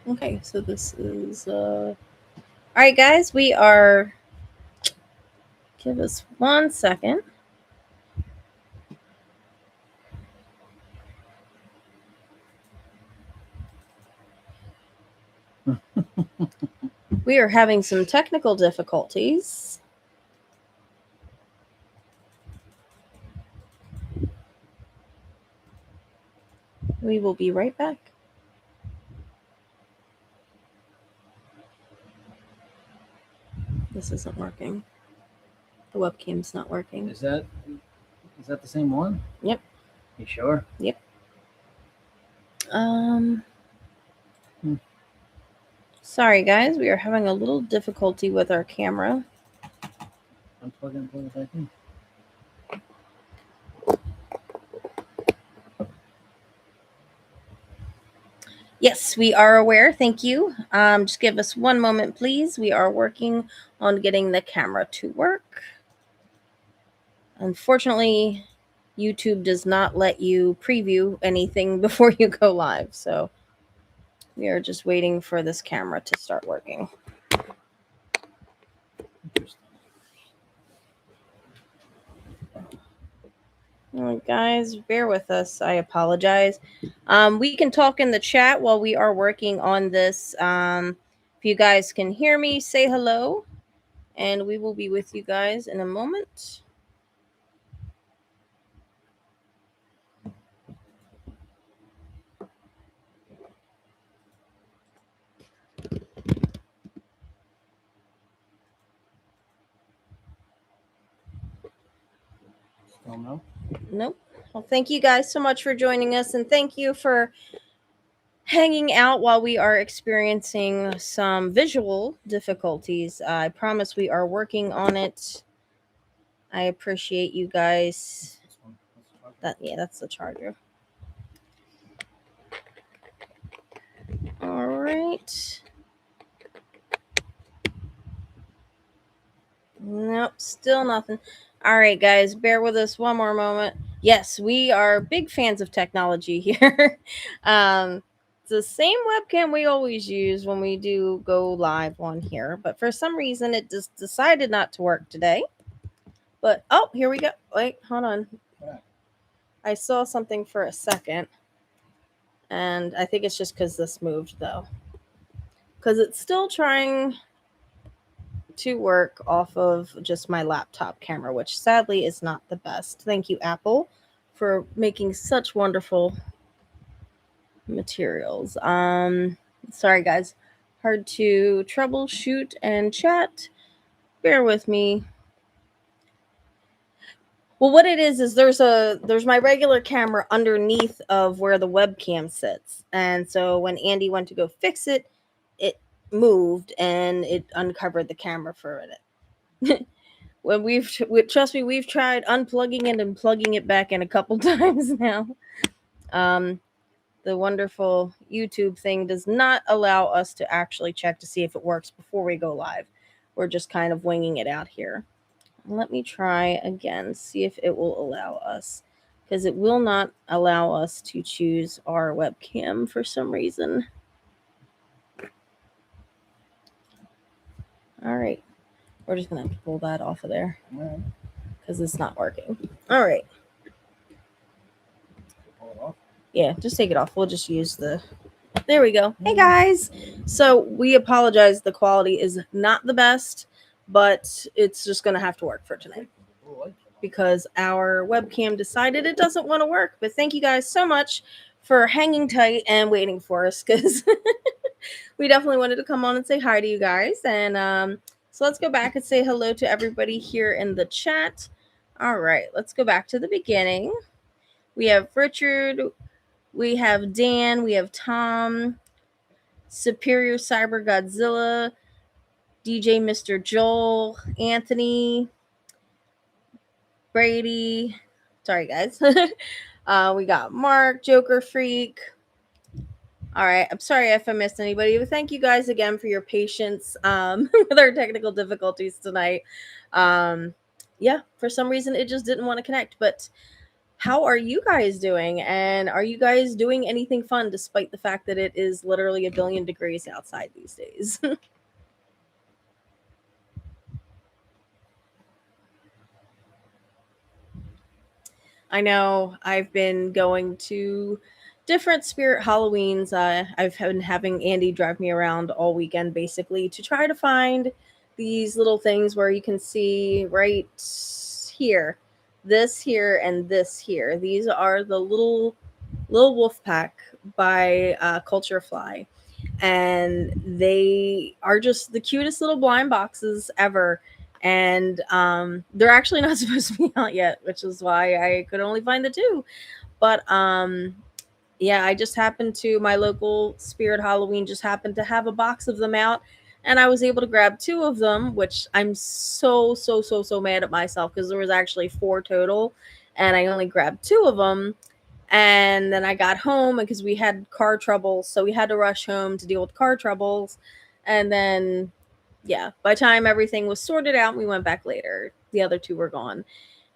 Okay, so this is all right, guys. We are. Give us 1 second. We are having some technical difficulties. We will be right back. This isn't working. The webcam's not working. Is that the same one? Yep. You sure? Yep. Um. Sorry, guys. We are having a little difficulty with our camera. Unplug and plug it back in. Yes, we are aware. Thank you. Just give us one moment, please. We are working on getting the camera to work. Unfortunately, YouTube does not let you preview anything before you go live. So we are just waiting for this camera to start working. Interesting. Guys, bear with us. I apologize. We can talk in the chat while we are working on this. If you guys can hear me, say hello, and we will be with you guys in a moment. Still no? Nope. Well, thank you guys so much for joining us, and thank you for hanging out while we are experiencing some visual difficulties. I promise we are working on it. I appreciate you guys. This one. That's the charger. All right. Nope, still nothing. All right, guys, bear with us one more moment. Yes, we are big fans of technology here. It's the same webcam we always use when we do go live on here, but for some reason it just decided not to work today. But oh, here we go. Wait, hold on. I saw something for a second, and I think it's just because this moved though, because it's still trying to work off of just my laptop camera, which sadly is not the best. Thank you, Apple, for making such wonderful materials. Sorry guys, hard to troubleshoot and chat. Bear with me. Well, what it is there's my regular camera underneath of where the webcam sits, and so when Andy went to go fix it, it moved and it uncovered the camera for it. When trust me, we've tried unplugging it and plugging it back in a couple times now. Um, the wonderful YouTube thing does not allow us to actually check to see if it works before we go live. We're just kind of winging it out here. Let me try again, see if it will allow us, because it will not allow us to choose our webcam for some reason. All right, we're just gonna have to pull that off of there because it's not working. All right. Pull it off. Yeah, just take it off. We'll just use the. There we go. Hey guys. So we apologize. The quality is not the best, but it's just gonna have to work for tonight because our webcam decided it doesn't want to work. But thank you guys so much for hanging tight and waiting for us, because we definitely wanted to come on and say hi to you guys. And so let's go back and say hello to everybody here in the chat. All right, let's go back to the beginning. We have Richard, we have Dan, we have Tom, Superior Cyber Godzilla, DJ Mr. Joel, Anthony, Brady. Sorry, guys. We got Mark, Joker Freak. All right. I'm sorry if I missed anybody, but thank you guys again for your patience with our technical difficulties tonight. Yeah, for some reason it just didn't want to connect, but how are you guys doing? And are you guys doing anything fun despite the fact that it is literally 1,000,000,000 degrees outside these days? I know I've been going to different spirit Halloweens. I've been having Andy drive me around all weekend basically to try to find these little things where you can see right here, this here, and this here. These are the little wolf pack by Culture Fly, and they are just the cutest little blind boxes ever. And they're actually not supposed to be out yet, which is why I could only find the two. But yeah, I just happened to, my local Spirit Halloween just happened to have a box of them out, and I was able to grab two of them, which I'm so mad at myself because there was actually four total, and I only grabbed two of them. And then I got home because we had car troubles, so we had to rush home to deal with car troubles. And then, yeah, by the time everything was sorted out, we went back later. The other two were gone.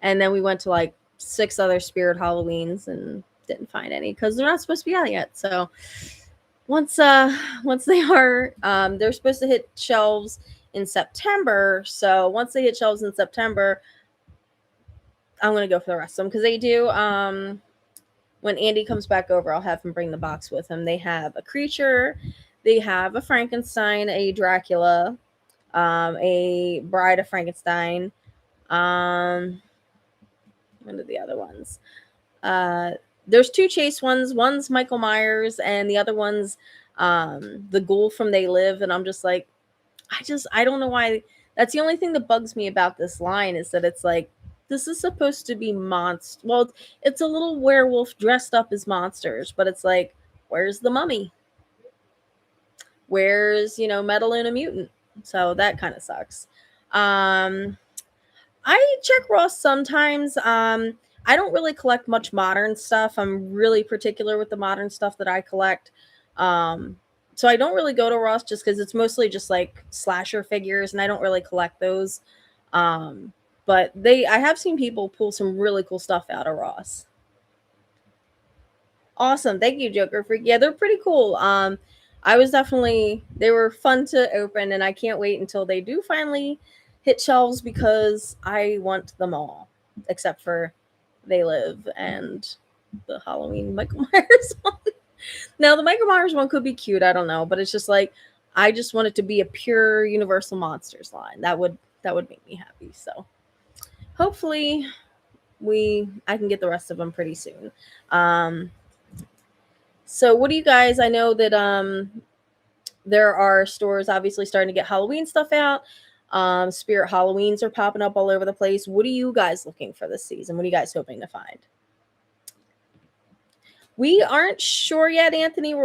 And then we went to like 6 other Spirit Halloweens and didn't find any because they're not supposed to be out yet. So once they are, they're supposed to hit shelves in September. So once they hit shelves in September, I'm gonna go for the rest of them because they do. When Andy comes back over, I'll have him bring the box with him. They have a creature, they have a Frankenstein, a Dracula, a Bride of Frankenstein. One of the other ones. There's 2 chase ones. One's Michael Myers, and the other one's the ghoul from They Live. And I'm just like, I don't know why. That's the only thing that bugs me about this line is that it's like, this is supposed to be monster. Well, it's a little werewolf dressed up as monsters, but it's like, where's the mummy? Where's, Metaluna Mutant? So that kind of sucks. I check Ross sometimes. I don't really collect much modern stuff. I'm really particular with the modern stuff that I collect. So I don't really go to Ross just because it's mostly just like slasher figures, and I don't really collect those. But I have seen people pull some really cool stuff out of Ross. Awesome. Thank you, Joker Freak. Yeah, they're pretty cool. They were fun to open, and I can't wait until they do finally hit shelves because I want them all, except for They Live and the Halloween Michael Myers one. Now, the Michael Myers one could be cute. I don't know, but it's just like, I just want it to be a pure Universal Monsters line. That would make me happy. So hopefully I can get the rest of them pretty soon. So what do you guys, I know that there are stores obviously starting to get Halloween stuff out. Spirit Halloweens are popping up all over the place. What are you guys looking for this season? What are you guys hoping to find? We aren't sure yet, Anthony.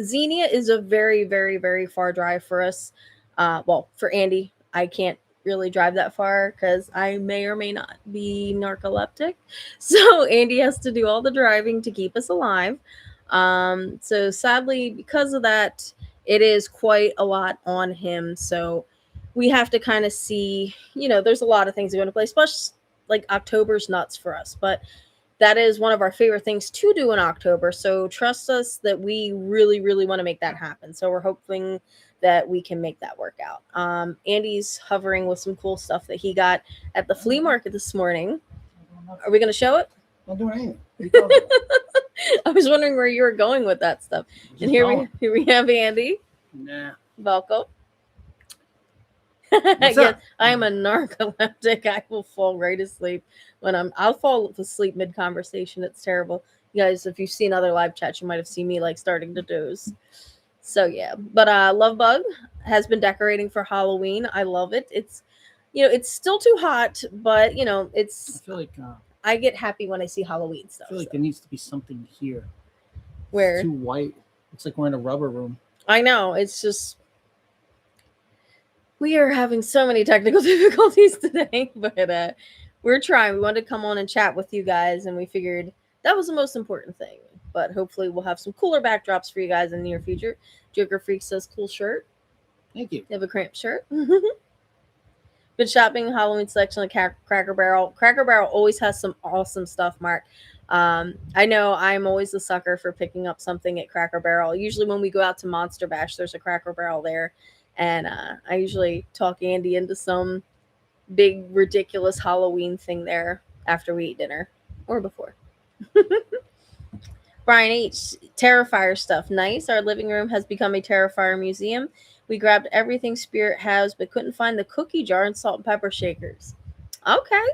Xenia is a very, very, very far drive for us. Well, for Andy, I can't really drive that far because I may or may not be narcoleptic. So Andy has to do all the driving to keep us alive. So sadly, because of that, it is quite a lot on him. So we have to kind of see, there's a lot of things that go into play, especially like October's nuts for us. But that is one of our favorite things to do in October. So trust us that we really, really want to make that happen. So we're hoping that we can make that work out. Andy's hovering with some cool stuff that he got at the flea market this morning. Are we going to show it? Not doing anything. What are you talking about? I was wondering where you were going with that stuff. And here we have Andy. Nah. Velko. What's Yes, up? I am a narcoleptic. I will fall right asleep I'll fall asleep mid conversation. It's terrible. You guys, if you've seen other live chats, you might have seen me like starting to doze. So yeah, but Love Bug has been decorating for Halloween. I love it. It's it's still too hot, but I feel like I get happy when I see Halloween stuff. I feel like so. there needs to be something here. Where? It's too white. It's like we're in a rubber room. I know. It's just we are having so many technical difficulties today, but we're trying. We wanted to come on and chat with you guys, and we figured that was the most important thing. But hopefully we'll have some cooler backdrops for you guys in the near future. Joker Freak says, cool shirt. Thank you. You have a cramped shirt. Been shopping Halloween selection at Cracker Barrel. Cracker Barrel always has some awesome stuff, Mark. I know I'm always a sucker for picking up something at Cracker Barrel. Usually when we go out to Monster Bash, there's a Cracker Barrel there. And I usually talk Andy into some big, ridiculous Halloween thing there after we eat dinner or before. Brian H. Terrifier stuff. Nice. Our living room has become a Terrifier museum. We grabbed everything Spirit has, but couldn't find the cookie jar and salt and pepper shakers. Okay.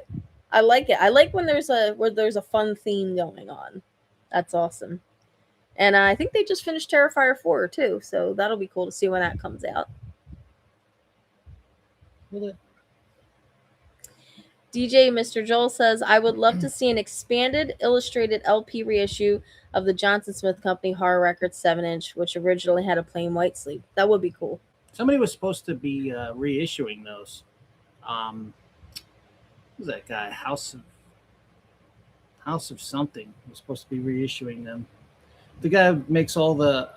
I like it. I like when there's a fun theme going on. That's awesome. And I think they just finished Terrifier 4 too, so that'll be cool to see when that comes out. DJ Mr. Joel says, I would love to see an expanded illustrated LP reissue of the Johnson Smith Company Horror Records 7-inch, which originally had a plain white sleeve. That would be cool. Somebody was supposed to be reissuing those. Who's that guy? House of something was supposed to be reissuing them. The guy who makes all the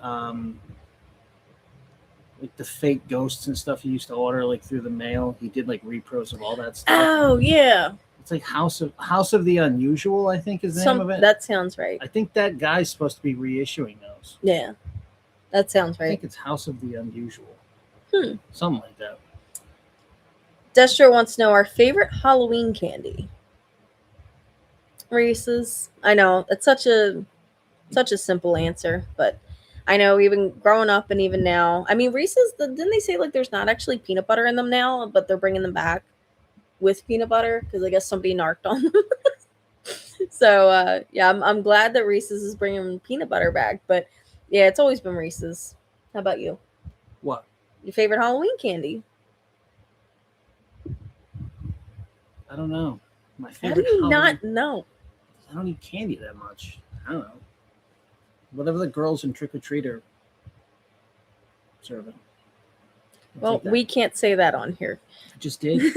like the fake ghosts and stuff you used to order like through the mail. He did like repros of all that stuff. Oh yeah. It's like House of the Unusual, I think is the name of it. That sounds right. I think that guy's supposed to be reissuing those. Yeah. That sounds I right. think it's House of the Unusual. Something like that. Destro wants to know our favorite Halloween candy. Reese's. I know it's such a simple answer, but I know even growing up and even now. I mean, Reese's. Didn't they say like there's not actually peanut butter in them now, but they're bringing them back with peanut butter because I guess somebody narked on them. So yeah, I'm glad that Reese's is bringing peanut butter back. But yeah, it's always been Reese's. How about you? What? Your favorite Halloween candy? I don't know. My How favorite. do you Halloween, not know? I don't eat candy that much. I don't know. Whatever the girls in Trick or Treat are serving. I'll Well, take that. we can't say that on here. I just did.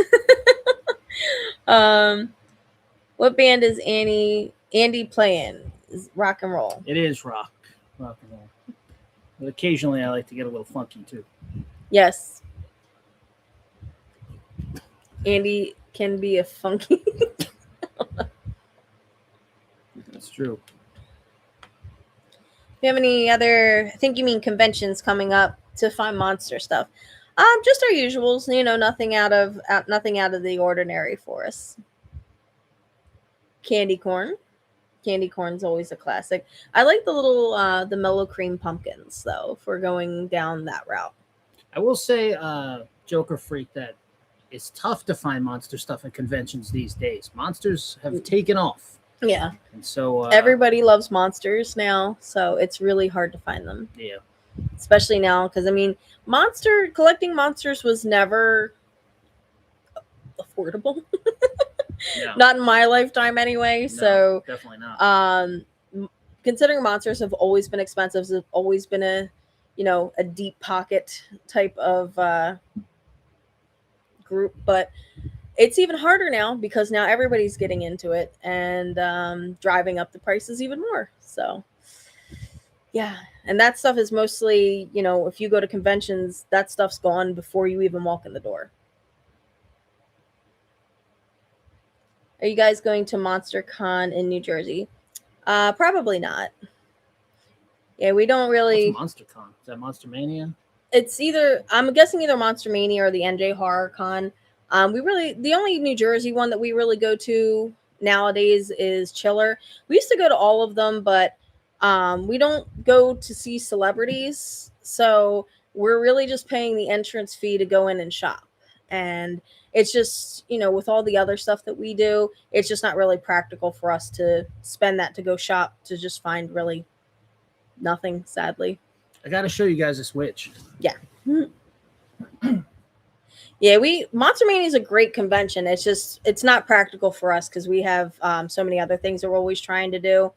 What band is Andy playing? Is rock and roll? It is rock and roll. But occasionally I like to get a little funky too. Yes. Andy can be a funky. That's true. Do you have any other? I think you mean conventions coming up to find monster stuff. Just our usuals. You know, nothing out of the ordinary for us. Candy corn. Candy corn's always a classic. I like the little the mellow cream pumpkins though. If we're going down that route. I will say, Joker Freak, that it's tough to find monster stuff at conventions these days. Monsters have taken off. Yeah. And so Everybody loves monsters now, so it's really hard to find them. Yeah. Especially now, because I mean, collecting monsters was never affordable. No, Not in my lifetime anyway. no, So definitely not. considering monsters have always been expensive, have always been a deep pocket type of group, but it's even harder now because now everybody's getting into it and driving up the prices even more. So yeah, and that stuff is mostly, if you go to conventions, that stuff's gone before you even walk in the door. Are you guys going to Monster Con in New Jersey? Probably not. Yeah, we don't really. What's Monster Con? Is that Monster Mania? It's I'm guessing either Monster Mania or the NJ Horror Con. The only New Jersey one that we really go to nowadays is Chiller. We used to go to all of them, but we don't go to see celebrities. So we're really just paying the entrance fee to go in and shop. And it's just, with all the other stuff that we do, it's just not really practical for us to spend that to go shop to just find really nothing, sadly. I got to show you guys this witch. Yeah. Yeah, Monster Mania is a great convention. It's not practical for us because we have so many other things that we're always trying to do.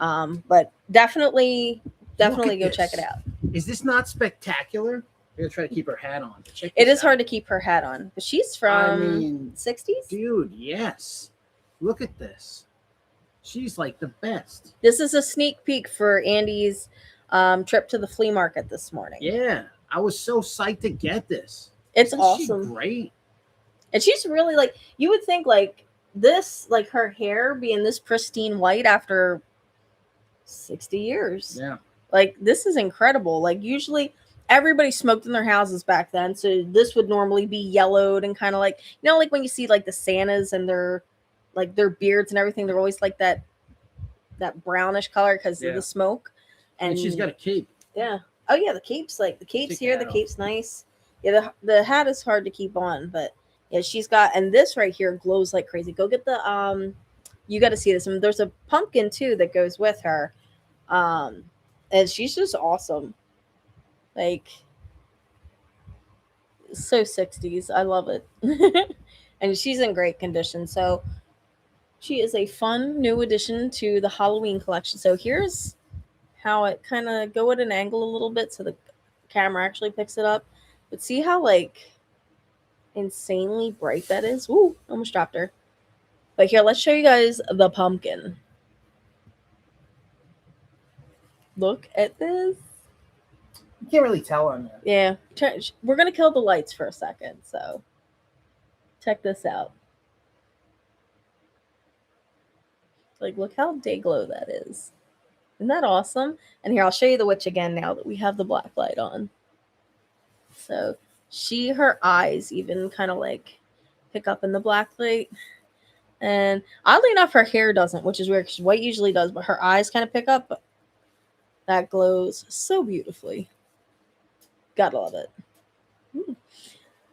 But definitely go check it out. Is this not spectacular? I'm gonna try to keep her hat on. It is hard to keep her hat on, but she's from 60s. Dude, yes. Look at this. She's like the best. This is a sneak peek for Andy's trip to the flea market this morning. Yeah, I was so psyched to get this. It's Isn't awesome. she great. And she's really like, you would think like this, like her hair being this pristine white after 60 years. Yeah. Like this is incredible. Like usually everybody smoked in their houses back then, so this would normally be yellowed and kind of like, you know, like when you see like the Santas and their beards and everything, they're always like that brownish color because of Yeah. the smoke. And she's got a cape. Yeah. Oh yeah, the cape's Take here. the The hat cape's nice. Yeah, the hat is hard to keep on, but yeah, she's got, and this right here glows like crazy. Go get the you got to see this. And there's a pumpkin too that goes with her, and she's just awesome. Like so 60s. I love it, and she's in great condition. So she is a fun new addition to the Halloween collection. So here's how it kind of go at an angle a little bit so the camera actually picks it up. But see how like insanely bright that is? Ooh, almost dropped her. But here, let's show you guys the pumpkin. Look at this. You can't really tell on there. Yeah, we're gonna kill the lights for a second, so check this out. Like, look how day glow that is. Isn't that awesome? And here, I'll show you the witch again now that we have the black light on. So her eyes even kind of like pick up in the black light. And oddly enough, her hair doesn't, which is weird because white usually does, but her eyes kind of pick up. But that glows so beautifully. Gotta love it.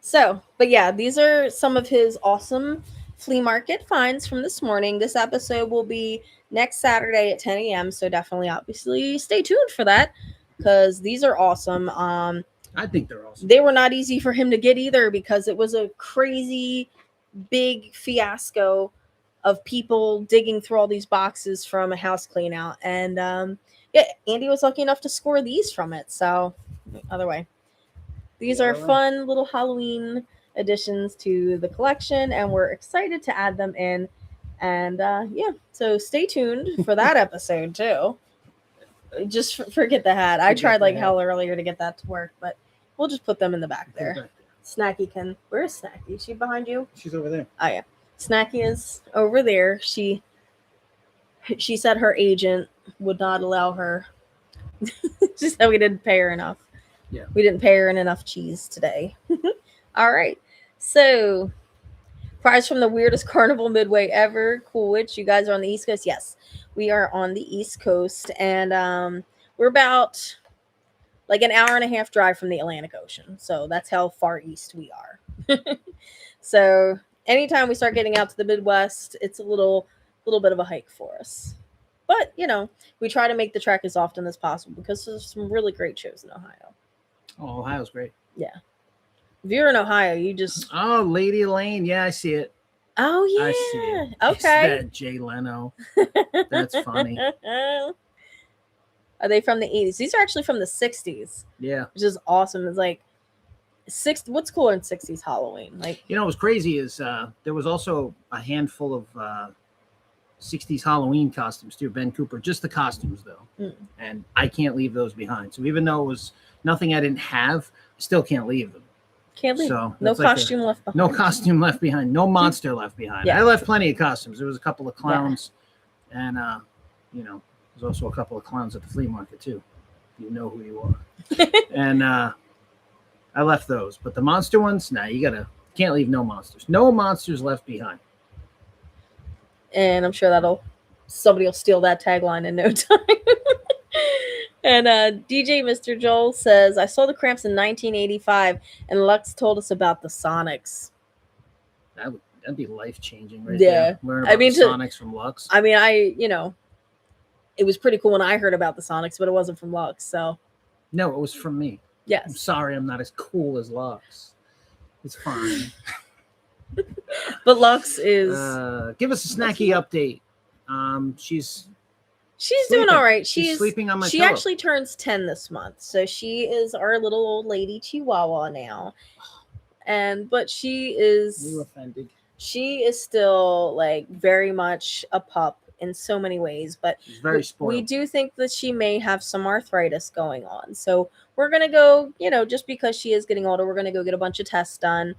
So, but yeah, these are some of his awesome flea market finds from this morning. This episode will be next Saturday at 10 a.m. So definitely, obviously, stay tuned for that because these are awesome. I think they're awesome. They were not easy for him to get either because it was a crazy big fiasco of people digging through all these boxes from a house clean out. And yeah, Andy was lucky enough to score these from it. So other way. These are fun little Halloween additions to the collection, and we're excited to add them in. And yeah, so stay tuned for that episode too. Just forget the hat. I tried like hell earlier to get that to work, but we'll just put them in the back there. Snacky can. Where's Snacky? Is she behind you? She's over there. Oh yeah, Snacky is over there. She said her agent would not allow her. She said we didn't pay her enough. Yeah, we didn't pay her enough cheese today. All right, so prize from the weirdest carnival midway ever. Cool Witch, you guys are on the East Coast. Yes, we are on the East Coast, and we're about like an hour and a half drive from the Atlantic Ocean. So that's how far east we are. So anytime we start getting out to the Midwest, it's a little bit of a hike for us. But, you know, we try to make the trek as often as possible because there's some really great shows in Ohio. Oh, Ohio's great. Yeah. If you're in Ohio, you just... Oh, Lady Lane. Yeah, I see it. Oh, yeah. I see it. Okay. That Jay Leno. That's funny. Are they from the 80s? These are actually from the 60s. Yeah. Which is awesome. It's like, what's cooler in 60s Halloween? Like, you know, what's crazy is there was also a handful of 60s Halloween costumes too. Ben Cooper, just the costumes though. And I can't leave those behind. So even though it was nothing I didn't have, I still can't leave them. Can't leave. So no costume left behind. No costume left behind. No monster left behind. Yeah. I left plenty of costumes. There was a couple of clowns, and you know, there's also a couple of clowns at the flea market too. You know who you are. And I left those, but the monster ones, nah, can't leave no monsters. No monsters left behind. And I'm sure somebody will steal that tagline in no time. And DJ Mr. Joel says, I saw the Cramps in 1985, and Lux told us about the Sonics. That'd be life-changing right there. Learn about the Sonics from Lux. I mean, it was pretty cool when I heard about the Sonics, but it wasn't from Lux, so. No, it was from me. Yes. I'm sorry I'm not as cool as Lux. It's fine. But Lux is... give us a snacky update. She's doing all right. She's sleeping on my She pillow. actually turns 10 this month. So she is our little old lady Chihuahua now. But she is... You offended. She is still like very much a pup in so many ways. But she's very spoiled. We do think that she may have some arthritis going on. So we're going to go, just because she is getting older, we're going to go get a bunch of tests done.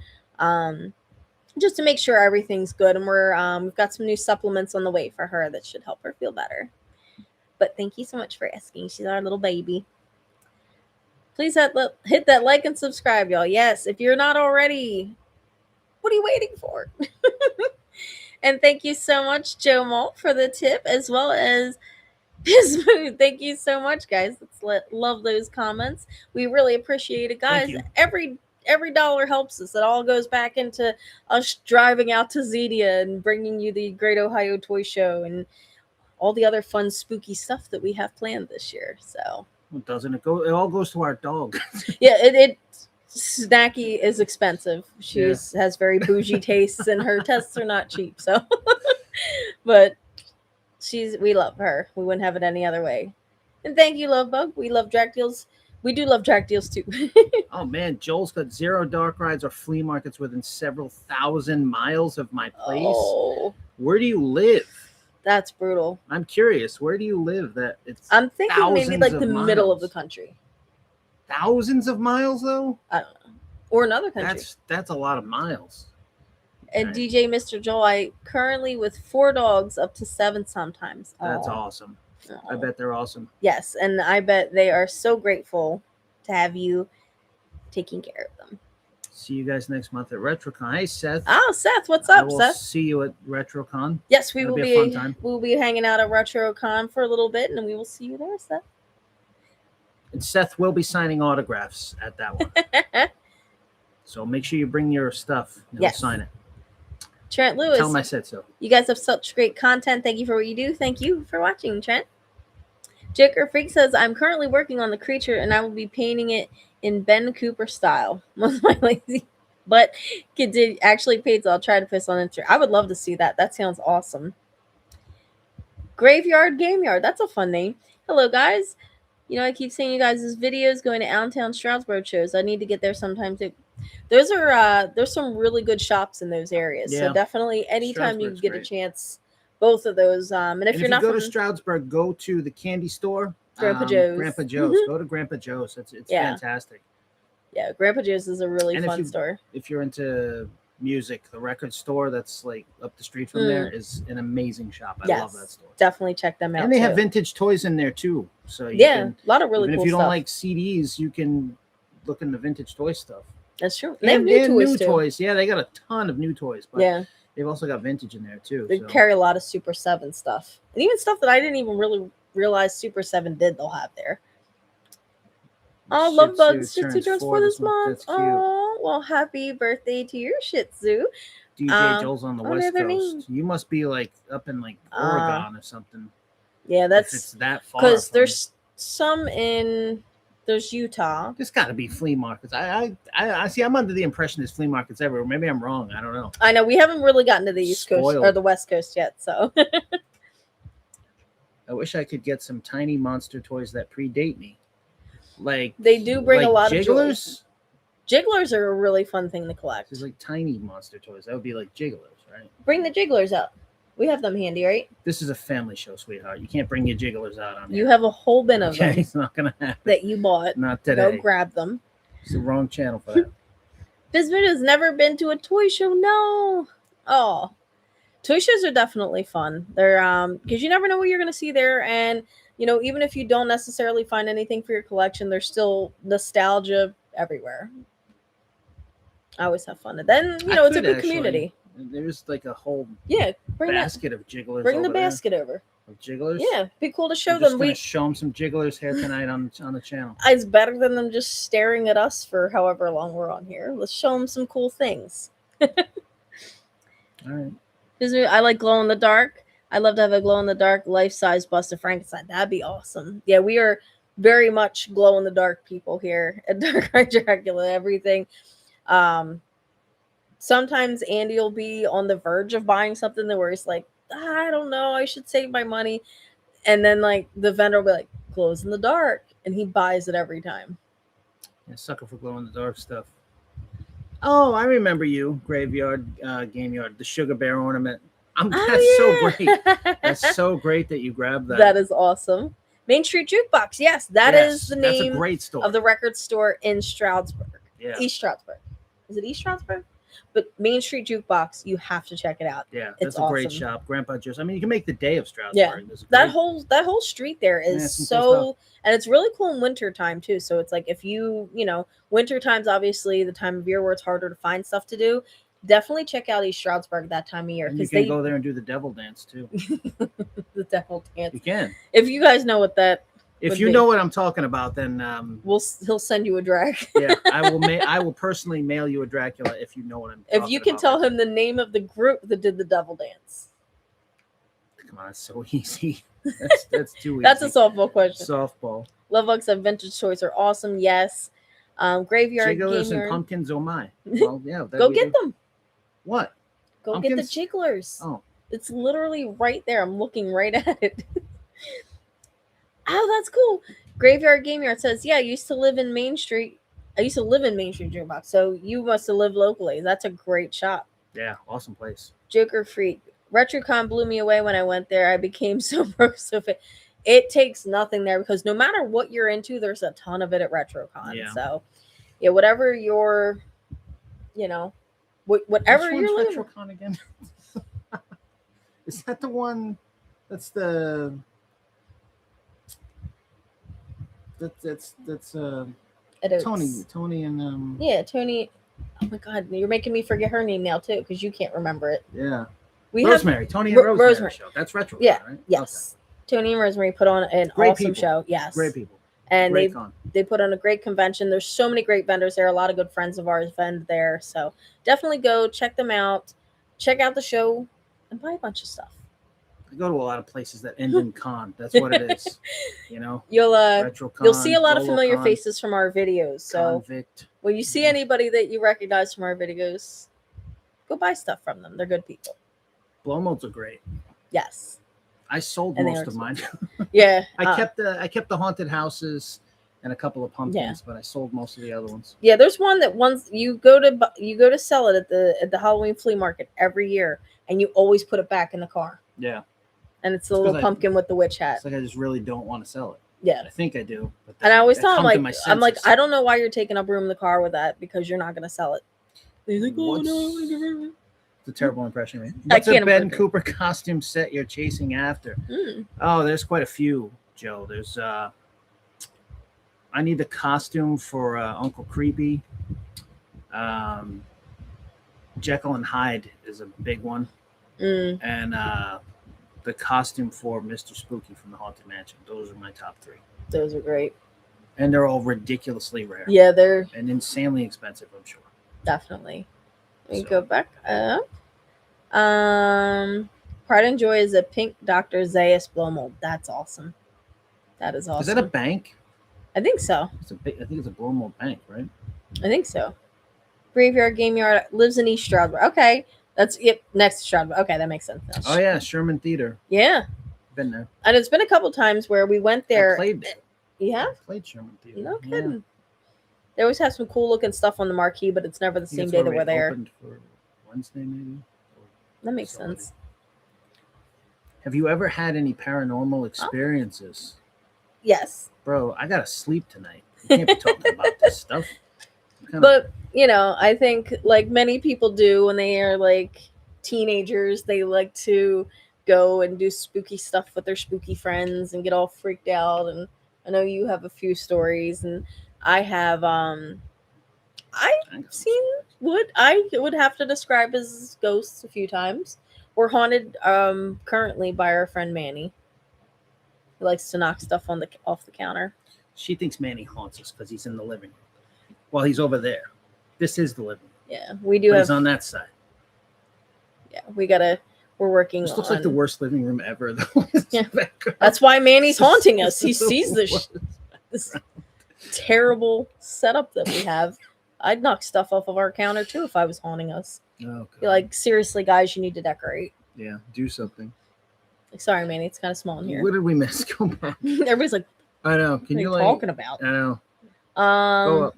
just to make sure everything's good. And we've got some new supplements on the way for her that should help her feel better. But thank you so much for asking. She's our little baby. Please hit that like and subscribe, y'all. Yes, if you're not already, what are you waiting for? And thank you so much, Joe Malt, for the tip, as well as Bismuth. Thank you so much, guys. Love those comments. We really appreciate it, guys. Every dollar helps us. It all goes back into us driving out to Zedia and bringing you the Great Ohio Toy Show and all the other fun, spooky stuff that we have planned this year. So, well, doesn't it go? It all goes to our dog. Yeah, it Snacky is expensive. She has very bougie tastes, and her tests are not cheap. So, but we love her. We wouldn't have it any other way. And thank you, Lovebug. We love Drac Deals. We do love Drac Deals too. Oh man, Joel's got 0 dark rides or flea markets within several thousand miles of my place. Oh, where do you live? That's brutal. I'm curious. Where do you live? I'm thinking maybe like the middle of the country. Thousands of miles, though? I don't know. Or another country. That's a lot of miles. And right. DJ Mr. Joel, I currently with 4 dogs, up to 7 sometimes. That's awesome. I bet they're awesome. Yes, and I bet they are so grateful to have you taking care of them. See you guys next month at RetroCon. Hey, Seth. Oh, Seth, what's up, Seth? See you at RetroCon. Yes, we will be a fun time. We'll be hanging out at RetroCon for a little bit, and we will see you there, Seth. And Seth will be signing autographs at that one. So make sure you bring your stuff and he'll sign it. Trent Lewis. Tell him I said so. You guys have such great content. Thank you for what you do. Thank you for watching, Trent. Joker Freak says, I'm currently working on the creature and I will be painting it in Ben Cooper style. Most my lazy. But it actually paid, so I'll try to post on Instagram. I would love to see that. That sounds awesome. Graveyard Game Yard. That's a fun name. Hello, guys. You know, I keep seeing you guys' videos going to Allentown Stroudsburg shows. I need to get there sometime too. Those are there's some really good shops in those areas. Yeah. So definitely anytime you get a chance, both of those. And if you're not go to Stroudsburg, go to the candy store. Grandpa Joe's. Grandpa Joe's. Mm-hmm. Go to Grandpa Joe's. It's fantastic. Yeah, Grandpa Joe's is a really fun store. If you're into music, the record store that's like up the street from there is an amazing shop. I love that store. Definitely check them out. And they have vintage toys in there too. So a lot of really cool stuff. If you don't like CDs, you can look into vintage toy stuff. That's true. They have new toys. Yeah, they got a ton of new toys. But they've also got vintage in there too. They carry a lot of Super 7 stuff. And even stuff that I didn't even really realize Super 7 did, they'll have there. Oh, Love Bugs Shih Tzu turns 4 this month. Oh, well, happy birthday to your Shih Tzu. DJ Joel's on the West Coast. You must be like up in like Oregon or something. Yeah, that's it's that far. Because there's some there's Utah. There's got to be flea markets. I see. I'm under the impression there's flea markets everywhere. Maybe I'm wrong. I don't know. I know we haven't really gotten to the East Coast or the West Coast yet. So I wish I could get some tiny monster toys that predate me. Like they do bring a lot of jigglers. Jigglers are a really fun thing to collect. There's like tiny monster toys. That would be like jigglers, right? Bring the jigglers out. We have them handy, right? This is a family show, sweetheart. You can't bring your jigglers out on You have a whole bin of them. It's not gonna happen. That you bought. Not today. Go grab them. It's the wrong channel for that. Bismuth has never been to a toy show. No. Oh. Toy shows are definitely fun. They're because you never know what you're gonna see there, and you know, even if you don't necessarily find anything for your collection, there's still nostalgia everywhere. I always have fun. And then, you know, it's a good community. There's like a whole bring basket of jigglers. Bring the basket over. Of jigglers? Yeah, be cool to show them. We show them some jigglers here tonight on the channel. It's better than them just staring at us for however long we're on here. Let's show them some cool things. All right. I like glow in the dark. I love to have a glow in the dark life-size bust of Frankenstein. That'd be awesome. Yeah, we are very much glow in the dark people here at Dark Eye Dracula. Everything. Sometimes Andy will be on the verge of buying something where he's like, I don't know, I should save my money. And then like the vendor will be like, glows in the dark. And he buys it every time. Yeah, sucker for glow in the dark stuff. Oh, I remember you, Graveyard Game Yard, the Sugar Bear ornament. That's so great. That's so great that you grabbed that. That is awesome. Main Street Jukebox. Yes, that is the name a great store. Of the record store in Stroudsburg. Yeah. East Stroudsburg. Is it East Stroudsburg? But Main Street Jukebox, you have to check it out. Yeah, It's that's a great awesome. shop. Grandpa Joe's. I mean, you can make the day of Stroudsburg. Yeah. There's a That great- whole street there is Yeah, some so, cool and it's really cool in winter time too. So it's like if you know, winter time's obviously the time of year where it's harder to find stuff to do. Definitely check out East Stroudsburg that time of year and you because can they go there and do the devil dance too. the devil dance. You can. If you guys know what that, If Would you be. know what I'm talking about, then he'll send you a drag. yeah, I will personally mail you a Dracula if you know what I'm. If you can tell him the name of the group that did the devil dance. Come on, it's so easy. That's too easy. That's a softball question. softball. Love Bugs and Vintage Toys are awesome. Yes. Graveyard Jigglers Game and Yard. pumpkins. Oh my. Well, yeah. Go get them. What? Go get the Pumpkins? jigglers. Oh, It's literally right there. I'm looking right at it. Oh, that's cool. Graveyard Game Yard says, yeah, I used to live in Main Street. I used to live in Main Street Jukebox. So you must have lived locally. That's a great shop. yeah. Awesome place. Joker Freak. RetroCon blew me away when I went there. I became so broke so fit. It takes nothing there because no matter what you're into, there's a ton of it at RetroCon. Yeah. So, yeah, whatever you're, whatever Which you're one's looking RetroCon again? Is that the one? That's the. That's at Oats. Tony and Yeah, Tony. Oh my God, you're making me forget her name now too because you can't remember it. yeah. We Rosemary, Tony and Rosemary, Rosemary. show. That's retro. Yeah, right? yes. Tony and Rosemary put on an Great awesome people. show. Yes, Okay. Great people. and Great con. they put on a great convention. There's so many great vendors there. A lot of good friends of ours vend there. So definitely go check them out. Check out the show and buy a bunch of stuff. I go to a lot of places that end in con. That's what it is. You know, You'll RetroCon. you'll see a lot of Bolo familiar Con, faces from our videos. So Convict. when you see anybody that you recognize from our videos, go buy stuff from them. They're good people. Blow molds are great. Yes. I sold And they most are of mine. Yeah. I kept the haunted houses and a couple of pumpkins, but I sold most of the other ones. Yeah, there's one that once you go to sell it at the Halloween flea market every year, and you always put it back in the car. Yeah. And it's the It's 'cause little I- pumpkin with the witch hat. It's like I just really don't want to sell it. Yeah. I think I do. But And I always that tell him comes to like my I'm like senses. I don't know why you're taking up room in the car with that because you're not gonna sell it. He's like, oh What's- no. It's a terrible impression. Right? I What's a can't Ben improve it. Cooper costume set you're chasing after? Mm. Oh, there's quite a few, Joe. There's I need the costume for Uncle Creepy. Jekyll and Hyde is a big one, Mm. and the costume for Mr. Spooky from the Haunted Mansion. Those are my top three, Those are great. and they're all ridiculously rare Yeah, they're and insanely expensive. I'm sure. definitely. Let me So- go back up. Pride and Joy is a pink Dr. Zayas blow mold. That's awesome. That is awesome. Is that a bank? I think so. I think it's a blow mold bank, right? I think so. Graveyard Game Yard lives in East Stroudsburg. Okay. That's next to Stroudsburg. Okay, that makes sense now. Oh yeah, Sherman Theater. Yeah. Been there. And it's been a couple times where we went I there. played there. Yeah? I played Sherman Theater. No Yeah. kidding. They always have some cool looking stuff on the marquee, but it's never the I think same it's day where that we we're there. opened for Wednesday, maybe. That makes Facility. sense. Have you ever had any paranormal experiences? Yes. Bro, I gotta sleep tonight. You can't be talking about this stuff. But, I think like many people do when they are like teenagers, they like to go and do spooky stuff with their spooky friends and get all freaked out. And I know you have a few stories, and I have seen what I would have to describe as ghosts a few times. We're haunted currently by our friend Manny. He likes to knock stuff off the counter. She thinks Manny haunts us because he's in the living room. Well, he's over there. This is the living room. Yeah, we do But have. he's on that side. Yeah, we're working. This looks like the on- worst living room ever, though. Yeah. That's why Manny's haunting us. He This is sees the this terrible setup that we have. I'd knock stuff off of our counter too if I was haunting us. Oh, Be like, seriously, guys, you need to decorate. yeah, do something. Like, sorry, Manny, it's kind of small in here. What did we miss? Come on. Everybody's like, I know. what Can are you you like? talking about? I know. Go up.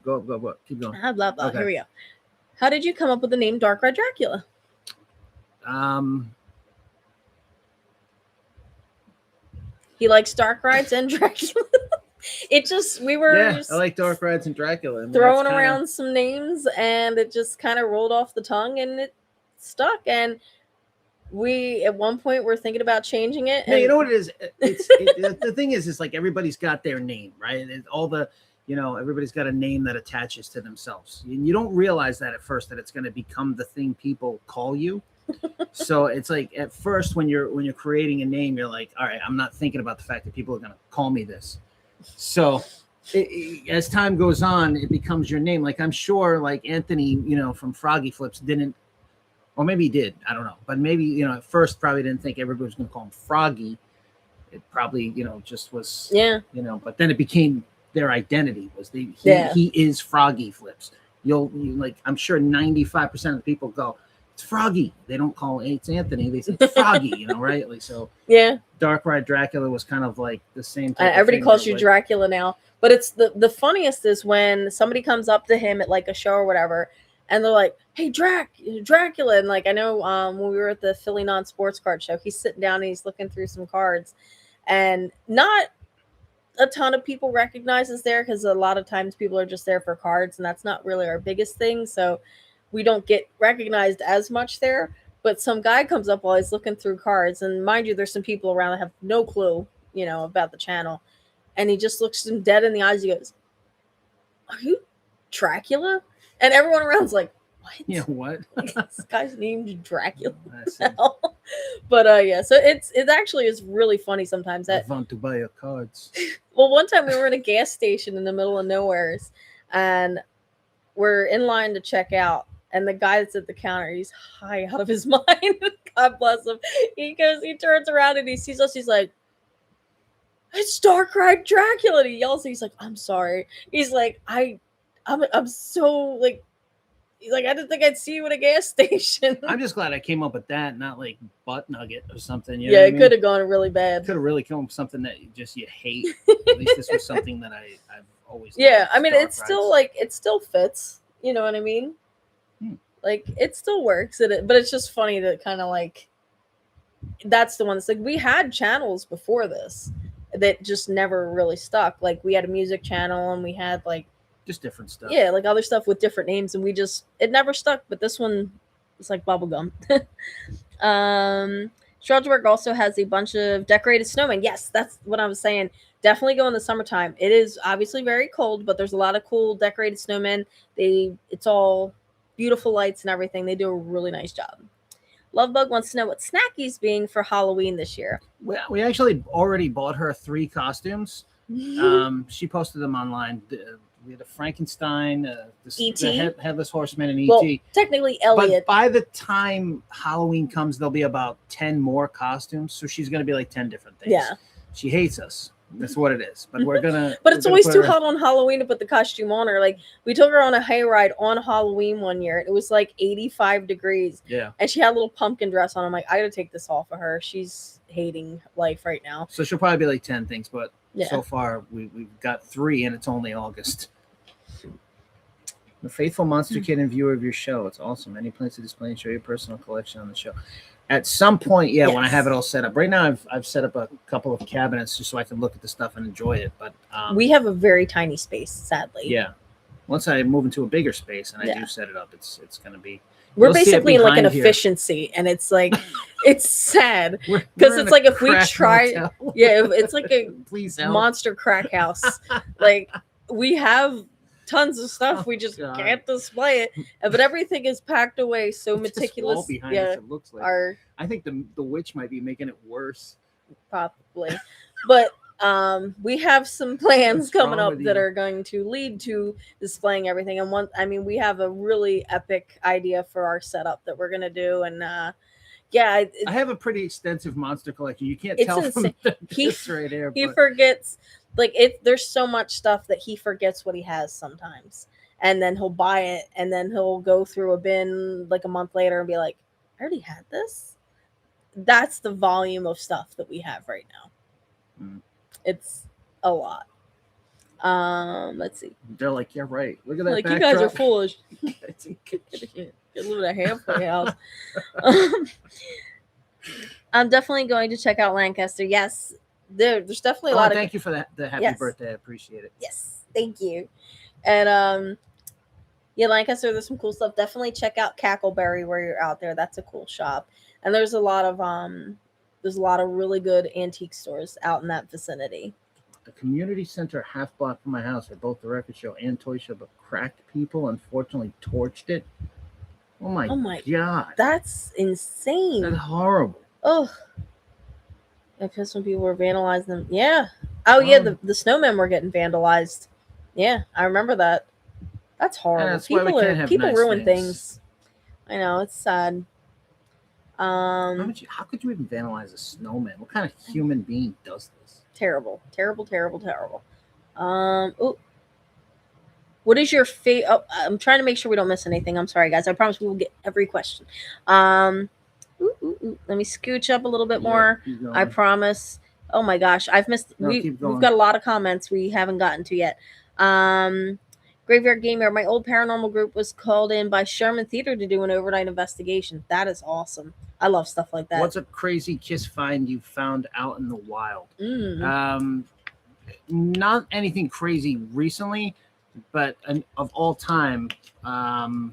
Keep going. Blah, blah, blah. Okay. Here we go. How did you come up with the name Dark Red Dracula? He likes dark rides and Dracula. It just we were Yeah, just I like Dark Rides and Dracula. I mean, throwing that's kinda- around some names, and it just kind of rolled off the tongue, and it stuck. And we at one point were thinking about changing it. No, And you know what it is. The thing is like everybody's got their name, right? And all the, everybody's got a name that attaches to themselves. And you don't realize that at first that it's going to become the thing people call you. So it's like at first when you're creating a name, you're like, all right, I'm not thinking about the fact that people are going to call me this. So as time goes on, it becomes your name. Like I'm sure, like Anthony, from Froggy Flips didn't. Or maybe he did. I don't know. But maybe, at first probably didn't think everybody was going to call him Froggy. It probably, just was, yeah, but then it became their identity was he is Froggy Flips. You like, I'm sure 95% of the people go, it's Froggy. They don't call it, it's Anthony. They say it's Froggy, right? Like, so yeah. Dark Ride Dracula was kind of like the same type Everybody of thing calls you like, Dracula now. But it's the funniest is when somebody comes up to him at like a show or whatever, and they're like, "Hey, Dracula!" And like I know when we were at the Philly Non-Sports Card Show, he's sitting down and he's looking through some cards, and not a ton of people recognize us there because a lot of times people are just there for cards, and that's not really our biggest thing. So we don't get recognized as much there. But some guy comes up while he's looking through cards, and mind you, there's some people around that have no clue, about the channel, and he just looks him dead in the eyes. He goes, "Are you Dracula?" And everyone around's like, "What? Yeah, what? This guy's named Dracula." That's it. But yeah, so it actually is really funny sometimes. I That want to buy your cards. well, one time we were in a gas station in the middle of nowheres, and we're in line to check out, and the guy that's at the counter, he's high out of his mind. God bless him. He turns around and he sees us. He's like, "It's Dark Ride Dracula." And he yells. He's like, "I'm sorry." He's like, I'm so like. He's like, "I didn't think I'd see you at a gas station." I'm just glad I came up with that, not like butt nugget or something. You know Yeah, what I it mean? could have gone really bad. Could have really come up with something that you hate. At least this was something that I've always. Yeah, liked, I mean, Dark it's still Rides. like it still fits. You know what I mean? Like it still works, but it's just funny that kind of like that's the one that's like we had channels before this that just never really stuck. Like we had a music channel and we had like just different stuff. yeah, like other stuff with different names, and it never stuck. But this one is like bubblegum. Strasbourg also has a bunch of decorated snowmen. Yes, that's what I was saying. Definitely go in the summertime. It is obviously very cold, but there's a lot of cool decorated snowmen. It's all beautiful lights and everything. They do a really nice job. Lovebug wants to know what Snacky's being for Halloween this year. We actually already bought her 3 costumes. She posted them online. We had a Frankenstein, E.T. the Headless Horseman, and Well, E.T. technically But Elliot. by the time Halloween comes, there'll be about 10 more costumes. So she's going to be like 10 different things. Yeah. She hates us. That's what it is. But we're going to. But it's always too hot on Halloween to put the costume on her. Like, we took her on a hayride on Halloween one year. It was like 85 degrees. Yeah. And she had a little pumpkin dress on. I'm like, I got to take this off of her. She's hating life right now. So she'll probably be like 10 things. But Yeah. so far, we've got 3, and it's only August. The faithful Monster Kid and viewer of your show. It's awesome. Any plans to display and show your personal collection on the show? At some point, yeah, when I have it all set up. Right now, I've set up a couple of cabinets just so I can look at the stuff and enjoy it. But We have a very tiny space, sadly. yeah, once I move into a bigger space and I Yeah. do set it up, it's going to be. We're You'll see it basically in like an behind here. efficiency, and it's like, it's sad. We're 'Cause in it's a like if we crack try- motel. Yeah, it's like a Please help. monster crack house. Like, we have tons of stuff. Oh, We just God. can't display it. But everything is packed away so This meticulous. wall behind Yeah, us, it looks like. I think the witch might be making it worse. probably. But we have some plans What's wrong coming up with that you? are going to lead to displaying everything. And we have a really epic idea for our setup that we're gonna do. And yeah, I have a pretty extensive monster collection. You can't It's tell from insane. this right here. he but forgets like there's so much stuff that he forgets what he has sometimes, and then he'll buy it, and then he'll go through a bin like a month later and be like, I already had this. That's the volume of stuff that we have right now. It's a lot. Let's see. they're like, yeah, right. Look at that. Like, you guys are backdrop. foolish. It's in- Get a little bit of halfway house. I'm definitely going to check out Lancaster. Yes, there's definitely a lot of thank you for the happy Yes. birthday. I appreciate it. yes, thank you. And yeah, like I said, there's some cool stuff. Definitely check out Cackleberry where you're out there. That's a cool shop. And there's a lot of really good antique stores out in that vicinity. The community center half block from my house are both the record show and toy show, but cracked people unfortunately torched it. Oh my god. That's insane. That's horrible. Oh, I guess when people were vandalizing them. Yeah. Oh yeah, the snowmen were getting vandalized. Yeah, I remember that. That's horrible. That's why we can't have People nice ruin things. things. I know, it's sad. How could you even vandalize a snowman? What kind of human being does this? Terrible. Oh, what is your favorite? Oh, I'm trying to make sure we don't miss anything. I'm sorry, guys. I promise we will get every question. Let me scooch up a little bit more. I promise. Oh my gosh, I've missed. No, We've keep going. got a lot of comments we haven't gotten to yet. Graveyard Gamer, my old paranormal group was called in by Sherman Theater to do an overnight investigation. That is awesome. I love stuff like that. What's a crazy kiss find you found out in the wild? Not anything crazy recently, but of all time, at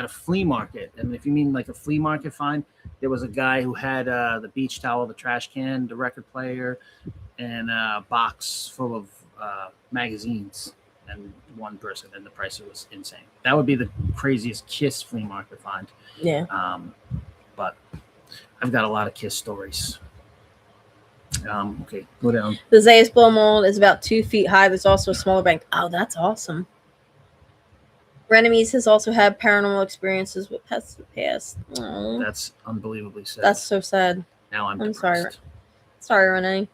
a flea market. And if you mean like a flea market find, there was a guy who had the beach towel, the trash can, the record player, and a box full of magazines. And one person, and the price was insane. That would be the craziest Kiss flea market find. Yeah. But I've got a lot of Kiss stories. Okay, go down. The Zayas blow mold is about 2 feet high. There's also a smaller bank. Oh, that's awesome. Renemies has also had paranormal experiences with pets in the past. Oh, That's unbelievably sad. that's so sad. Now I'm sorry. depressed. Sorry, Renee.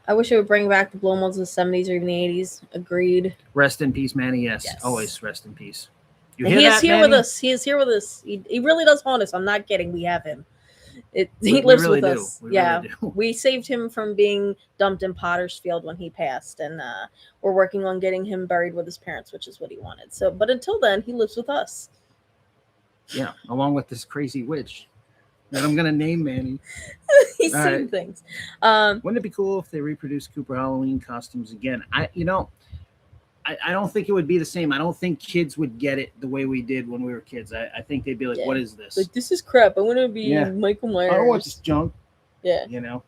I wish it would bring back the blow molds of the 70s or even the 80s. Agreed. Rest in peace, Manny. Yes, Yes. Always rest in peace. You And hear he is that, here Manny? with us. He is here with us. He really does haunt us. I'm not kidding. We have him. He We lives really with do. us. We Yeah. really do. We saved him from being dumped in Potter's Field when he passed, and we're working on getting him buried with his parents, which is what he wanted. So, but until then, he lives with us. Yeah, along with this crazy witch that I'm gonna name Manny. He's All seen right. things. Wouldn't it be cool if they reproduced Cooper Halloween costumes again? I don't think it would be the same. I don't think kids would get it the way we did when we were kids. I think they'd be like, Yeah. "What is this? Like, this is crap. I want to be Yeah. Michael Myers. I don't want this junk." Yeah. You know,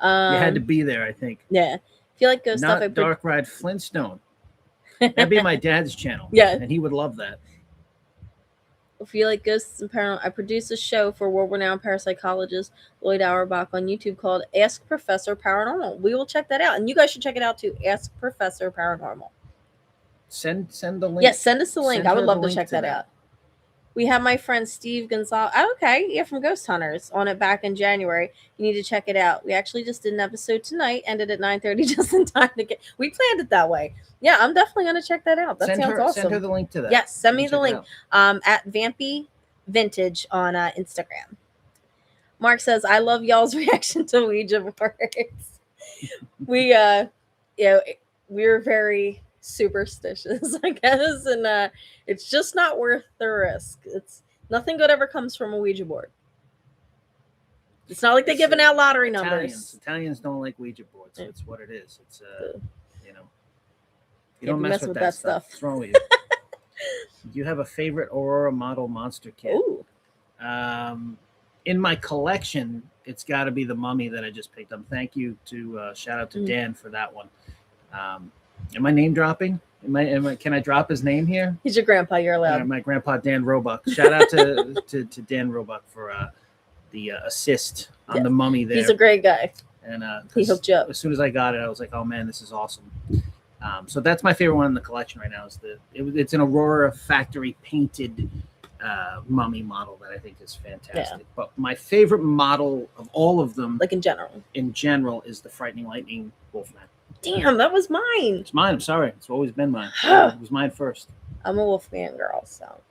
You you had to be there. I think. Yeah. I feel like ghost Not stuff. Dark Ride Flintstone. That'd be my dad's channel. Yeah. and he would love that. I feel like ghosts and paranormal. I produce a show for world-renowned parapsychologist Lloyd Auerbach on YouTube called Ask Professor Paranormal. We will check that out, and you guys should check it out too. Ask Professor Paranormal. Send the link. Yes, send us the link. Send I would her love the to link check to that that. out. We have my friend Steve Gonzalez. Oh, okay, yeah, from Ghost Hunters on it back in January. You need to check it out. We actually just did an episode tonight, ended at 9:30, just in time to get. We planned it that way. Yeah, I'm definitely gonna check that out. That Send sounds her, awesome. Send her the link to that. Yes, send me Check the it link. out. At Vampy Vintage on Instagram. Mark says, "I love y'all's reaction to Ouija boards." We we're very superstitious, I guess, and it's just not worth the risk. It's nothing good ever comes from a Ouija board. It's not like they're giving out lottery numbers. Italians don't like Ouija boards. So Yeah. it's what it is. It's you Can't don't mess with that stuff. What's wrong with you? Do you have a favorite Aurora model monster kit? Ooh, In my collection, it's got to be the Mummy that I just picked up. Thank you to shout out to Dan for that one. Am I name dropping? Can I drop his name here? he's your grandpa. You're allowed. My grandpa Dan Roebuck. Shout out to Dan Roebuck for the assist on Yeah. the Mummy there. He's a great guy. And He hooked you up. as soon as I got it, I was like, "Oh man, this is awesome." So that's my favorite one in the collection right now. It's an Aurora factory painted Mummy model that I think is fantastic. Yeah. But my favorite model of all of them, Like in general. is the Frightening Lightning Wolfman. Damn, that was mine. It's mine. I'm sorry. It's always been mine. It was mine first. I'm a Wolfman girl, so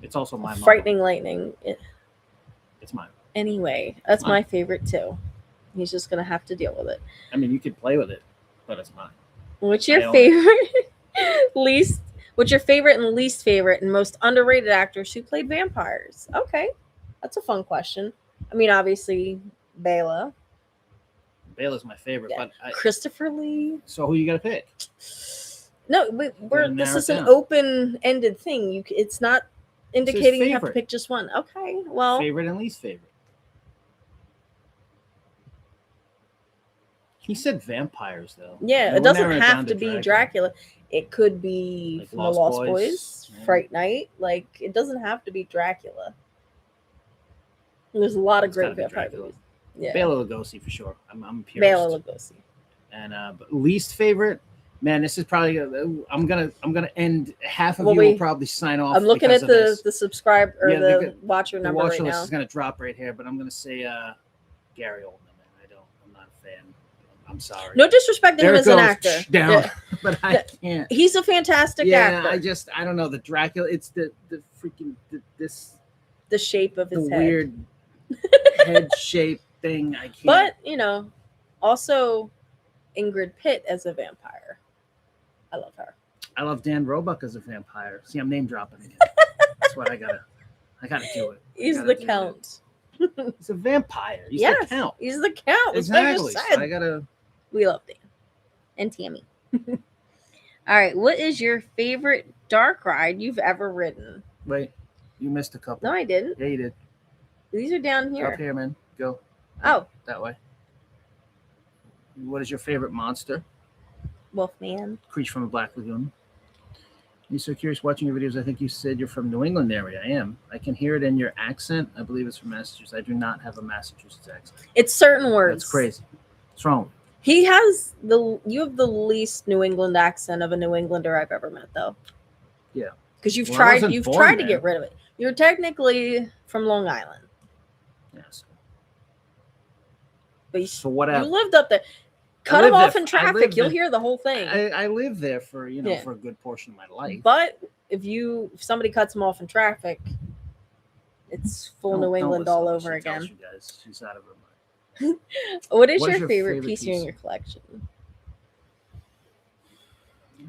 It's also my model. Frightening Lightning. It's mine. Anyway, that's Mine. my favorite too. He's just gonna have to deal with it. I mean, you could play with it, but it's mine. What's I your own favorite What's your favorite and least favorite and most underrated actors who played vampires? Okay, that's a fun question. I mean, obviously Bela. Baylor's my favorite. Yeah. But Christopher Lee. so who you got to pick? No, we're Gotta this narrow is it an down. open-ended thing. It's not indicating you have to favorite. pick just one. Okay, well, Favorite and least favorite. He said vampires, though. yeah, And it we're doesn't narrowing have down to be Dracula. It could be Like from Lost the Lost Boys. Boys, Yeah. Fright Night. Like, it doesn't have to be Dracula. And there's a lot of It's great gotta be vampire Dracula. movies. Yeah, Bela Lugosi for sure. I'm a purist. Bela Lugosi. And but least favorite, man, this is probably I'm gonna end. Half of Well, you will we- probably sign off. I'm looking because at of this. the subscribe or Yeah, the watcher The number watcher right list now. is gonna drop right here, but I'm gonna say Gary Oldman. Man, I'm not a fan. I'm sorry. No disrespect to There him it as an goes, actor. down, Yeah. but I can't. He's a fantastic Yeah, actor. I don't know the Dracula. It's the freaking this The shape of the his head. weird head shape thing. I can't. But, also Ingrid Pitt as a vampire. I love her. I love Dan Roebuck as a vampire. See, I'm name dropping again. That's what I gotta do it. I He's gotta the do it. count. He's a vampire. He's Yes, the count. he's the count. That's what I Exactly. just So said. I gotta. We love Dan. And Tammy. All right. What is your favorite dark ride you've ever ridden? Wait, you missed a couple. No, I didn't. Yeah, you did. These are down here. Up here, man. Go Oh, that way. What is your favorite monster? Wolfman. Creature from the Black Lagoon. You're so curious watching your videos. I think you said you're from New England area. I am. I can hear it in your accent. I believe it's from Massachusetts. I do not have a Massachusetts accent. It's certain words. That's crazy. What's wrong? He has you have the least New England accent of a New Englander I've ever met, though. Yeah. Because you've Well, I tried wasn't you've born tried to there. get rid of it. You're technically from Long Island, Yes. but you So whatever. lived up there. Cut lived him off there- in I traffic. lived You'll there- hear the whole thing. I lived there for Yeah. for a good portion of my life. But if somebody cuts him off in traffic, it's full New Don't England listen all to what over she tells again. You guys. She's out of her mind. What is What is your your favorite favorite piece in piece? your collection? I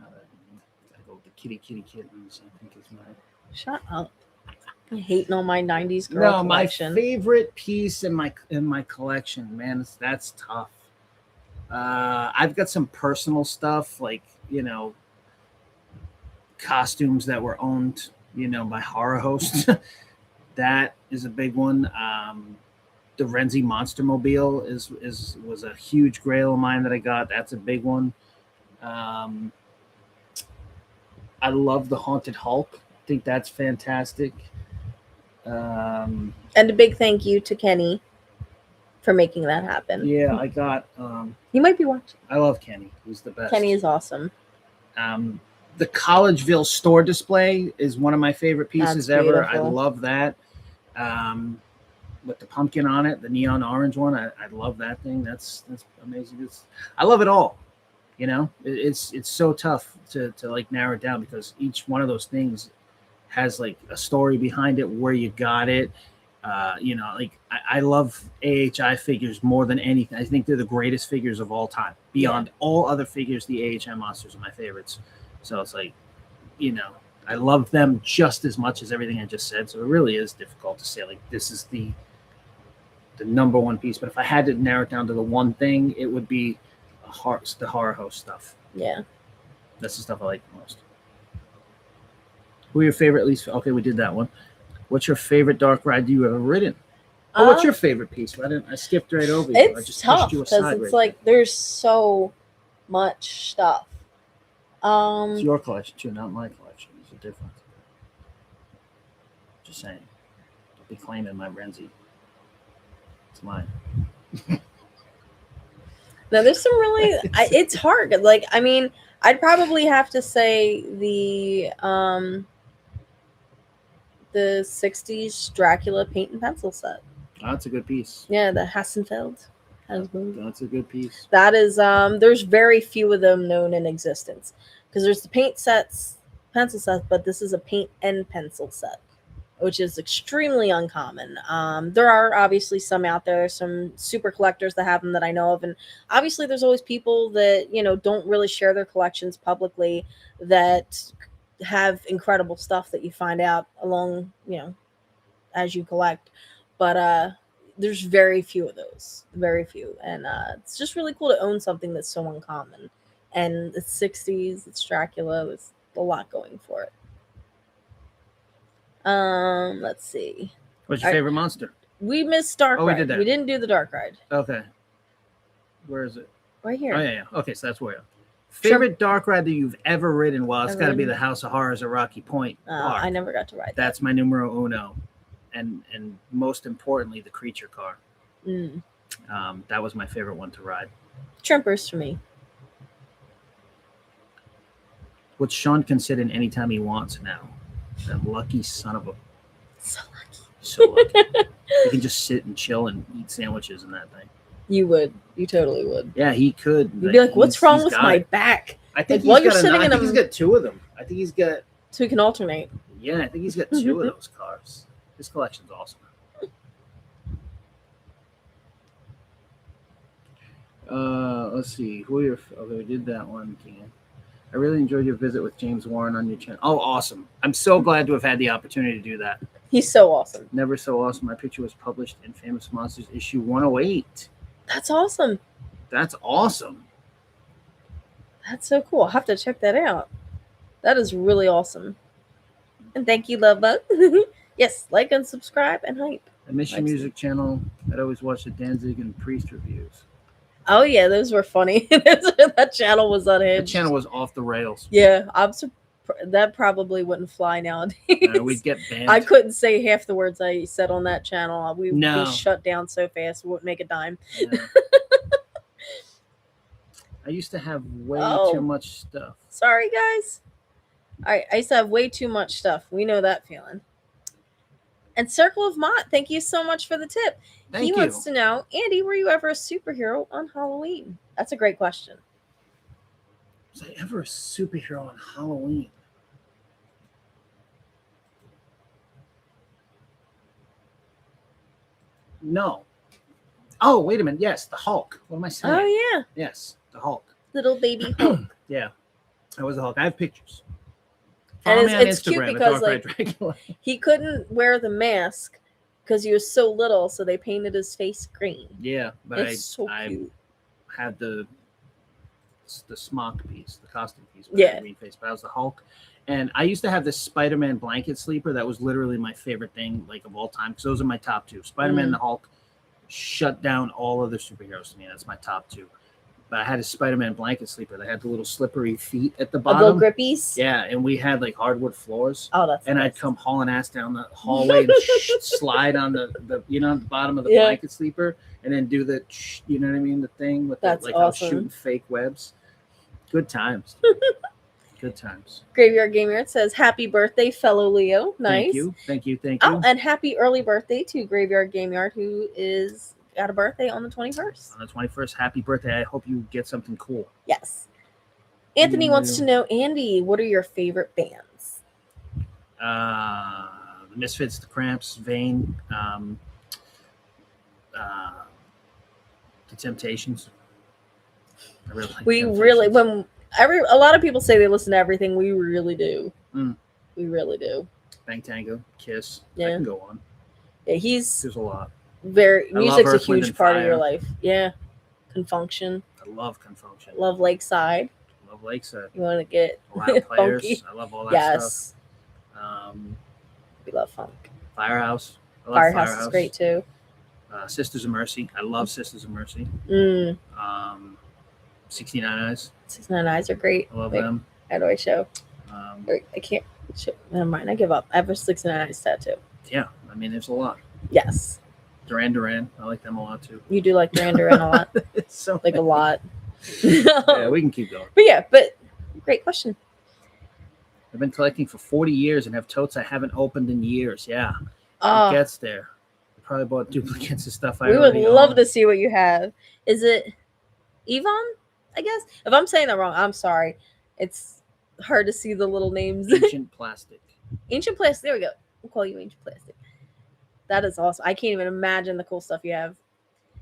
go with the kitty kittens. I think is my. Shut up. I'm hating on my 90s girl No, my collection. favorite piece in my collection, man. That's tough. I've got some personal stuff, like costumes that were owned, by horror hosts. That is a big one. The Renzi Monster Mobile was a huge grail of mine that I got. That's a big one. I love the Haunted Hulk. I think that's fantastic. And a big thank you to Kenny for making that happen. Yeah, I got. You might be watching. I love Kenny. He's the best. Kenny is awesome. The Collegeville store display is one of my favorite pieces That's ever. I beautiful. love that. With the pumpkin on it, the neon orange one. I love that thing. That's amazing. I love it all. It's so tough to like narrow it down because each one of those things has like a story behind it, where you got it. I love AHI figures more than anything. I think they're the greatest figures of all time. Beyond all other figures, the AHI monsters are my favorites. So it's like, I love them just as much as everything I just said. So it really is difficult to say like this is the number one piece. But if I had to narrow it down to the one thing, it would be the horror host stuff. Yeah. That's the stuff I like the most. Who are your favorite least? Okay, we did that one. What's your favorite dark ride you ever ridden? Oh, what's your favorite piece? I skipped right over you. I It's just tough pushed you because aside it's right like there's so much stuff. there. It's your collection too, not my collection. There's a difference. Just saying. Don't be claiming my Renzi. It's mine. No, there's some really. It's hard. Like, I mean, I'd probably have to say the 60s Dracula paint and pencil set. Oh, that's a good piece. Yeah, the Hassenfeld. That's a good piece. That is there's very few of them known in existence because there's the paint sets, pencil sets, but this is a paint and pencil set, which is extremely uncommon. There are obviously some out there, some super collectors that have them that I know of, and obviously there's always people that don't really share their collections publicly that have incredible stuff that you find out along as you collect. But there's very few of those, very few, and it's just really cool to own something that's so uncommon. And it's 60s, it's Dracula, there's a lot going for it. Let's see. What's your favorite monster? We missed Dark Oh, we Ride. did that. We didn't do the Dark Ride. Okay. Where is it? Right here. Oh, yeah. Okay, so that's where. Favorite dark ride that you've ever ridden? Well, it's got to be the House of Horrors at Rocky Point Park. I never got to ride that. That's my numero uno. And most importantly, the creature car. That was my favorite one to ride. Trimpers for me. Which Sean can sit in anytime he wants now. That lucky son of a... So lucky. So lucky. He can just sit and chill and eat sandwiches in that thing. You would. You totally would. Yeah, he could. You'd be like, what's wrong with my back? I think while you're sitting in he's got two of them. I think he's got... So he can alternate. Yeah, I think he's got two of those cars. His collection's awesome. Let's see. Okay, we did that one, Ken. I really enjoyed your visit with James Warren on your channel. Oh, awesome. I'm so glad to have had the opportunity to do that. He's so awesome. Never so awesome. My picture was published in Famous Monsters issue 108. That's awesome. That's awesome. That's so cool. I'll have to check that out. That is really awesome. And thank you, Lovebug. Yes, like and subscribe and hype. I miss your music channel. I'd always watch the Danzig and Priest reviews. Oh, yeah, those were funny. That channel was unhinged. The channel was off the rails. Yeah, that probably wouldn't fly nowadays. We'd get banned. I couldn't say half the words I said on that channel. We No. be shut down so fast, we wouldn't make a dime. Yeah. I used to have way too much stuff. Sorry, guys. I used to have way too much stuff. We know that feeling. And Circle of Mott, thank you so much for the tip. Thank he you. wants to know, Andy, were you ever a superhero on Halloween? That's a great question. Was I ever a superhero on Halloween? No. Oh, wait a minute. Yes, the Hulk. What am I saying? Oh, yeah. Yes, the Hulk. Little baby Hulk. Yeah, I was the Hulk. I have pictures. And Follow me on it's cute Instagram at because, Dark Ride Dracula. he couldn't wear the mask because he was so little, so they painted his face green. Yeah, but It's so I cute. had the smock piece, the costume piece with Yeah. the green face, but I was the Hulk. And I used to have this Spider-Man blanket sleeper that was literally my favorite thing, like, of all time, because those are my top two. Spider-Man and the Hulk shut down all other superheroes to me. That's my top two. But I had a Spider-Man blanket sleeper that had the little slippery feet at the bottom. Little grippies? Yeah, and we had like hardwood floors. Oh, that's And nice. I'd come hauling ass down the hallway and slide on the the bottom of the Yeah. blanket sleeper, and then do the you know what I mean, the thing with That's like I was awesome. shooting fake webs. Good times. Good times. Graveyard Gamer says, happy birthday, fellow Leo. Nice. Thank you. Thank you. Thank Oh, you. and happy early birthday to Graveyard Game Yard, who is got a birthday on the 21st. On the 21st, happy birthday. I hope you get something cool. Yes. Anthony wants to know, Andy, what are your favorite bands? The Misfits, the Cramps, Vane, the Temptations. I really like We Temptations. really, a lot of people say they listen to everything. We really do. Mm. We really do. Bang Tango, Kiss. Yeah. I can go on. Yeah, he's There's a lot. very, I love music's a Earth, Wind, huge and part of Fire. your life. Yeah. Confunction. I love Confunction. Love Lakeside. Love Lakeside. You want to get Loud Players. funky. I love all that Yes. stuff. We love funk. Firehouse. I love Firehouse is great too. Sisters of Mercy. I love Sisters of Mercy. 69 Eyes. 69 Eyes are great. I love Wait, them. How do I show? Um, I can't. Never mind. I give up. I have a 69 Eyes tattoo. yeah, I mean, there's a lot. Yes. Duran Duran. I like them a lot too. You do like Duran Duran a lot. It's so Like a lot. Yeah, we can keep going. But great question. I've been collecting for 40 years and have totes I haven't opened in years. Yeah, it Oh, gets there. I probably bought duplicates of stuff I we would already love own. to see what you have. Is it Yvonne? I guess. If I'm saying that wrong, I'm sorry. It's hard to see the little names. Ancient Plastic. Ancient Plastic. There we go. We'll call you Ancient Plastic. That is awesome. I can't even imagine the cool stuff you have.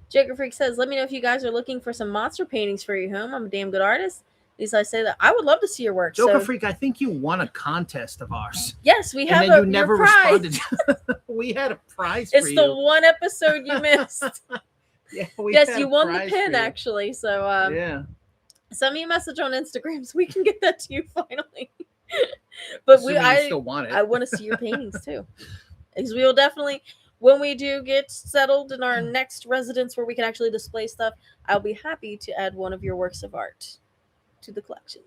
Jacob Freak says, let me know if you guys are looking for some monster paintings for your home. I'm a damn good artist. least I say that. I would love to see your work. Joker So Freak, I think you won a contest of ours. yes, we have And then you your never prize. responded. We had a prize for It's you. the one episode you missed. Yeah, we Yes, had you a won the prize pin for you. actually. So Yeah. send me a message on Instagram so we can get that to you finally. But Assuming you still want it. I want to see your paintings too, because we will definitely, when we do get settled in our next residence where we can actually display stuff, I'll be happy to add one of your works of art to the collection.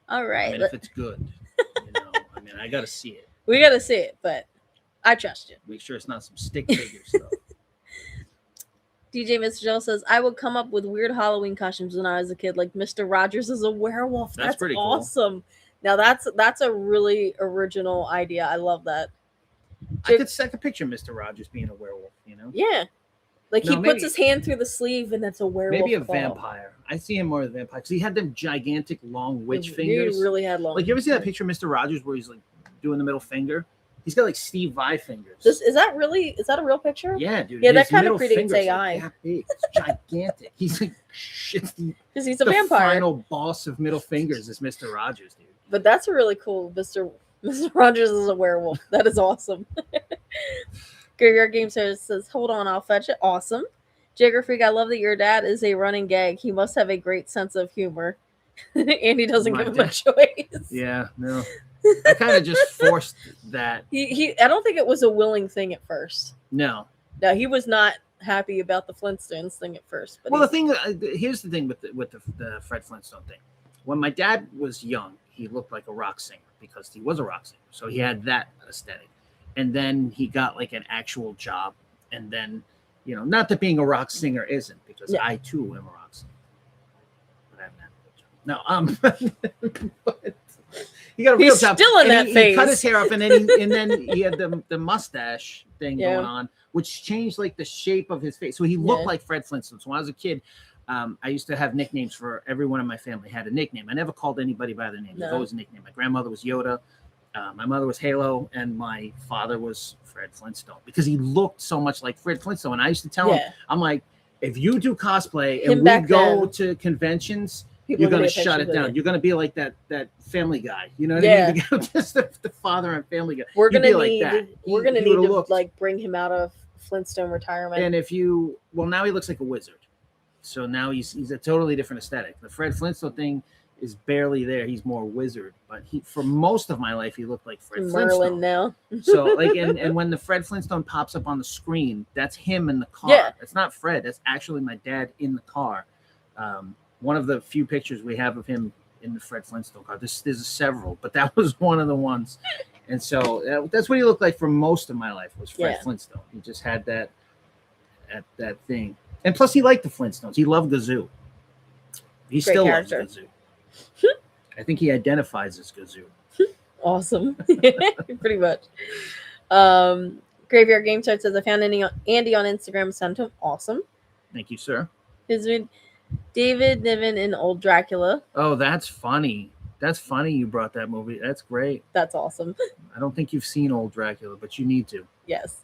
All I right, mean, if it's good, I mean, I got to see it. we got to see it, but I trust you. Make sure it's not some stick figure stuff. DJ Mr. Joe says, I would come up with weird Halloween costumes when I was a kid, like Mr. Rogers is a werewolf. That's pretty cool. awesome. Now that's a really original idea. I love that. I could picture Mr. Rogers being a werewolf, Yeah. Like No, he puts maybe- his hand through the sleeve and that's a werewolf. Maybe a claw. vampire. I see him more as a vampire because he had them gigantic long witch He fingers. really had long. Like, you ever see that picture of Mr. Rogers where he's like doing the middle finger? He's got like Steve Vai fingers. Is that a real picture? Yeah, dude. Yeah, that his kinda middle predates finger's, like, AI. that big. It's gigantic. He's like, shit's the Because he's a vampire. final boss of middle fingers is Mr. Rogers, dude. But that's a really cool Mr. Rogers is a werewolf. That is awesome. Graveyard Game Service says, hold on, I'll fetch it. Awesome. Jagger Freak, I love that your dad is a running gag. He must have a great sense of humor. And he doesn't My give him a dad. choice. Yeah, no. I kind of just forced that. He I don't think it was a willing thing at first. No. No, he was not happy about the Flintstones thing at first. But Well, here's the thing with the Fred Flintstone thing. When my dad was young, he looked like a rock singer because he was a rock singer. So he had that aesthetic. And then he got like an actual job. And then, not that being a rock singer isn't, because Yeah. I too am a rock singer. But I haven't had a good job. No, but he got a real He's job. still in And that he phase. cut his hair off, and then he had the mustache thing Yeah. going on, which changed like the shape of his face. So he looked Yeah. like Fred Flintstone. So when I was a kid, I used to have nicknames for everyone in my family. Had a nickname. I never called anybody by their name. It was No. always a nickname. My grandmother was Yoda. My mother was Halo, and my father was Fred Flintstone because he looked so much like Fred Flintstone. And I used to tell him, yeah. I'm like, if you do cosplay Him and we back go then. to conventions, People you're are gonna get shut it pictures of down. You're gonna be like that Family Guy. You know what Yeah. I mean? Just the father and Family Guy. We're You'd gonna be like need that. we're He- gonna he need would've to looked. like bring him out of Flintstone retirement. And now he looks like a wizard. So now he's a totally different aesthetic. The Fred Flintstone thing is barely there. He's more wizard. But for most of my life, he looked like Fred Merlin Flintstone. now. So like, and when the Fred Flintstone pops up on the screen, that's him in the car. Yeah. It's not Fred. That's actually my dad in the car. One of the few pictures we have of him in the Fred Flintstone car. There's several, but that was one of the ones. And so that's what he looked like for most of my life was Fred Yeah. Flintstone. He just had that thing. And plus he liked the Flintstones. He loved Gazoo. He Great still character. loves Gazoo. I think he identifies as Gazoo. Awesome. Pretty much. Graveyard Game Start says I found Andy on Instagram, sent him. Awesome. Thank you, sir. His name David Niven in Old Dracula. Oh, that's funny. That's funny you brought that movie. That's great. That's awesome. I don't think you've seen Old Dracula, but you need to. Yes.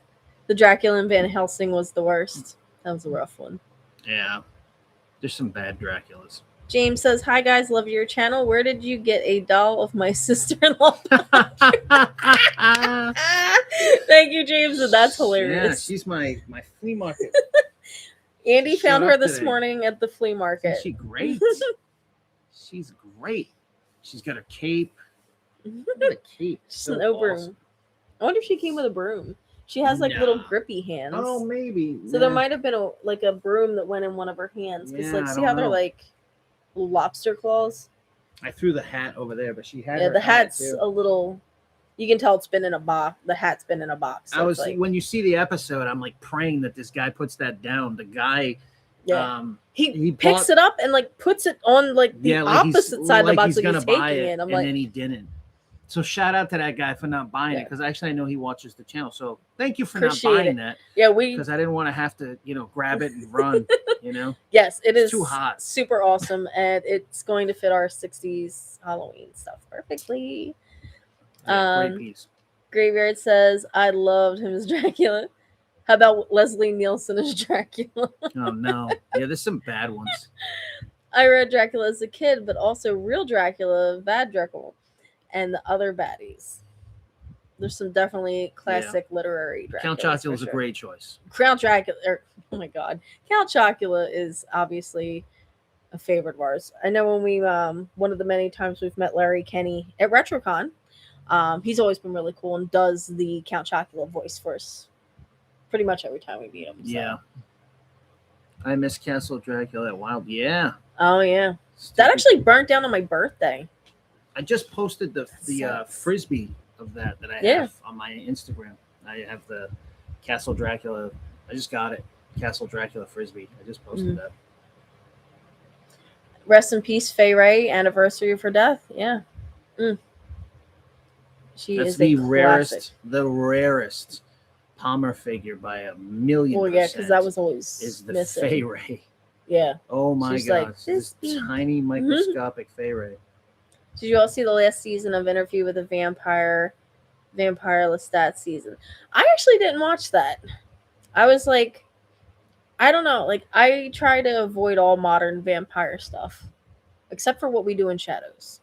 The Dracula in Van Helsing was the worst. That was a rough one. Yeah. There's some bad Draculas. James says, hi guys, love your channel. Where did you get a doll of my sister-in-law? Thank you, James. And that's Yeah, hilarious. she's my flea market. Andy Shut found up her this today. morning at the flea market. Isn't she great? She's great. She's got her cape. What a cape. Just So no broom. awesome. I wonder if she came with a broom. She has like little Nah. grippy hands. Oh, maybe. So there might have been a broom that went in one of her hands. Because Yeah, like I see don't how they're know. like lobster claws? I threw the hat over there, but she had Yeah, her the hat, hat's too. a little, you can tell it's been in a box. The hat's been in a box. So I was it's like, when you see the episode, I'm like praying that this guy puts that down. The guy, yeah. He he picks bought- it up and like puts it on like the like he's- opposite side of the like box, he's like gonna he's buy taking it, it. I'm and like, then he didn't. So shout out to that guy for not buying Yeah. it, because actually I know he watches the channel. So thank you for Appreciate not buying it. that, yeah, we because I didn't want to have to, grab it and run. yes, it It's is too hot. super awesome, and it's going to fit our '60s Halloween stuff perfectly. Yeah, great Um, piece. Graveyard says, I loved him as Dracula. How about Leslie Nielsen as Dracula? Oh no, yeah, there's some bad ones. I read Dracula as a kid, but also Real Dracula, Bad Dracula, and the other baddies. There's some definitely classic literary Draculas. Count Chocula for is a sure. great choice. Count Dracula. Oh my God, Count Chocula is obviously a favorite of ours. I know when we one of the many times we've met Larry Kenny at RetroCon, he's always been really cool and does the Count Chocula voice for us pretty much every time we meet him. So. Yeah. I miss Castle Dracula at Wild. Yeah. Oh yeah. Stupid. That actually burnt down on my birthday. I just posted the sucks. frisbee of that I Yeah. have on my Instagram. I have the Castle Dracula. I just got it. Castle Dracula frisbee. I just posted that. Rest in peace, Fay Ray. Anniversary of her death. Yeah. She That's is the a rarest Palmer figure by a million. Well, yeah, because that was always is the missing. Fay Ray. Yeah. Oh my She's God! like, this this tiny microscopic Fay Ray. Did you all see the last season of Interview with a Vampire Lestat season? I actually didn't watch that. I was like, I don't know. Like, I try to avoid all modern vampire stuff, except for What We Do in Shadows.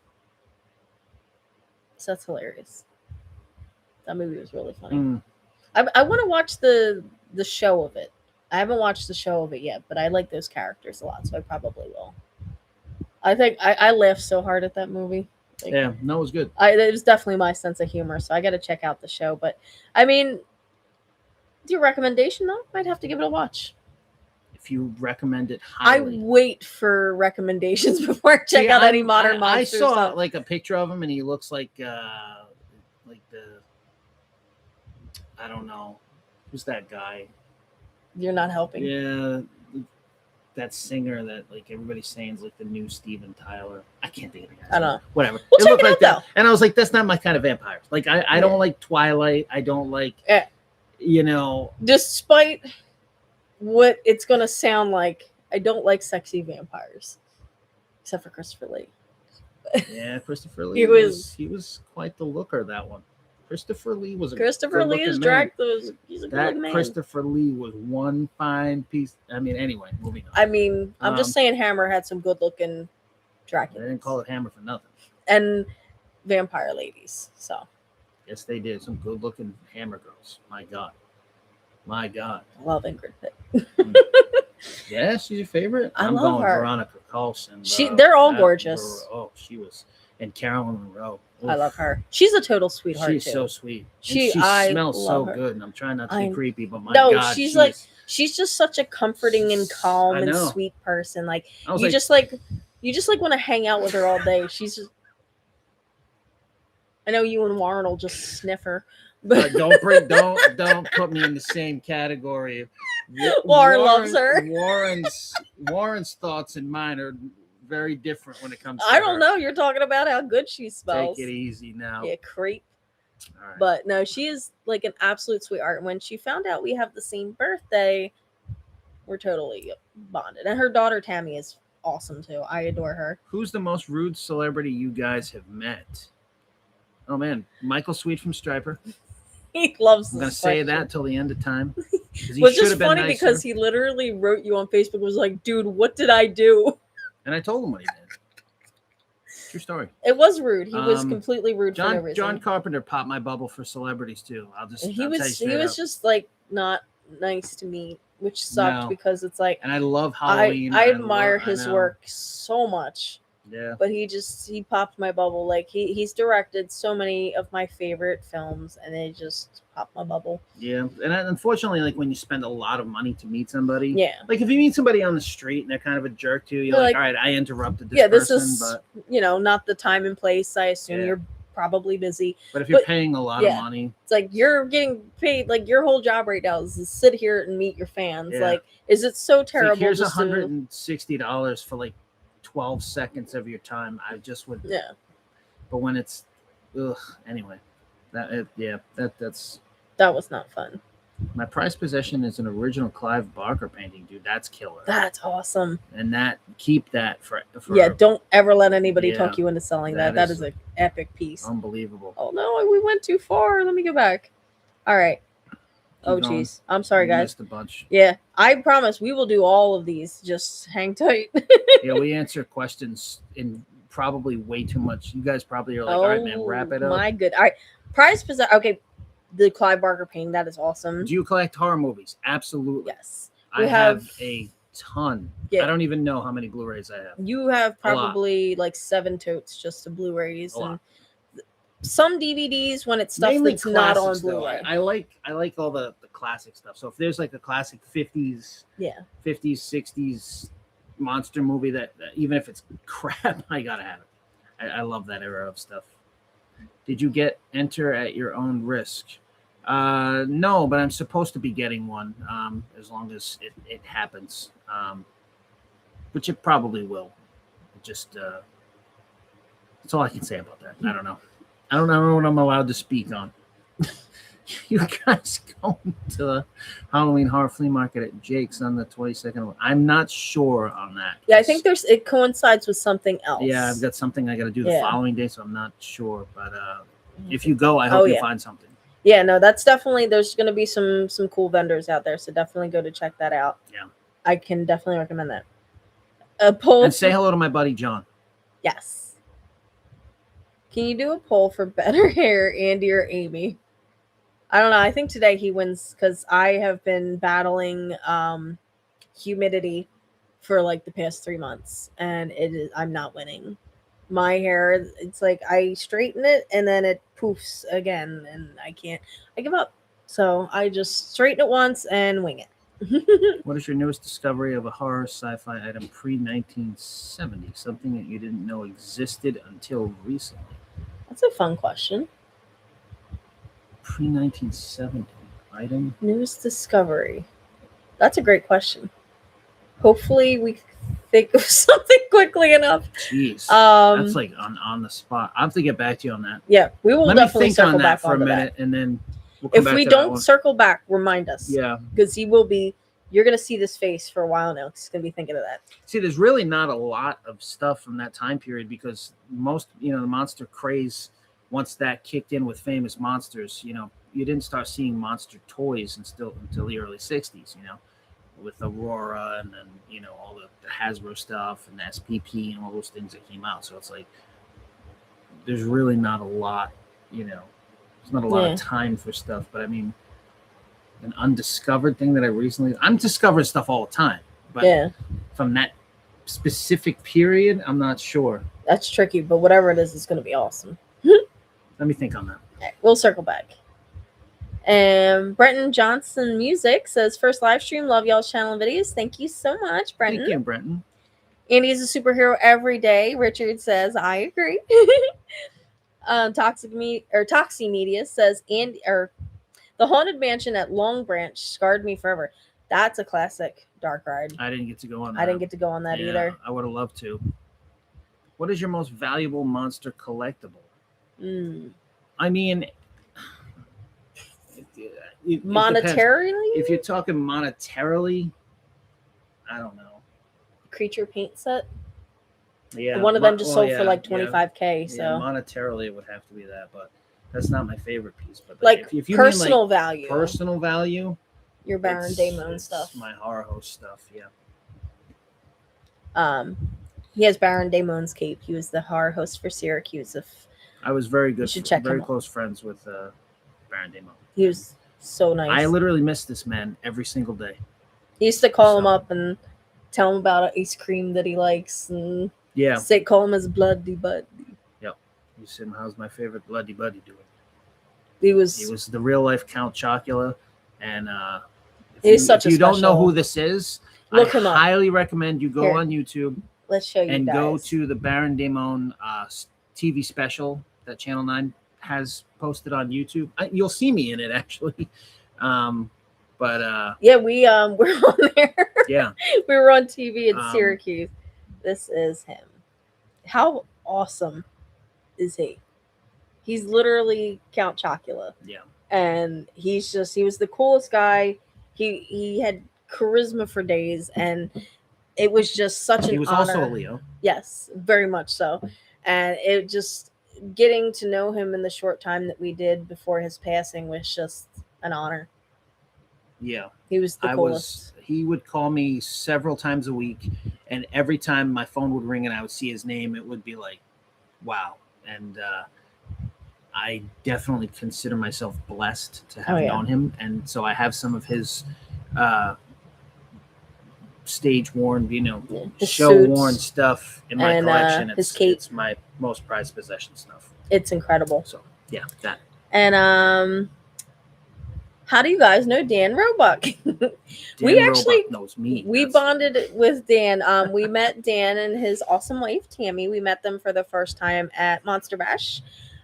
So that's hilarious. That movie was really funny. I want to watch the show of it. I haven't watched the show of it yet, but I like those characters a lot, so I probably will. I think I laughed so hard at that movie. Like, Yeah, no, it was good. it was definitely my sense of humor, so I got to check out the show. But I mean, your recommendation though, I'd have to give it a watch. If you recommend it I highly. wait for recommendations before I check out any modern I monster saw stuff. like a picture of him, and he looks like the I don't know who's that guy. You're not helping. Yeah, that singer that like everybody's saying is like the new Steven Tyler. I can't think of the guy's I don't name. know. Whatever. We'll check looked it like out, that. though. And I was like, that's not my kind of vampires. Like I don't like Twilight. I don't like Despite what it's gonna sound like, I don't like sexy vampires, except for Christopher Lee. Yeah, Christopher Lee. He was quite the looker. That one. Christopher Lee was a Christopher Lee is Dracula. He's a good man. Christopher Lee was one fine piece. I mean, anyway, moving on. I mean, I'm just saying Hammer had some good looking Dracula. They didn't call it Hammer for nothing. And vampire ladies. So yes, they did. Some good looking Hammer girls. My God. I love Ingrid Pitt. Yeah, she's your favorite. I I'm love going her. Veronica Carlson. They're all gorgeous. She was, and Carolyn Monroe. I love her. She's a total sweetheart. She's too. so sweet. She smells so her. good, and I'm trying not to be creepy, but my no, God, she's like she's just such a comforting and calm I and know. sweet person. Like I was you like, just want to hang out with her all day. She's just. I know you and Warren will just sniff her. But don't put me in the same category. Warren loves her. Warren's thoughts and mine are very different when it comes to I don't her. know. You're talking about how good she smells. Take it easy now. Yeah, creep. All right. But no, she is like an absolute sweetheart. And when she found out we have the same birthday, we're totally bonded. And her daughter Tammy is awesome too. I adore her. Who's the most rude celebrity you guys have met? Oh man, Michael Sweet from Stryper. He loves this I'm gonna say question. that till the end of time. 'Cause he Well, it's should just have been funny nicer. because he literally wrote you on Facebook, was like, dude, what did I do? And I told him what he did. True story. It was rude. He was completely rude for no John reason. John Carpenter popped my bubble for celebrities too. He was just like not nice to me, which sucked No. because it's like and I love Halloween. I admire his know. work so much. Yeah. But he popped my bubble. Like he's directed so many of my favorite films, and they just popped my bubble. Yeah, and unfortunately, like when you spend a lot of money to meet somebody, Yeah. like if you meet somebody on the street and they're kind of a jerk to you, you're They're like, like, all right, I interrupted this yeah, person, this is but not the time and place. I assume Yeah. you're probably busy. if you're but- paying a lot of yeah. money, It's like you're getting paid. Like your whole job right now is to sit here and meet your fans. Yeah. Like, is it so it's like, terrible? here's just to- $160 for like 12 seconds of your time. I just would, yeah. but when it's, anyway, that's That was not fun. my prized possession is an original Clive Barker painting, dude. That's killer. That's awesome. And keep that for Yeah, don't ever let anybody Yeah, talk you into selling that. that That is- is an epic piece. unbelievable. Oh no, we went too far. Let me go back. All right. Oh, Keep going. geez. I'm sorry, You guys. missed a bunch. Yeah, I promise we will do all of these. Just hang tight. Yeah, we answer questions in probably way too much. You guys probably are like, all right, man, wrap it up. My good. All right. Prize possession. Okay. The Clive Barker painting. That is awesome. Do you collect horror movies? Absolutely. Yes. I have a ton. Yeah. I don't even know how many Blu-rays I have. You have probably like 7 totes just to Blu-rays and some DVDs when it's stuff Mainly that's not on classics, though. Blu-ray. I like all the classic stuff. So if there's like a classic 50s, 60s monster movie that even if it's crap, I gotta have it. I love that era of stuff. Did you enter at your own risk? No, but I'm supposed to be getting one as long as it happens, which it probably will. Just that's all I can say about that. I don't know. I don't know what I'm allowed to speak on. You guys going to the Halloween Horror Flea Market at Jake's on the 22nd? I'm not sure on that. Yeah, I think it coincides with something else. Yeah, I've got something I got to do the following day, so I'm not sure. But if you go, I hope you find something. Yeah, no, that's definitely, there's going to be some cool vendors out there, so definitely go to check that out. Yeah. I can definitely recommend that. A poll. And say hello to my buddy John. Yes. Can you do a poll for better hair, Andy or Amy? I don't know. I think today he wins because I have been battling humidity for like the past 3 months, and I'm not winning. My hair, it's like I straighten it and then it poofs again, and I give up. So I just straighten it once and wing it. What is your newest discovery of a horror sci-fi item pre-1970? Something that you didn't know existed until recently. That's a fun question. Pre-1970 item? Newest discovery. That's a great question. Hopefully we think of something quickly enough. Jeez. That's like on the spot. I have to get back to you on that. Yeah, we will definitely circle back for a minute, and then we'll come back to that one. Circle back, remind us. Yeah. Because you're going to see this face for a while now. He's going to be thinking of that. See, there's really not a lot of stuff from that time period because most, the monster craze, once that kicked in with Famous Monsters, you didn't start seeing monster toys until the early 60s, with Aurora and then, all the Hasbro stuff and the SPP and all those things that came out. So it's like, there's really not a lot, there's not a lot of time for stuff. But I mean, an undiscovered thing that I'm discovering stuff all the time. But from that specific period, I'm not sure. That's tricky, but whatever it is, it's going to be awesome. Let me think on that. Right, we'll circle back. And Brenton Johnson Music says, first live stream, love y'all's channel and videos. Thank you so much, Brenton. Thank you, Brenton. Andy's a superhero every day. Richard says, I agree. Toxie Media says, the Haunted Mansion at Long Branch scarred me forever. That's a classic dark ride. I didn't get to go on that. I didn't get to go on that either. I would have loved to. What is your most valuable monster collectible? I mean, monetarily? If you're talking monetarily, I don't know. Creature paint set? Yeah. One of them just sold for like $25K. So monetarily it would have to be that, but that's not my favorite piece. But like if you personal mean like value. Personal value. Your Baron Daemon stuff. My horror host stuff, yeah. He has Baron Daemon's cape. He was the horror host for Syracuse. I was very good. Very close friends with Baron Daemon. He was so nice. I literally miss this man every single day. He used to call him up and tell him about an ice cream that he likes, and call him his bloody buddy. Yep. He said, "How's my favorite bloody buddy doing?" He was the real life Count Chocula, and if you don't know who this is, look him up. I highly recommend you go on YouTube. Let's show you and guys. Go to the Baron Daemon TV special that Channel 9 has posted on YouTube. You'll see me in it actually. We're on there. Yeah. We were on TV in Syracuse. This is him. How awesome is he? He's literally Count Chocula. Yeah. And he was the coolest guy. He had charisma for days, and it was just such an honor. He was also a Leo. Yes, very much so. And it just getting to know him in the short time that we did before his passing was just an honor. Yeah. He was the coolest. He would call me several times a week, and every time my phone would ring and I would see his name, it would be like, wow. And I definitely consider myself blessed to have known him. And so I have some of his stage worn, show worn stuff in my collection. It's my most prized possession stuff. It's incredible. So yeah, that. And how do you guys know Dan Roebuck? Roebuck knows me. We bonded with Dan. We met Dan and his awesome wife Tammy. We met them for the first time at Monster Bash.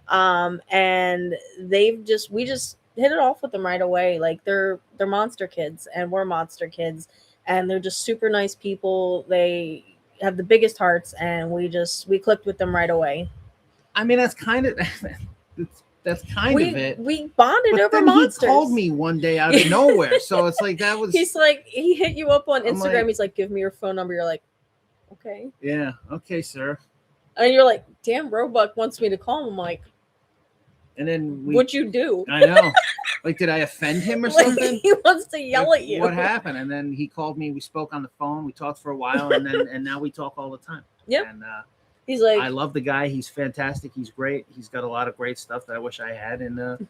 And we just hit it off with them right away. Like they're monster kids and we're monster kids, and they're just super nice people. They have the biggest hearts, and we clicked with them right away. I mean, that's kind of that's kind of it. We bonded but over then monsters. He called me one day out of nowhere, so it's like that was. He's like, he hit you up on Instagram. He's like, "Give me your phone number." You're like, "Okay." Yeah. Okay, sir. And you're like, "Damn, Roebuck wants me to call him." I'm like, and then what'd you do? I know. Like, did I offend him or something? He wants to yell at you. What happened? And then he called me. We spoke on the phone. We talked for a while, and now we talk all the time. Yep. And he's like, I love the guy. He's fantastic. He's great. He's got a lot of great stuff that I wish I had, and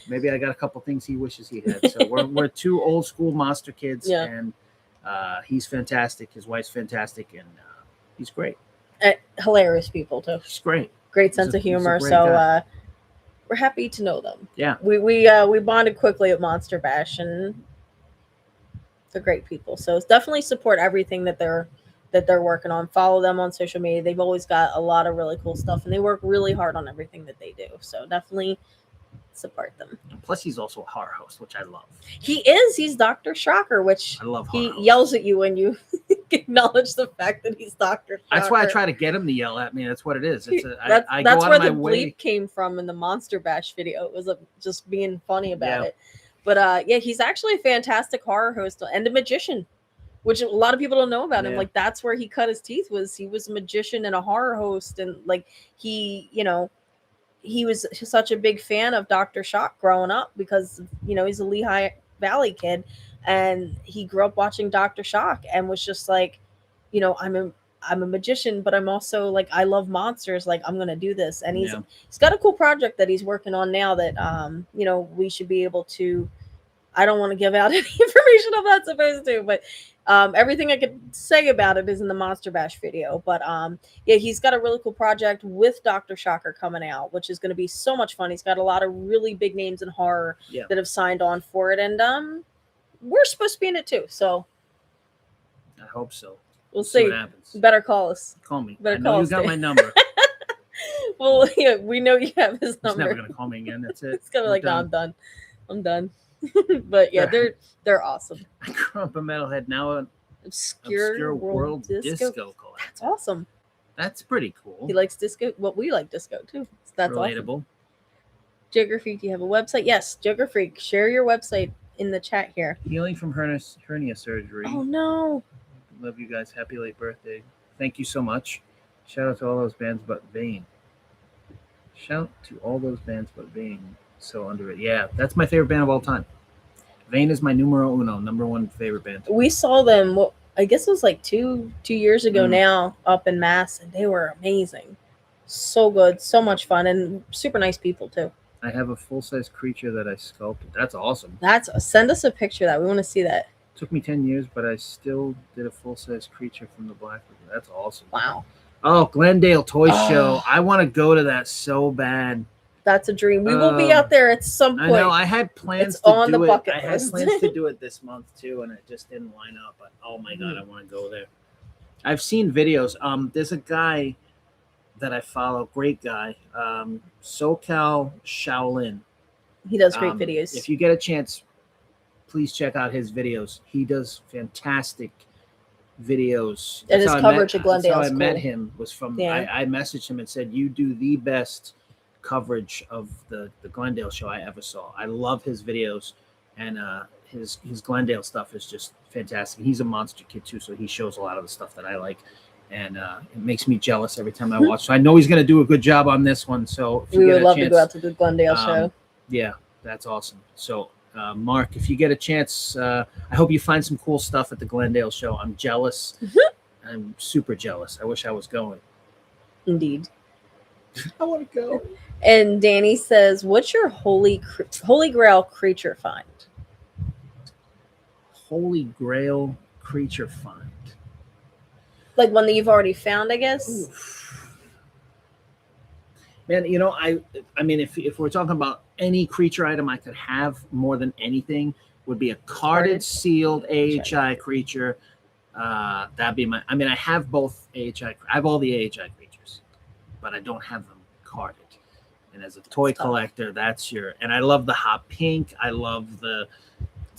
maybe I got a couple things he wishes he had. So we're two old school monster kids, and he's fantastic. His wife's fantastic, and he's great. Hilarious people too. He's great. Great sense of humor. So we're happy to know them. Yeah. We bonded quickly at Monster Bash, and they're great people. So definitely support everything that they're working on. Follow them on social media. They've always got a lot of really cool stuff, and they work really hard on everything that they do. So definitely support them. And plus, he's also a horror host, which I love. He is. He's Dr. Shocker, which I love. He yells at you when you acknowledge the fact that he's Dr. Shocker. That's why I try to get him to yell at me. That's what it is. That's where the bleep came from in the Monster Bash video. It was just being funny about it. But he's actually a fantastic horror host and a magician, which a lot of people don't know about him. Like that's where he cut his teeth. He was a magician and a horror host, and like he was such a big fan of Dr. Shock growing up because he's a Lehigh Valley kid, and he grew up watching Dr. Shock and was just like, I'm a magician, but I'm also like, I love monsters. Like I'm gonna do this, and he's got a cool project that he's working on now that we should be able to. I don't want to give out any information I'm not supposed to, but everything I could say about it is in the Monster Bash video. But he's got a really cool project with Dr. Shocker coming out, which is going to be so much fun. He's got a lot of really big names in horror that have signed on for it, and we're supposed to be in it too. So I hope so. We'll see. What happens. Better call us. Call me. Better I know call you us, got Dave. my number. Well, we know you have his number. He's never gonna call me again. That's it. It's gonna be like, no, I'm done. But yeah, they're awesome. I grew up a metalhead, now an obscure world disco collector. That's awesome. That's pretty cool. He likes disco. Well, we like disco too. So that's relatable. Awesome. Jigger Freak, do you have a website? Yes, Jigger Freak. Share your website in the chat here. Healing from hernia surgery. Oh no. Love you guys. Happy late birthday. Thank you so much. Shout out to all those bands but Vain. Shout to all those bands but Vain. So underrated. Yeah, that's my favorite band of all time. Vain is my numero uno, number one favorite band. We saw them, I guess it was like two years ago now, up in Mass, and they were amazing. So good, so much fun, and super nice people too. I have a full-size creature that I sculpted. That's awesome. Send us a picture of that. We want to see that. It took me 10 years, but I still did a full-size creature from the Black River. That's awesome. Wow. Oh, Glendale Toy Show. I want to go to that so bad. That's a dream. We will be out there at some point. I know. I had plans to do it. I had plans to do it this month too, and it just didn't line up. But oh my god, I want to go there. I've seen videos. There's a guy that I follow, great guy, SoCal Shaolin. He does great videos. If you get a chance, please check out his videos. He does fantastic videos. And his coverage of Glendale. That's how I met him. Was from I messaged him and said, "You do the best coverage of the Glendale show I ever saw." I love his videos, and his Glendale stuff is just fantastic. He's a monster kid too, so he shows a lot of the stuff that I like, and it makes me jealous every time I watch. So I know he's going to do a good job on this one. So if we would love to go out to the Glendale show. Yeah, that's awesome. So Mark, if you get a chance, I hope you find some cool stuff at the Glendale show. I'm jealous. I'm super jealous. I wish I was going. Indeed. I want to go. And Danny says, "What's your holy grail creature find?" Holy Grail creature find. Like one that you've already found, I guess. Oof. Man, I mean, if we're talking about any creature item I could have more than anything, would be a carded sealed AHI creature. That'd be my. I mean, I have both AHI. I have all the AHI creatures, but I don't have them carded. And as a toy collector, that's your. And I love the hot pink. I love the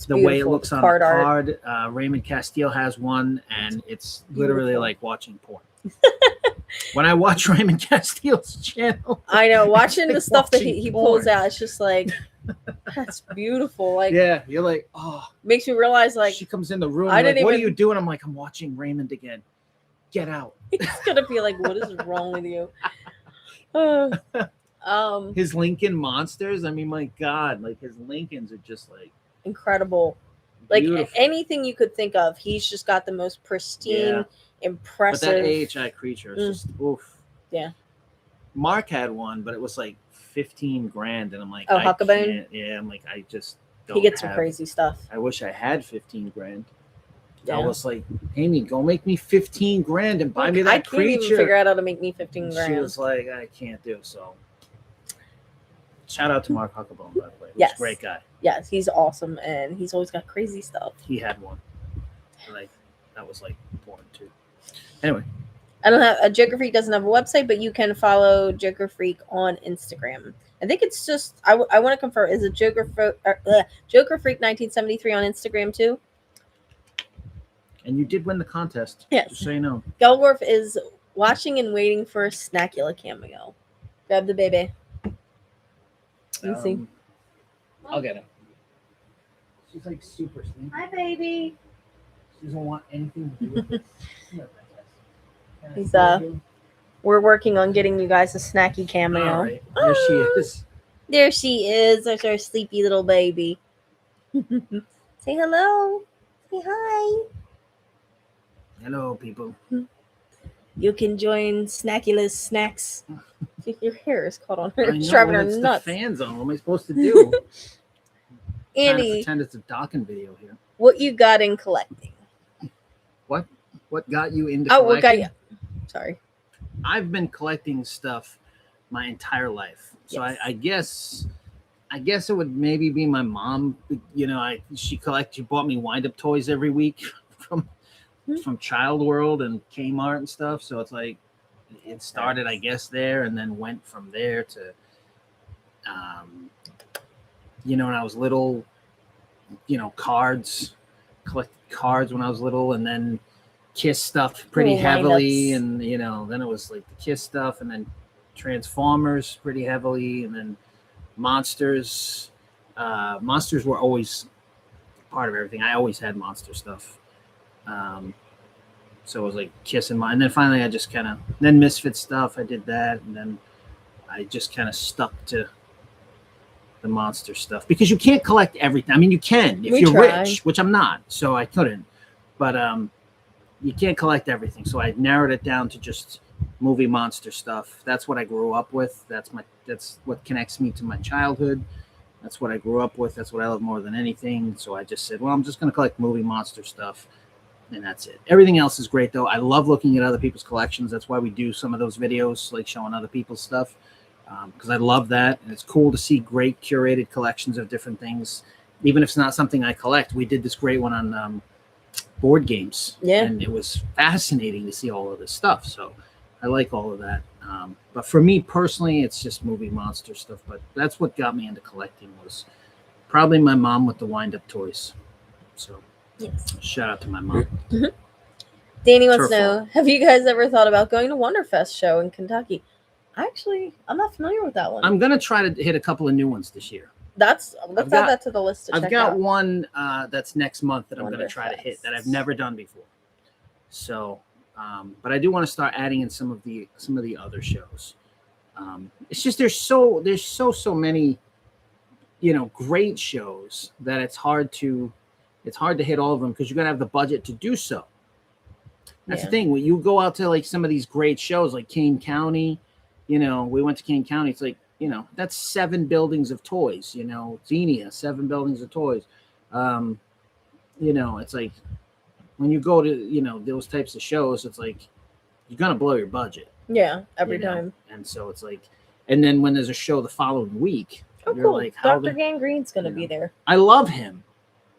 way it looks on the card. Raymond Castile has one, and it's literally like watching porn. When I watch Raymond Castile's channel, I know, watching the stuff that he pulls out, it's just like, that's beautiful. Like, yeah, you're like, oh, makes you realize, like, she comes in the room. I Like, didn't what are even- you doing? I'm like, I'm watching Raymond again. Get out. it's gonna be like, what is wrong with you? His Lincoln monsters. I mean, my God, like his Lincolns are just like Incredible. Like beautiful. anything you could think of, he's just got the most pristine, Yeah. But impressive. that AHI creature is just oof. Yeah. Mark had one, but it was like 15 grand, and I'm like, Oh, I Huckabone? can't. Yeah, I'm like, I just don't. He gets some have- crazy stuff. I wish I had 15 grand. Yeah. I was like, Amy, go make me 15 grand and buy me I that can't creature. even figure out how to make me 15 And grand. She was like, I can't do so. Shout out to Mark Huckabone, by the way. He's Yes. a great guy. Yes, he's awesome, and he's always got crazy stuff. He had one. Like that was like porn too. Anyway, I don't have a Joker Freak doesn't have a website, but you can follow Joker Freak on Instagram. I think it's just I want to confirm, is it Joker Freak 1973 on Instagram too? and you did win the contest. Yes. Just so you know. Gelworf is watching and waiting for a Snackula cameo. Grab the baby. Let me see. I'll get him. She's like super sneaky. Hi, baby. She doesn't want anything to do with this. He's, We're working on getting you guys a snacky cameo. All right. There she is. There she is. There's our sleepy little baby. Say hello. Say hi. Hello, people. You can join Snackula's Snacks. Your hair is caught on her. I It's know, driving her it's nuts. the fan zone. What am I supposed to do? Trying to Andy, pretend it's a docking video here. what you got in collecting? What got you into Oh, collecting? what got you? Sorry. I've been collecting stuff my entire life. So Yes. I guess it would maybe be my mom. You know, she bought me wind up toys every week from Child World and Kmart and stuff. So it's like it started, I guess, there and then went from there to when I was little, collected cards when I was little, and then Kiss stuff pretty Little heavily, windups. and then it was like the Kiss stuff, and then Transformers pretty heavily, and then Monsters. Monsters were always part of everything. I always had monster stuff. So it was like Kiss and then finally I just then Misfit stuff. I did that, and then I just kind of stuck to the monster stuff because you can't collect everything. I mean, you can if We you're try. rich, which I'm not, so I couldn't. But you can't collect everything. So I narrowed it down to just movie monster stuff. That's what I grew up with. That's what connects me to my childhood. That's what I grew up with. That's what I love more than anything. So I just said, well, I'm just going to collect movie monster stuff. And that's it. Everything else is great, though. I love looking at other people's collections. That's why we do some of those videos, like showing other people's stuff, because I love that. And it's cool to see great curated collections of different things, even if it's not something I collect. We did this great one on board games. Yeah. And it was fascinating to see all of this stuff. So I like all of that. But for me personally, it's just movie monster stuff. But that's what got me into collecting was probably my mom with the wind-up toys. So Yes. shout out to my mom. Danny wants It's to her know, have you guys ever thought about going to Wonderfest show in Kentucky? I'm not familiar with that one. I'm gonna try to hit a couple of new ones this year. Let's I've add got- that to the list to I've check ght out. one that's next month that I'm gonna try to hit that I've Wonderfest. never done before. So, but I do want to start adding in some of the other shows. It's just there's so many. great shows that it's hard to hit all of them because you're gonna have the budget to do so. That's Yeah. the thing. When you go out to like some of these great shows like Kane County, we went to Kane County. It's like, that's 7 buildings of toys, Xenia, 7 buildings of toys. It's like when you go to, those types of shows, it's like you're going to blow your budget. Yeah, every time. And so it's like, and then when there's a show the following week, Oh, you're cool. like, how Dr. Gangrene's going to you be know. there. I love him.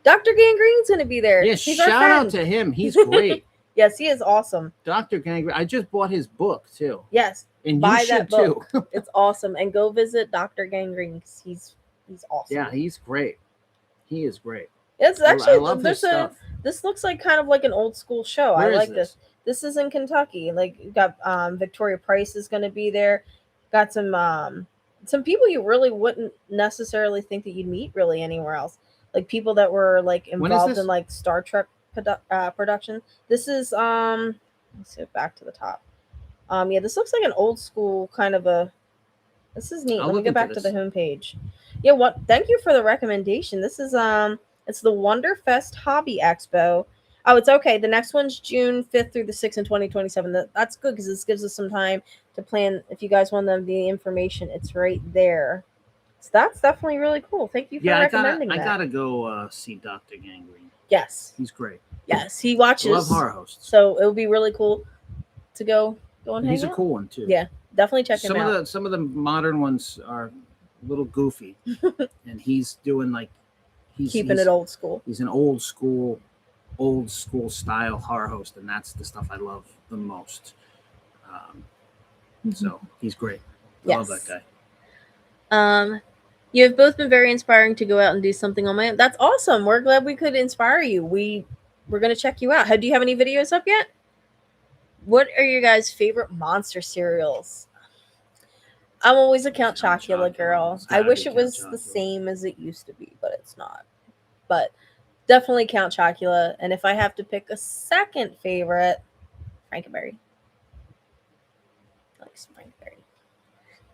Dr. Gangrene's going to be there. Yeah, He's our shout friend. out to him. He's great. Yes, he is awesome. Dr. Gangrene. I just bought his book too. Yes, And buy you that should too. book. It's awesome. And go visit Dr. Gangrene. He's awesome. Yeah, he's great. He is great. It's I actually love his stuff. this looks like kind of like an old school show. Where I is like this. This is in Kentucky. Like you got Victoria Price is going to be there. Got some people you really wouldn't necessarily think that you'd meet really anywhere else. Like people that were like When is involved this? in like Star Trek production. This is let's go back to the top. Yeah, this looks like an old school kind of a. This is neat. I'll Let me look go into back to the this. homepage. Yeah, what? Thank you for the recommendation. This is it's the Wonderfest Hobby Expo. Oh, it's okay. The next one's June 5th through the 6th in 2027. That's good because this gives us some time to plan. If you guys want the information, it's right there. So that's definitely really cool. Thank you for recommending I that. gotta go see Dr. Gangrene. Yes, He's great. yes, he I watches. love horror hosts. So it would be really cool to go and And hang he's a out. cool one too. Yeah, definitely check him out. Some of the modern ones are a little goofy, and he's doing like Keeping it old school. He's an old school style horror host, and that's the stuff I love the most. So he's great. I love that guy. You have both been very inspiring to go out and do something on my own. That's awesome. We're glad we could inspire you. We're gonna check you out. Do you have any videos up yet? What are your guys' favorite monster cereals? I'm always a Count Chocula girl. It's I gotta wish be it was Count the Chocula. same as it used to be, but it's not. But definitely Count Chocula. And if I have to pick a second favorite, Frankenberry. I like Frankenberry.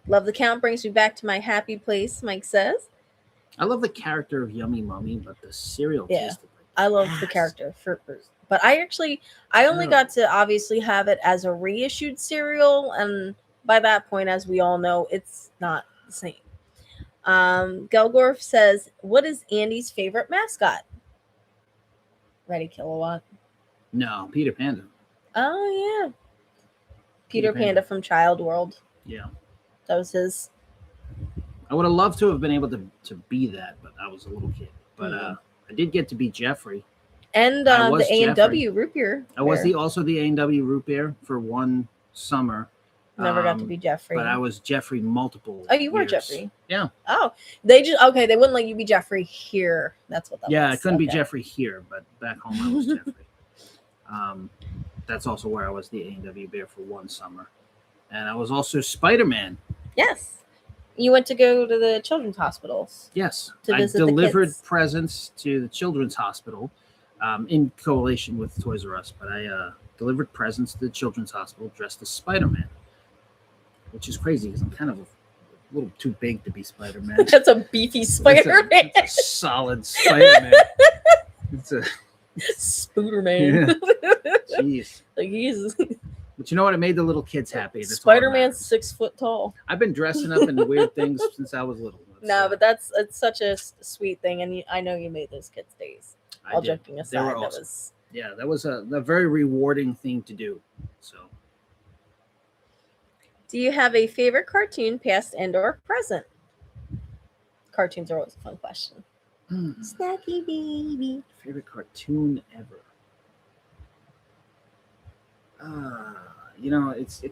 Love the Count brings me back to my happy place, Mike says. I love the character of Yummy Mummy, but the cereal Yeah. tasted like I love the ass. character but I only Yeah. got to obviously have it as a reissued cereal, and by that point, as we all know, it's not the same. Gelgorf says, "What is Andy's favorite mascot?" Ready Kilowatt. No, Peter Panda. Oh yeah, Peter Peter Panda Panda. from Child World. Yeah. That was his. I would have loved to have been able to be that, but I was a little kid. But I did get to be Jeffrey. And I was the A&W root beer. I was bear. also the A&W root beer for one summer. Never got to be Jeffrey. But I was Jeffrey multiple. Oh, you were years. Jeffrey. Yeah. Oh, they wouldn't let you be Jeffrey here. That's what that Yeah, was. I couldn't be Okay. Jeffrey here, but back home I was Jeffrey. That's also where I was the A&W bear for one summer. And I was also Spider-Man. Yes. You went to go to the children's hospitals. Yes. To I visit the delivered kids. presents to the children's hospital in coalition with Toys R Us, but I delivered presents to the children's hospital dressed as Spider-Man, which is crazy because I'm kind of a little too big to be Spider-Man. That's a beefy Spider-Man. It's a solid Spider-Man. It's a Spooderman. jeez. Like he's But you know what? It made the little kids happy. That's all that Spider-Man's matters. 6 foot tall. I've been dressing up in weird things since I was little. No, but it's such a sweet thing, and I know you made those kids' days. I All did. joking They aside, were that awesome. was. Yeah, that was a very rewarding thing to do. So Do you have a favorite cartoon, past and/or present? Cartoons are always a fun question. Snacky baby. favorite cartoon ever. It's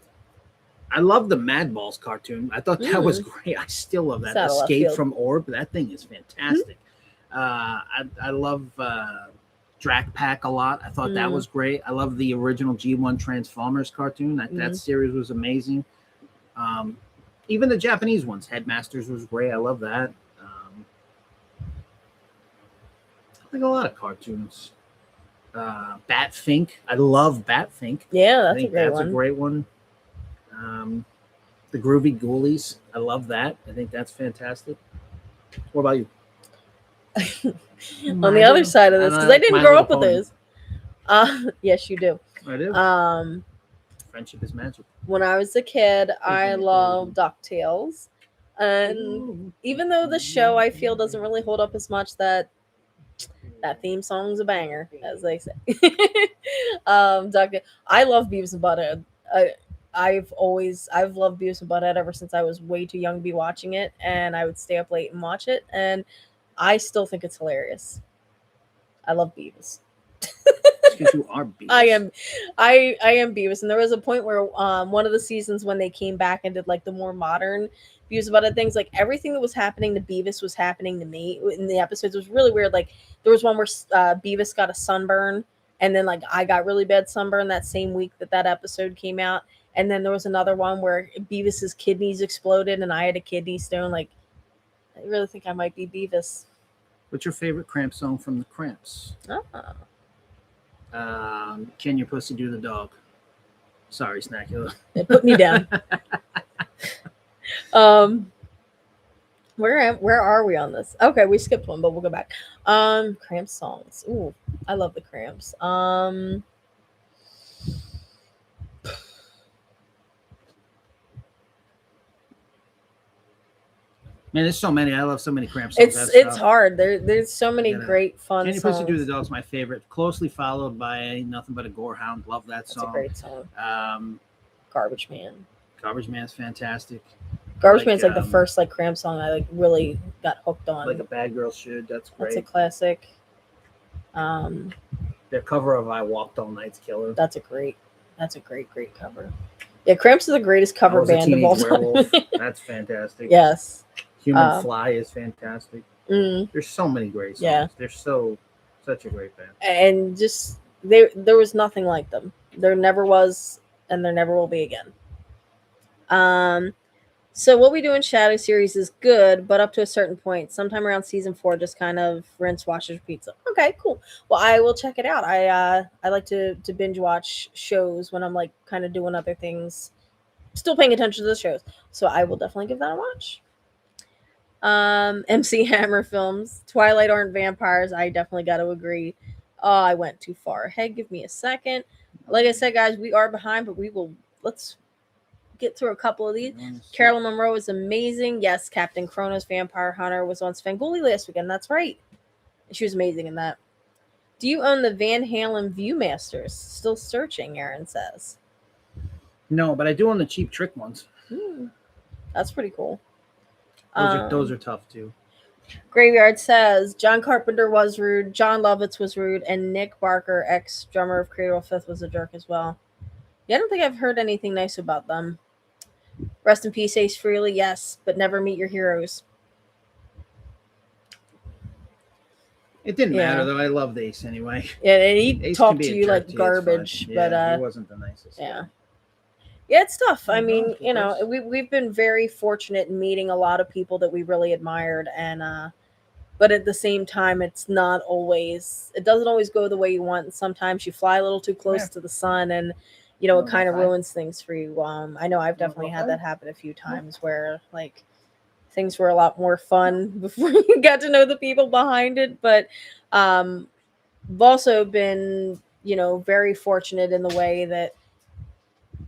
I love the Mad Balls cartoon. I thought that was great. I still love that. It's out of left Escape field. from Orb. That thing is fantastic. I love Drac Pack a lot. I thought that was great. I love the original G1 Transformers cartoon. That series was amazing. Even the Japanese ones, Headmasters was great. I love that. I like a lot of cartoons. Batfink. I love Batfink. Yeah, I that's a think great that's one. a great one. The Groovy Ghoulies. I love that. I think that's fantastic. What about you? On the other side of this, because I didn't My grow Little up with Pony. those. Yes, you do. I do. Um, Friendship is magic. when I was a kid, I Isn't it loved DuckTales, and even though the show I feel doesn't really hold up as much, that theme song's a banger, as they say. I love Beavis and Butthead. I've loved Beavis and Butthead ever since I was way too young to be watching it, and I would stay up late and watch it, and I still think it's hilarious. I love Beavis. Because you are Beavis. I am Beavis, and there was a point where one of the seasons when they came back and did like the more modern views about it, things like everything that was happening to Beavis was happening to me in the episodes. It was really weird. Like there was one where Beavis got a sunburn, and then like I got really bad sunburn that same week that episode came out, and then there was another one where Beavis's kidneys exploded, and I had a kidney stone. Like I really think I might be Beavis. What's your favorite Cramp song from the Cramps? Oh. Can Your Pussy Do the Dog? Sorry, Snackula. It put me down. Where are we on this? Okay, we skipped one, but we'll go back. Cramps songs. Ooh, I love the Cramps. Man, there's so many. I love so many Cramp songs. It's hard. There's so many great fun Can Your songs. Pussy Do the Dog's my favorite. Closely followed by Nothing But a Gorehound. Love that song. That's a great song. Garbage Man. Garbage Man's fantastic. Garbage Man's like the first like Cramp song I like really got hooked on. Like a Bad Girl Should. That's great. That's a classic. Their cover of I Walked All Night's killer. That's a great cover. Yeah, Cramps is the greatest cover band of all time. That's fantastic. Yes. Human Fly is fantastic. Mm, There's so many great songs. Yeah. They're such a great band. and just there was nothing like them. There never was, and there never will be again. So what we do in Shadow series is good, but up to a certain point. Sometime around season 4, just kind of rinse, wash, and repeat. So, okay, cool. Well, I will check it out. I like to binge watch shows when I'm like kind of doing other things, still paying attention to the shows. So I will definitely give that a watch. MC Hammer films. Twilight aren't vampires. I definitely got to agree. Oh, I went too far ahead. Give me a second. Like I said, guys, we are behind, but let's get through a couple of these. Carolyn Monroe is amazing. Yes, Captain Kronos Vampire Hunter was on Svengoolie last weekend. That's right. She was amazing in that. Do you own the Van Halen Viewmasters? Still searching, Aaron says. No, but I do own the Cheap Trick ones. That's pretty cool. Those are tough too. Graveyard says John Carpenter was rude, John Lovitz was rude, and Nick Barker, ex-drummer of Cradle of Filth, was a jerk as well. Yeah, I don't think I've heard anything nice about them. Rest in peace, Ace Frehley. Yes, but never meet your heroes. It didn't matter though. I loved Ace anyway. Yeah, and he Ace talked to you like garbage, but he wasn't the nicest. Yeah. Yeah, it's tough. I mean, you know, we've been very fortunate in meeting a lot of people that we really admired, and but at the same time, it doesn't always go the way you want. And sometimes you fly a little too close to the sun, and you know, it kind of ruins things for you. I know I've definitely had that happen a few times where like things were a lot more fun before you got to know the people behind it. But I've also been, you know, very fortunate in the way that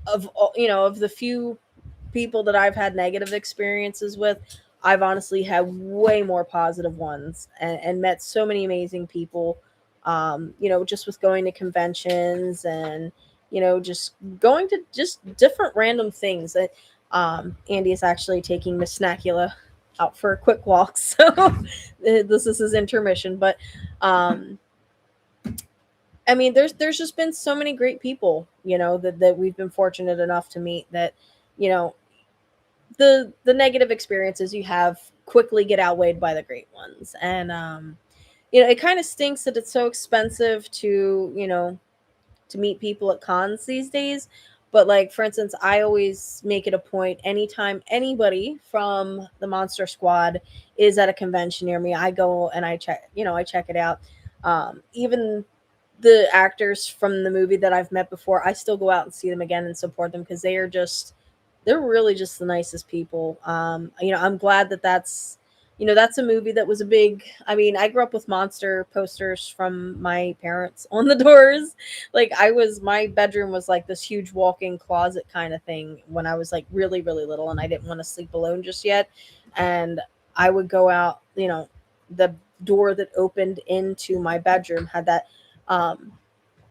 of the few people that I've had negative experiences with, I've honestly had way more positive ones and met so many amazing people, you know, just with going to conventions and, you know, just going to just different random things. That Andy is actually taking Miss Snackula out for a quick walk, so this is his intermission. But I mean, there's just been so many great people, you know, that we've been fortunate enough to meet that, you know, the negative experiences you have quickly get outweighed by the great ones. And you know, it kind of stinks that it's so expensive to, you know, to meet people at cons these days. But like, for instance, I always make it a point anytime anybody from the Monster Squad is at a convention near me, I go and I check it out. Even the actors from the movie that I've met before, I still go out and see them again and support them because they're really just the nicest people. You know, I'm glad that that's, that's a movie that was a big. I mean, I grew up with monster posters from my parents on the doors. Like my bedroom was like this huge walk-in closet kind of thing when I was like really, really little, and I didn't want to sleep alone just yet. And I would go out, the door that opened into my bedroom had that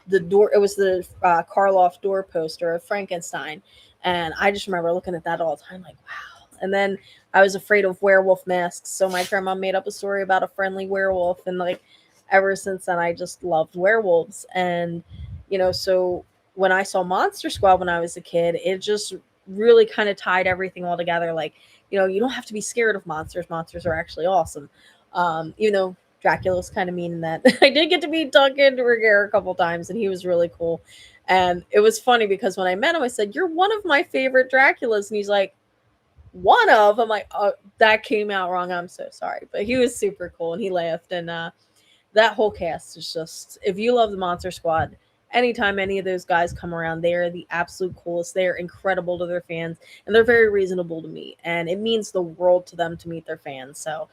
the door, it was the Karloff door poster of Frankenstein, and I just remember looking at that all the time like, wow. And then I was afraid of werewolf masks, so my grandma made up a story about a friendly werewolf, and like ever since then I just loved werewolves. And so when I saw Monster Squad when I was a kid, it just really kind of tied everything all together. Like, you don't have to be scared of monsters are actually awesome. Even though Dracula was kind of mean in that. I did get to meet Duncan Regehr a couple times, and he was really cool. And it was funny because when I met him, I said, "You're one of my favorite Draculas," and he's like, "One of?" I'm like, "Oh, that came out wrong. I'm so sorry." But he was super cool, and he laughed. And that whole cast is just, if you love the Monster Squad, anytime any of those guys come around, they are the absolute coolest. They are incredible to their fans, and they're very reasonable to meet. And it means the world to them to meet their fans. So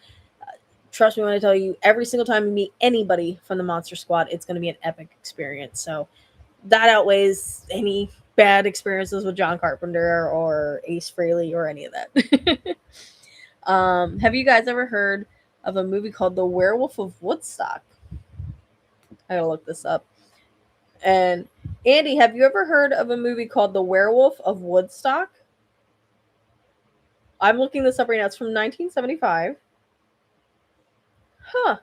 trust me when I tell you, every single time you meet anybody from the Monster Squad, it's going to be an epic experience. So that outweighs any bad experiences with John Carpenter or Ace Frehley or any of that. Have you guys ever heard of a movie called The Werewolf of Woodstock? I gotta look this up. And Andy, have you ever heard of a movie called The Werewolf of Woodstock? I'm looking this up right now. It's from 1975. Huh.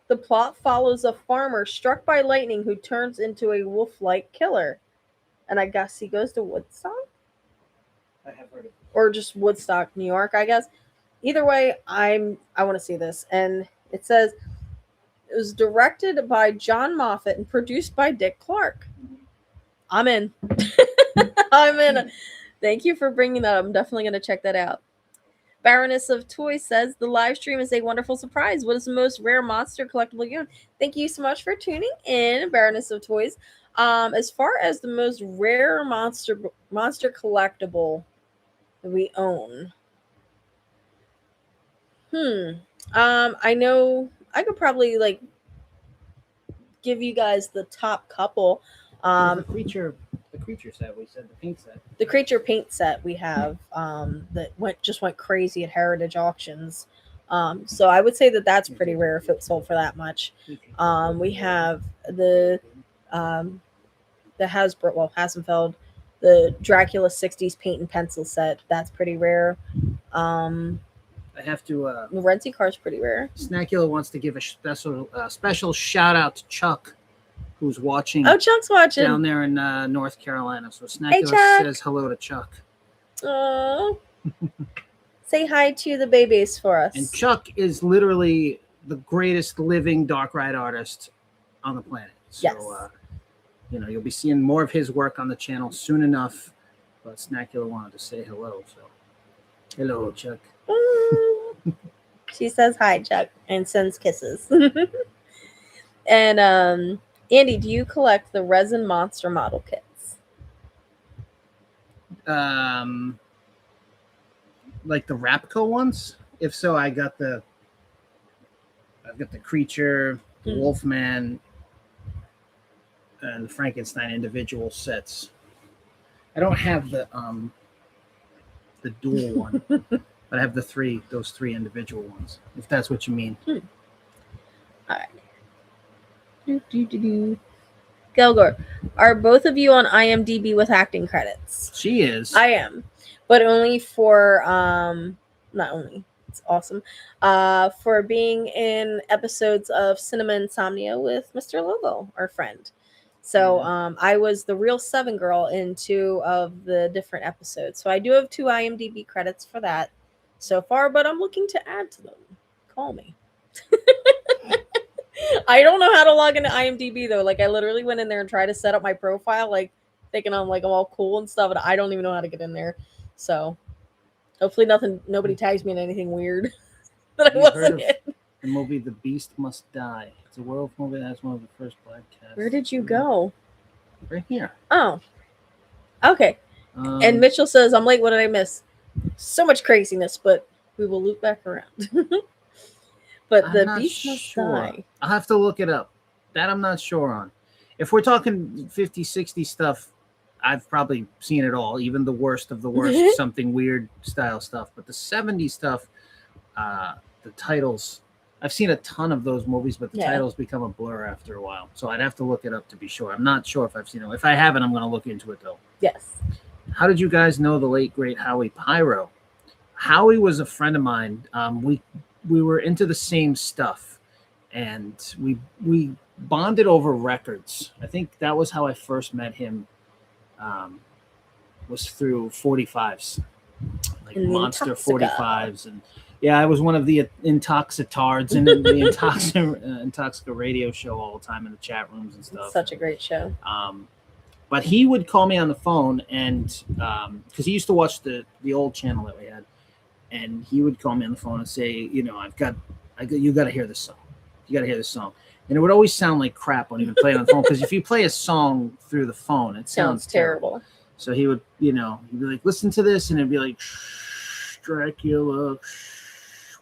The plot follows a farmer struck by lightning who turns into a wolf-like killer. And I guess he goes to Woodstock? I have heard of it. Or just Woodstock, New York, I guess. Either way, I want to see this. And it says it was directed by John Moffat and produced by Dick Clark. I'm in. I'm in. Thank you for bringing that up. I'm definitely going to check that out. Baroness of Toys says the live stream is a wonderful surprise. What is the most rare monster collectible you own? Thank you so much for tuning in, Baroness of Toys. As far as the most rare monster collectible that we own, I know I could probably like give you guys the top couple. The creature set, we said, the paint set. The creature paint set we have that went crazy at Heritage Auctions. So I would say that that's pretty rare if it sold for that much. We have the Hassenfeld, the Dracula 60s paint and pencil set. That's pretty rare. I have to. The Renzi car's pretty rare. Snackula wants to give a special shout out to Chuck, who's watching. Oh, Chuck's watching down there in North Carolina. So Snackula says hello to Chuck. Oh, say hi to the babies for us. And Chuck is literally the greatest living dark ride artist on the planet. So, yes. You'll be seeing more of his work on the channel soon enough. But Snackula wanted to say hello. So, hello, Chuck. She says hi, Chuck, and sends kisses. And Andy, do you collect the resin monster model kits? Like the Rapco ones? If so, I've got the creature, the Wolfman, and the Frankenstein individual sets. I don't have the dual one, but I have those three individual ones, if that's what you mean. All right. Gelgor, are both of you on IMDb with acting credits? She is. I am, but only for not only, it's awesome, for being in episodes of Cinema Insomnia with Mr. Lovo, our friend. So I was the real 7 girl in 2 of the different episodes. So I do have 2 IMDb credits for that so far, but I'm looking to add to them. Call me. I don't know how to log into IMDb though. Like I literally went in there and tried to set up my profile, like thinking I'm all cool and stuff, and I don't even know how to get in there. So hopefully nobody tags me in anything weird that I wasn't in. The movie The Beast Must Die. It's a werewolf movie. That's one of the first black casts. Where did you go? Right here. Oh, okay. And Mitchell says, I'm late. What did I miss? So much craziness, but We will loop back around. But I'm the not beast must sure. die. I'll have to look it up. That I'm not sure on. If we're talking 50, 60 stuff, I've probably seen it all, even the worst of the worst, something weird style stuff. But the 70s stuff, the titles, I've seen a ton of those movies, but the titles become a blur after a while. So I'd have to look it up to be sure. I'm not sure if I've seen it. If I haven't, I'm going to look into it, though. Yes. How did you guys know the late, great Howie Pyro? Howie was a friend of mine. We were into the same stuff, and we bonded over records. I think that was how I first met him. Was through 45s, like In the Monster Intoxica. 45s, and I was one of the Intoxitards in the Intoxica radio show all the time in the chat rooms and stuff. It's such a great show. But he would call me on the phone, and because he used to watch the old channel that we had, and he would call me on the phone and say, you got to hear this song. You got to hear this song. And it would always sound like crap when he would play it on the phone, because if you play a song through the phone, it sounds terrible. So he would, he'd be like, listen to this, and it'd be like, Dracula,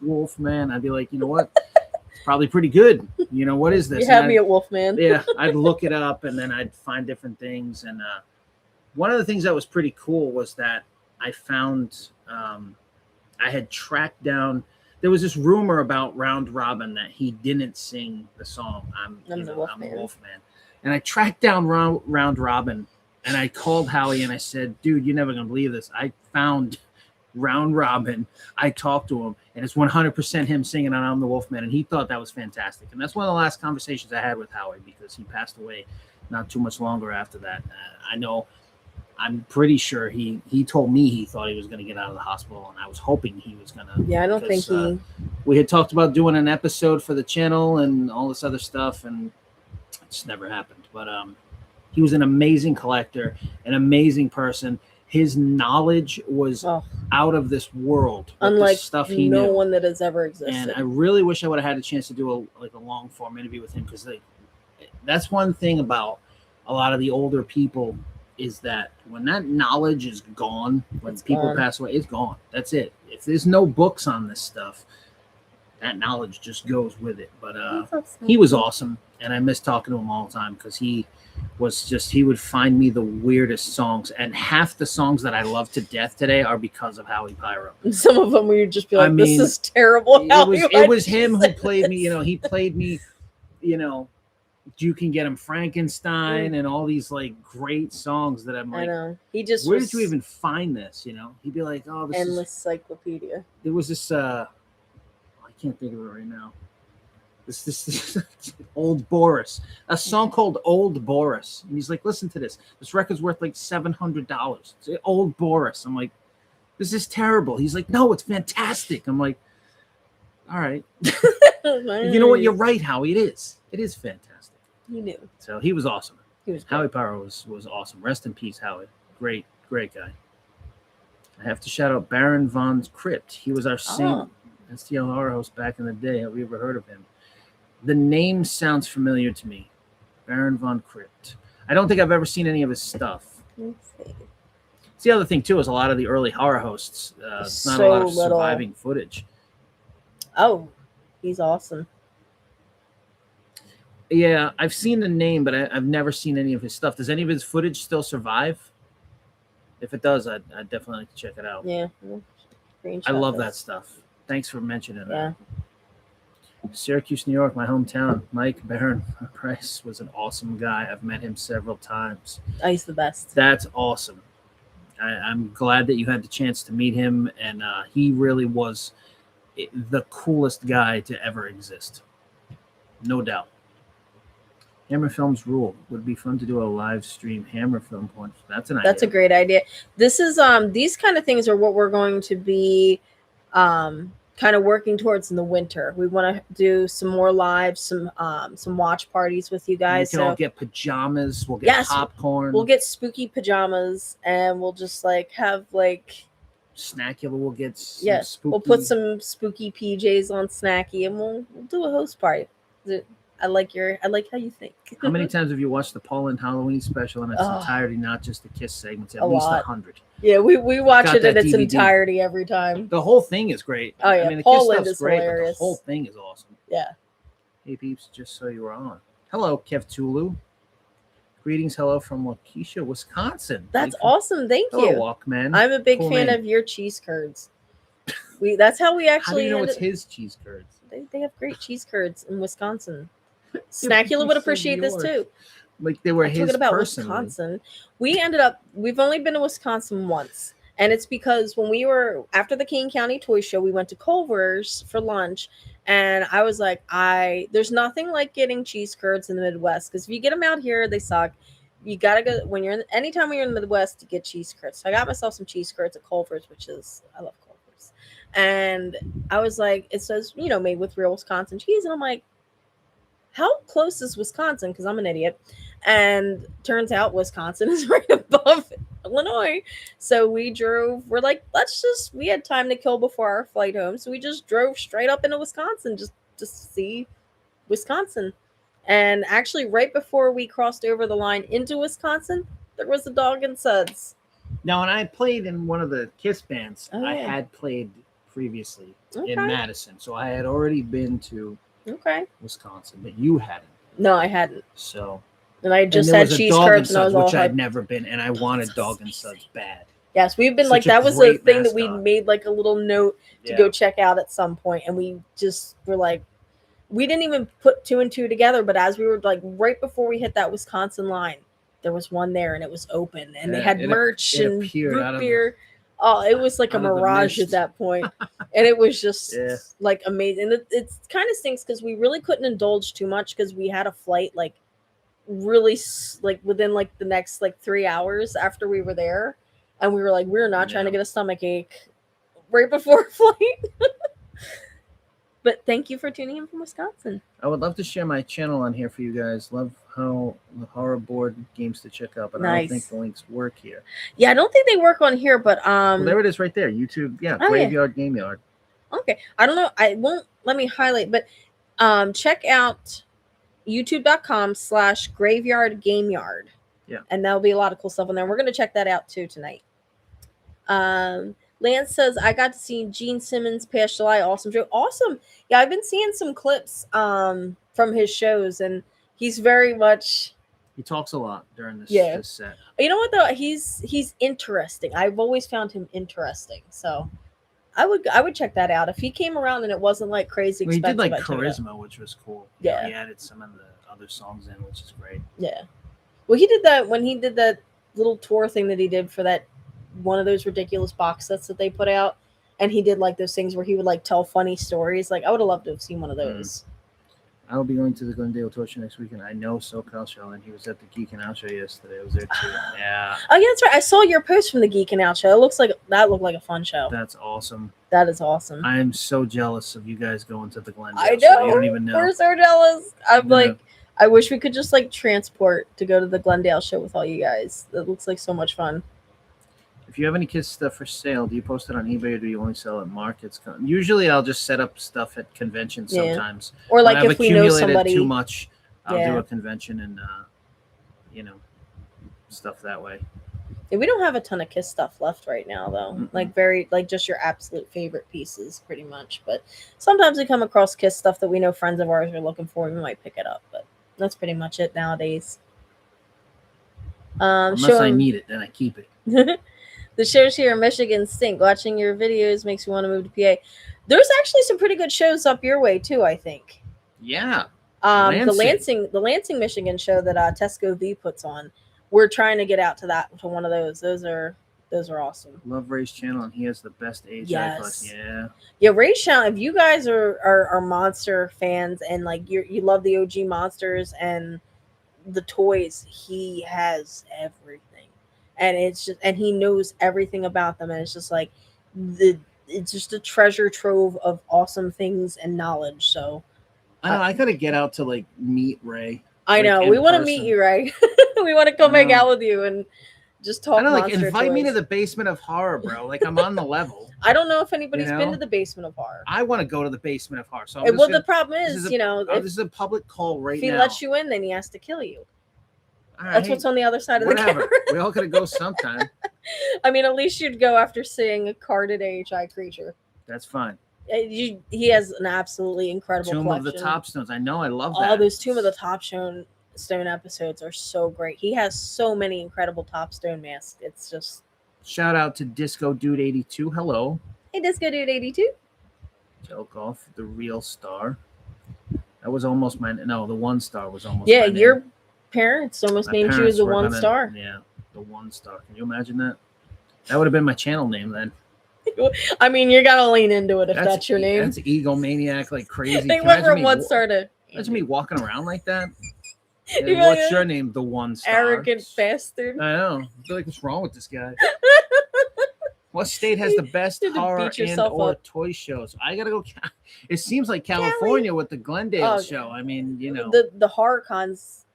Wolfman. I'd be like, you know what? It's probably pretty good. What is this? You had me at Wolfman. Yeah, I'd look it up, and then I'd find different things. And one of the things that was pretty cool was that I found I had tracked down. There was this rumor about Round Robin that he didn't sing the song. I'm the Wolfman. And I tracked down Round Robin, and I called Howie and I said, dude, you're never going to believe this. I found Round Robin. I talked to him, and it's 100% him singing on I'm the Wolfman. And he thought that was fantastic. And that's one of the last conversations I had with Howie, because he passed away not too much longer after that. I'm pretty sure he told me he thought he was going to get out of the hospital, and I was hoping he was going to. Yeah, I don't think he. We had talked about doing an episode for the channel and all this other stuff, and it just never happened. But he was an amazing collector, an amazing person. His knowledge was out of this world. Unlike stuff he no knew. one that has ever existed. And I really wish I would have had a chance to do a long form interview with him, because that's one thing about a lot of the older people, is that when that knowledge is gone, when people pass away, it's gone. That's it. If there's no books on this stuff, that knowledge just goes with it. But he was awesome, and I miss talking to him all the time, because he would find me the weirdest songs, and half the songs that I love to death today are because of Howie Pyro. Some of them where you'd just be like, this is terrible. It was him who played me, he played me, You Can Get Him Frankenstein and all these like great songs that I'm like, I know. He just where did you even find this? He'd be like, oh, this endless encyclopedia. There was this I can't think of it right now. This Old Boris, a song called Old Boris, and he's like, listen to this. This record's worth like $700. It's Old Boris. I'm like, this is terrible. He's like, no, it's fantastic. I'm like, all right. You know what? You're right, Howie. It is. It is fantastic. He knew. So he was awesome. He was Howie Pyro was awesome. Rest in peace, Howie. Great guy. I have to shout out Baron von Crypt. He was our same STL horror host back in the day. Have we ever heard of him? The name sounds familiar to me. Baron von Crypt. I don't think I've ever seen any of his stuff. Let's see. It's the other thing too, is a lot of the early horror hosts. It's not a lot of surviving footage. Oh, he's awesome. Yeah, I've seen the name, but I've never seen any of his stuff. Does any of his footage still survive? If it does, I'd definitely like to check it out. Yeah. I love that stuff. Thanks for mentioning that. Syracuse, New York, my hometown. Mike Baron Price was an awesome guy. I've met him several times. Oh, he's the best. That's awesome. I'm glad that you had the chance to meet him, and he really was the coolest guy to ever exist. No doubt. Hammer Films rule. Would be fun to do a live stream Hammer Film point. That's an idea. That's a great idea. This is these kind of things are what we're going to be kind of working towards in the winter. We want to do some more lives, some watch parties with you guys. We can all get pajamas. We'll get popcorn. We'll get spooky pajamas, and we'll just like have like Snackula. We'll get spooky. We'll put some spooky PJs on Snacky, and we'll do a host party. I like how you think. How many times have you watched the Poland Halloween special in its Oh. entirety, not just the Kiss segments? At A least lot. 100. Yeah, we watch got it in that its DVD. entirety every time. The whole thing is great. Oh, yeah, I mean, the Poland Kiss is stuff's great, hilarious. but the whole thing is awesome. Yeah. Hey peeps, just so you were on. Hello, Kev Tulu. Greetings, hello from Waukesha, Wisconsin. That's awesome. Thank Hello, you. Walkman. I'm a big Cool fan name. of your cheese curds. That's how we How do actually you know ended- it's his cheese curds? They have great cheese curds in Wisconsin. Snackula would appreciate this too. Like they were I'm his talking about personally. Wisconsin. We've only been to Wisconsin once. And it's because when we were after the King County Toy Show, we went to Culver's for lunch. And I was like, there's nothing like getting cheese curds in the Midwest. Because if you get them out here, they suck. You gotta go anytime when you're in the Midwest to get cheese curds. So I got myself some cheese curds at Culver's, I love Culver's. And I was like, it says, made with real Wisconsin cheese. And I'm like, how close is Wisconsin? Because I'm an idiot. And turns out Wisconsin is right above Illinois. So we had time to kill before our flight home. So we just drove straight up into Wisconsin just to see Wisconsin. And actually, right before we crossed over the line into Wisconsin, there was a Dog and Suds. Now, when I played in one of the Kiss bands, Oh, I yeah. had played previously Okay. in Madison. So I had already been to Okay. Wisconsin, but you hadn't. No, I hadn't. So And I just and there had was a cheese Dog curds, and and I was Suds, all which I'd hyped. never been, and I wanted Sounds Dog and amazing. Suds bad. Yes, we've been Such like a that was a great thing that we mascot. made like a little note to Yeah. go check out at some point, and we just were like, we didn't even put two and two together. But as we were like right before we hit that Wisconsin line, there was one there, and it was open, and they Yeah, had it merch it and appeared out root of beer. Oh, it was like a out of the mirage at mist. that point, and it was just Yeah. like amazing. It kind of stinks because we really couldn't indulge too much because we had a flight like really like within like the next like 3 hours after we were there, and we were like, we're not trying to Yeah. get a stomach ache right before flight. But thank you for tuning in from Wisconsin. I would love to share my channel on here for you guys. Love how the horror board games to check out, but I don't Nice. think the links work here. Yeah, I don't think they work on here, but Well, there it is right there. YouTube, yeah, Oh, yeah. Graveyard Game Yard. okay. I don't know. I won't let me highlight, but check out youtube.com/graveyard game yard. Yeah. And there'll be a lot of cool stuff on there. We're gonna check that out too tonight. Lance says I got to see Gene Simmons past July. Awesome show. Awesome. Yeah, I've been seeing some clips from his shows, and he's very much He talks a lot during this, Yeah. this set. you know what though? He's interesting. I've always found him interesting. So I would check that out. If he came around and it wasn't like crazy Well, he expensive, did like I'd check it out. Charisma, which was cool. Yeah. He added some of the other songs in, which is great. Yeah. Well, he did that when he did that little tour thing that he did for that one of those ridiculous box sets that they put out. And he did like those things where he would like tell funny stories. Like I would have loved to have seen one of those. I will be going to the Glendale Toy Show next weekend. I know SoCal Show, and he was at the Geekin' Out Show yesterday. I was there too. Yeah, Oh yeah, that's right. I saw your post from the Geekin' Out show. It looked like a fun show. that's awesome. That is awesome. I am so jealous of you guys going to the Glendale I show. know. You don't even know. We're so jealous. I'm Yeah. like, I wish we could just like transport to go to the Glendale show with all you guys. That looks like so much fun. If you have any Kiss stuff for sale, do you post it on eBay or do you only sell at markets? Usually, I'll just set up stuff at conventions Yeah. sometimes. Or like when if we know I've accumulated somebody. too much, I'll Yeah. do a convention and stuff that way. Yeah, we don't have a ton of Kiss stuff left right now though. Mm-mm. Like just your absolute favorite pieces pretty much. But sometimes we come across Kiss stuff that we know friends of ours are looking for and we might pick it up. But that's pretty much it nowadays. Unless I showing need it, then I keep it. the shows here in Michigan stink. Watching your videos makes me want to move to PA. There's actually some pretty good shows up your way too, I think. Yeah. The Lansing, Michigan show that Tesco V puts on. We're trying to get out to one of those. Those are awesome. Love Ray's channel, and he has the best AHI Yes. plus. Yeah. Yeah, Ray Shawn, if you guys are monster fans and like you love the OG monsters and the toys, he has everything. And he knows everything about them, and it's just like it's just a treasure trove of awesome things and knowledge. So I know. I gotta get out to like meet Ray. I Like, know in we want to person. meet you, Ray. We want to come I hang know. out with you and Just I talk don't like monster invite me to toys. the basement of horror, bro. Like I'm on the level. I don't know if anybody's You been know? to the basement of horror. I want to go to the basement of horror. So And, well, the problem this is, is a- you know, this if is a public call right he now. lets you in, then he has to kill you. All right, That's what's on the other side of the whatever. camera. We all gotta go sometime. I mean, at least you'd go after seeing a carded AHI creature. That's fine. He has an absolutely incredible Tomb collection. of the Topstones. I know. I love All that. those Tomb of the Topstone episodes are so great. He has so many incredible Topstone masks. It's just, Shout out to Disco Dude 82. Hello. hey, Disco Dude 82. Joke off the real star. That was almost my no. The one star was almost. Yeah, my name. your parents almost My named you parents as a were 1 gonna- star. Yeah, the one star. Can you imagine that? That would have been my channel name then. I mean, you gotta lean into it if that's your name. That's egomaniac like crazy. They Can went you from imagine 1 me- star to Imagine me walking around like that. You're And what's like, your name? The one star. arrogant bastard. I know. I feel like what's wrong with this guy? What state has the best You had to horror beat and yourself or up. toy shows? I gotta go. It seems like California with the Glendale Oh, show. I mean, you know. The horror cons,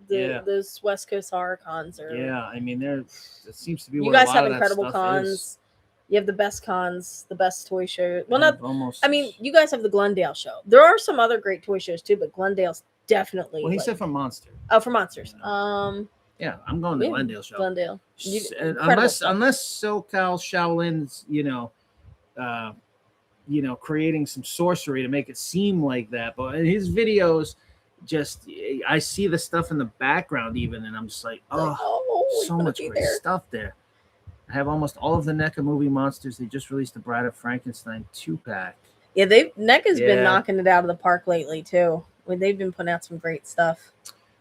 Yeah. those West Coast horror cons are. Yeah, I mean, there. It seems to be. You where guys a lot have of that incredible stuff cons. is. You have the best cons, the best toy shows. Well, not. almost. I mean, you guys have the Glendale show. There are some other great toy shows too, but Glendale's definitely. Well, he like- said for Monster. oh, for monsters. Yeah, I'm going to Yeah, Glendale show. Glendale. Unless SoCal Shaolin's, creating some sorcery to make it seem like that. But in his videos, just I see the stuff in the background even, and I'm just like, oh, so much great stuff there. I have almost all of the NECA movie monsters. They just released the Bride of Frankenstein 2-pack. Yeah, NECA's been Yeah. knocking it out of the park lately too. They've been putting out some great stuff.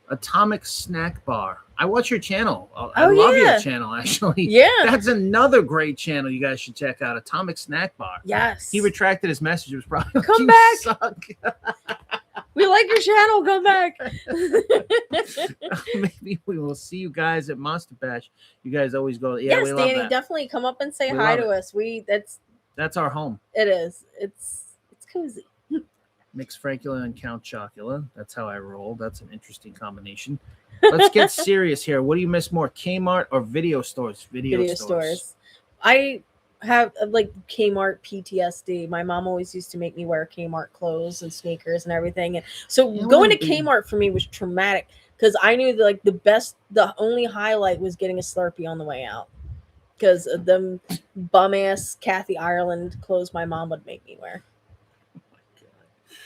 Atomic Snack Bar. I watch your channel. I Oh, love yeah. your channel, actually. Yeah. That's another great channel you guys should check out. Atomic Snack Bar. Yes. He retracted his message. It was probably Come "You back." suck." We like your channel. Come back. Maybe we will see you guys at Monster Bash. You guys always go. Yeah, yes, we love Danny, that. definitely come up and say We hi love to it. us. That's our home. It is. It's cozy. Mix Francula and Count Chocula. That's how I roll. That's an interesting combination. Let's get serious here. What do you miss more, Kmart or video stores? Video stores. I have like Kmart PTSD. My mom always used to make me wear Kmart clothes and sneakers and everything. And so Yeah, going to what a- Kmart for me was traumatic because I knew that, like, the only highlight was getting a Slurpee on the way out. Because of them bum ass Kathy Ireland clothes my mom would make me wear.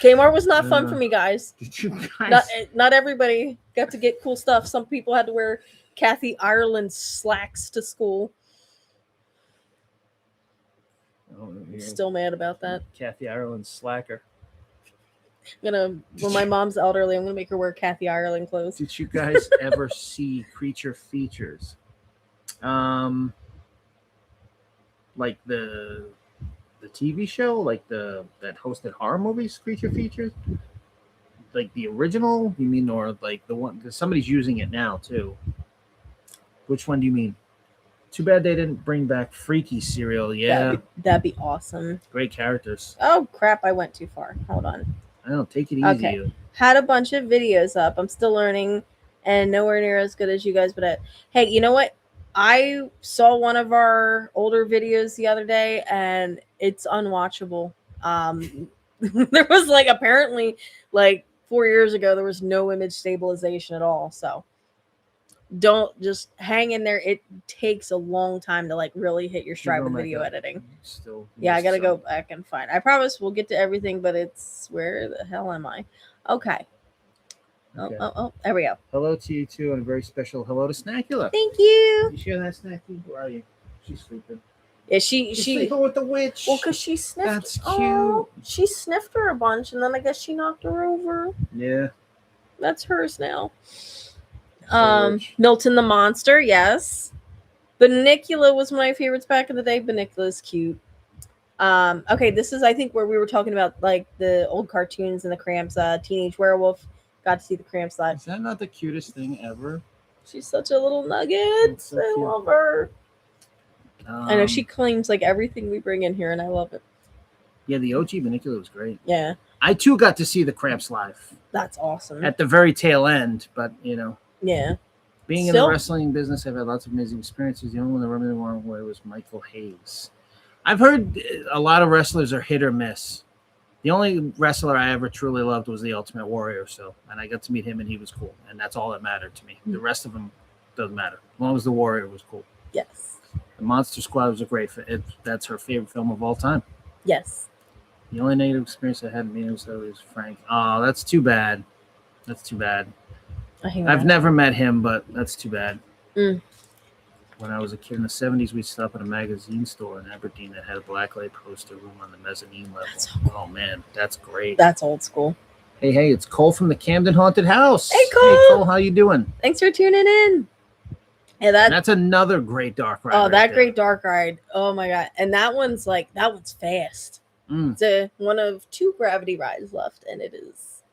Kmart was not fun for me, guys. Did you guys? Not everybody got to get cool stuff. Some people had to wear Kathy Ireland slacks to school. Oh, yeah. Still mad about that. Kathy Ireland slacker. When my mom's elderly, I'm gonna make her wear Kathy Ireland clothes. Did you guys ever see Creature Features? Like the TV show, like that hosted horror movies, Creature Features, like the original. You mean, or like the one? Because somebody's using it now too. Which one do you mean? Too bad they didn't bring back Freaky Cereal. Yeah, That'd be awesome. great characters. Oh crap, I went too far. Hold on. I don't take it easy. Okay. You. Had a bunch of videos up. I'm still learning and nowhere near as good as you guys, but hey, you know what? I saw one of our older videos the other day and it's unwatchable. There was like apparently like 4 years ago there was no image stabilization at all. So don't just hang in there. It takes a long time to like really hit your stride with video editing. Still, Yeah, I gotta go back and find. I promise we'll get to everything, but it's where the hell am I? Okay. Okay. Oh, there we go. Hello to you too, and a very special hello to Snackula. Thank you. You share that, Snacky? Where are you? She's sleeping. Yeah, She's sleeping with the witch. well, cause she sniffed. That's Oh, she sniffed her a bunch, and then I guess she knocked her over. Yeah. That's hers now. Rich. Milton the Monster, yes. Benicula was my favorites back in the day. Benicula's cute. Okay, this is I think where we were talking about like the old cartoons and the Cramps. Teenage Werewolf. Got to see the Cramps live. Is that not the cutest thing ever? She's such a little nugget. That's so I cute. love her. I know she Um, claims like everything we bring in here, and I love it. Yeah, the OG Benicula was great. Yeah, I too got to see the Cramps live that's awesome. at the very tail end, but you know, Yeah. Being in Still? the wrestling business, I've had lots of amazing experiences. The only one that rubbed me the wrong way was Michael Hayes. I've heard a lot of wrestlers are hit or miss. The only wrestler I ever truly loved was the Ultimate Warrior. And I got to meet him, and he was cool, and that's all that mattered to me. The rest of them doesn't matter as long as the Warrior was cool. Yes. The Monster Squad was a great. That's her favorite film of all time. Yes. The only negative experience I had in meeting was Frank. Oh, that's too bad. That's too bad. I've never met him, but that's too bad. Mm. When I was a kid in the 70s, we'd stop at a magazine store in Aberdeen that had a blacklight poster room on the mezzanine level. That's so cool. Oh, man, that's great. That's old school. Hey, it's Cole from the Camden Haunted House. Hey, Cole. How you doing? Thanks for tuning in. Yeah, that's another great dark ride. Oh, right that there. great dark ride. Oh, my God. And that one's fast. It's one of 2 gravity rides left, and it is.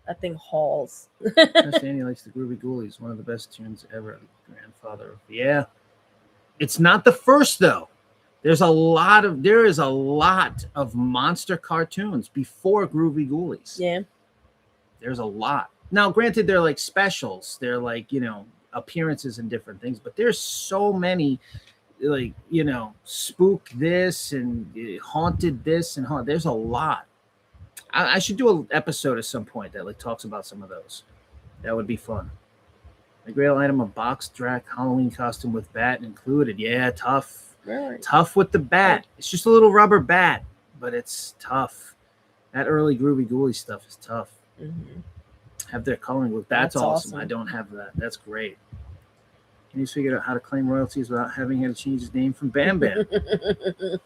That thing hauls. Danny likes the Groovy Ghoulies, one of the best tunes ever. Grandfather. Yeah. It's not the first, though. There is a lot of monster cartoons before Groovy Ghoulies. Yeah. There's a lot. Now, granted, they're like specials. They're like, appearances and different things, but there's so many, like, spook this and haunted this and there's a lot. I should do an episode at some point that talks about some of those. That would be fun. The great item, a box Drac Halloween costume with bat included. Yeah, tough. Right. Tough with the bat. It's just a little rubber bat, but it's tough. That early Groovy Ghoulie stuff is tough. Mm-hmm. Have their coloring book. That's awesome. I don't have that. That's great. And he's figured out how to claim royalties without having had to change his name from Bam Bam. It's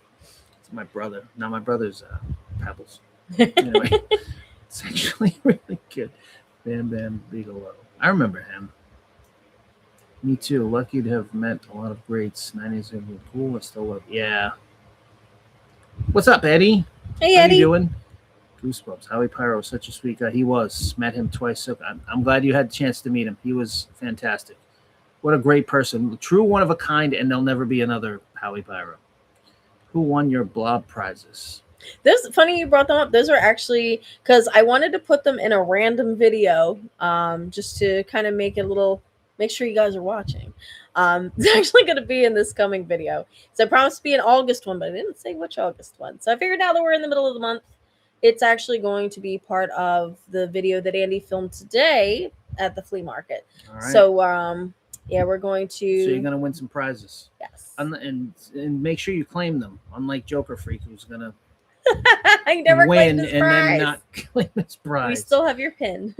my brother. Now my brother's Pebbles. Anyway, it's actually really good. Bam Bam Bigelow. I remember him. Me too. Lucky to have met a lot of greats. 90s are cool. I still love. Yeah. What's up, Eddie? Hey, How Eddie. you doing? Goosebumps. Howie Pyro was such a sweet guy. He was. Met him twice. So I'm glad you had a chance to meet him. He was fantastic. What a great person. True one of a kind, and there'll never be another Howie Pyro. Who won your blob prizes? This funny you brought them up. Those are actually because I wanted to put them in a random video, just to kind of make sure you guys are watching. It's actually going to be in this coming video. So I promised to be an August one, but I didn't say which August one. So I figured now that we're in the middle of the month, it's actually going to be part of the video that Andy filmed today at the flea market. All right. So yeah, we're going to. So you're gonna win some prizes. Yes. And make sure you claim them. Unlike Joker Freak, who's gonna I never win claimed his and prize. then not claim his prize. We still have your pin.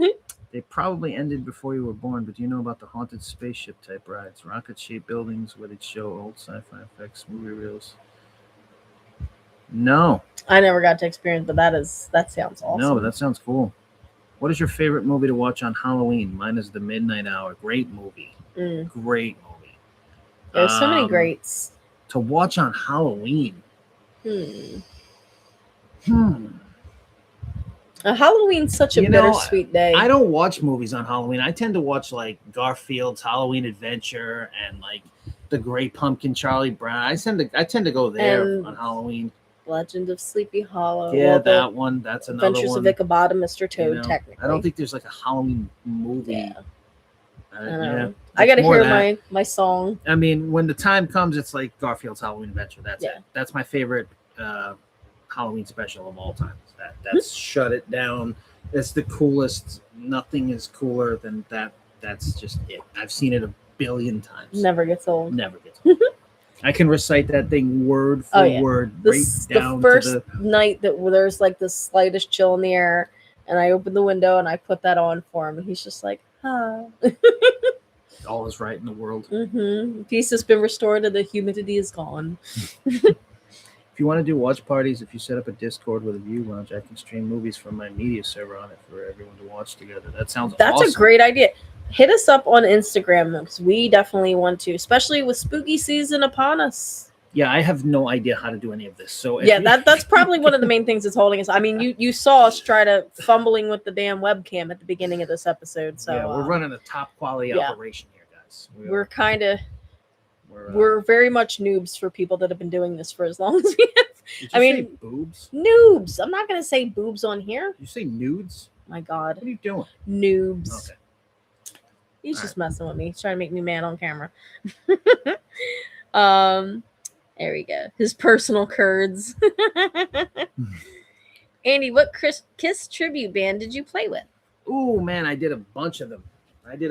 They probably ended before you were born, but do you know about the haunted spaceship type rides? Rocket-shaped buildings where they'd show old sci-fi effects, movie reels. No. I never got to experience, but that sounds awesome. No, but that sounds cool. What is your favorite movie to watch on Halloween? Mine is The Midnight Hour. Great movie. Great movie. There's so many greats. To watch on Halloween. Halloween's such a bittersweet day. I don't watch movies on Halloween. I tend to watch like Garfield's Halloween Adventure and like The Great Pumpkin, Charlie Brown. I tend to go there on Halloween. Legend of Sleepy Hollow. Yeah, that one. That's another Adventures one. of Ichabod and Mr. Toad, technically. I don't think there's like a Halloween movie. Yeah. Yeah. I got to hear my song. I mean, when the time comes, it's like Garfield's Halloween Adventure. That's it. That's my favorite Halloween special of all time. That's Shut It Down. It's the coolest. Nothing is cooler than that. That's just it. I've seen it a billion times. Never gets old. Never gets old. I can recite that thing word for word, right down the first night that there's like the slightest chill in the air, and I open the window and I put that on for him, and he's just like, "Huh." All is right in the world. Peace has been restored, and the humidity is gone. If you want to do watch parties, if you set up a Discord with a view lounge, I can stream movies from my media server on it for everyone to watch together. That sounds awesome. That's a great idea. Hit us up on Instagram because we definitely want to, especially with spooky season upon us. Yeah, I have no idea how to do any of this. So yeah, that's probably one of the main things that's holding us. I mean, you saw us try to fumbling with the damn webcam at the beginning of this episode. So yeah, we're running a top quality operation here, guys. We're very much noobs for people that have been doing this for as long as we have. Did you say boobs? Noobs. I'm not gonna say boobs on here. Did you say nudes? My God. What are you doing? Noobs. Okay. He's All just messing with me. He's trying to make me mad on camera. There we go. His personal curds. Andy, what Kiss tribute band did you play with? Oh man, I did a bunch of them. I was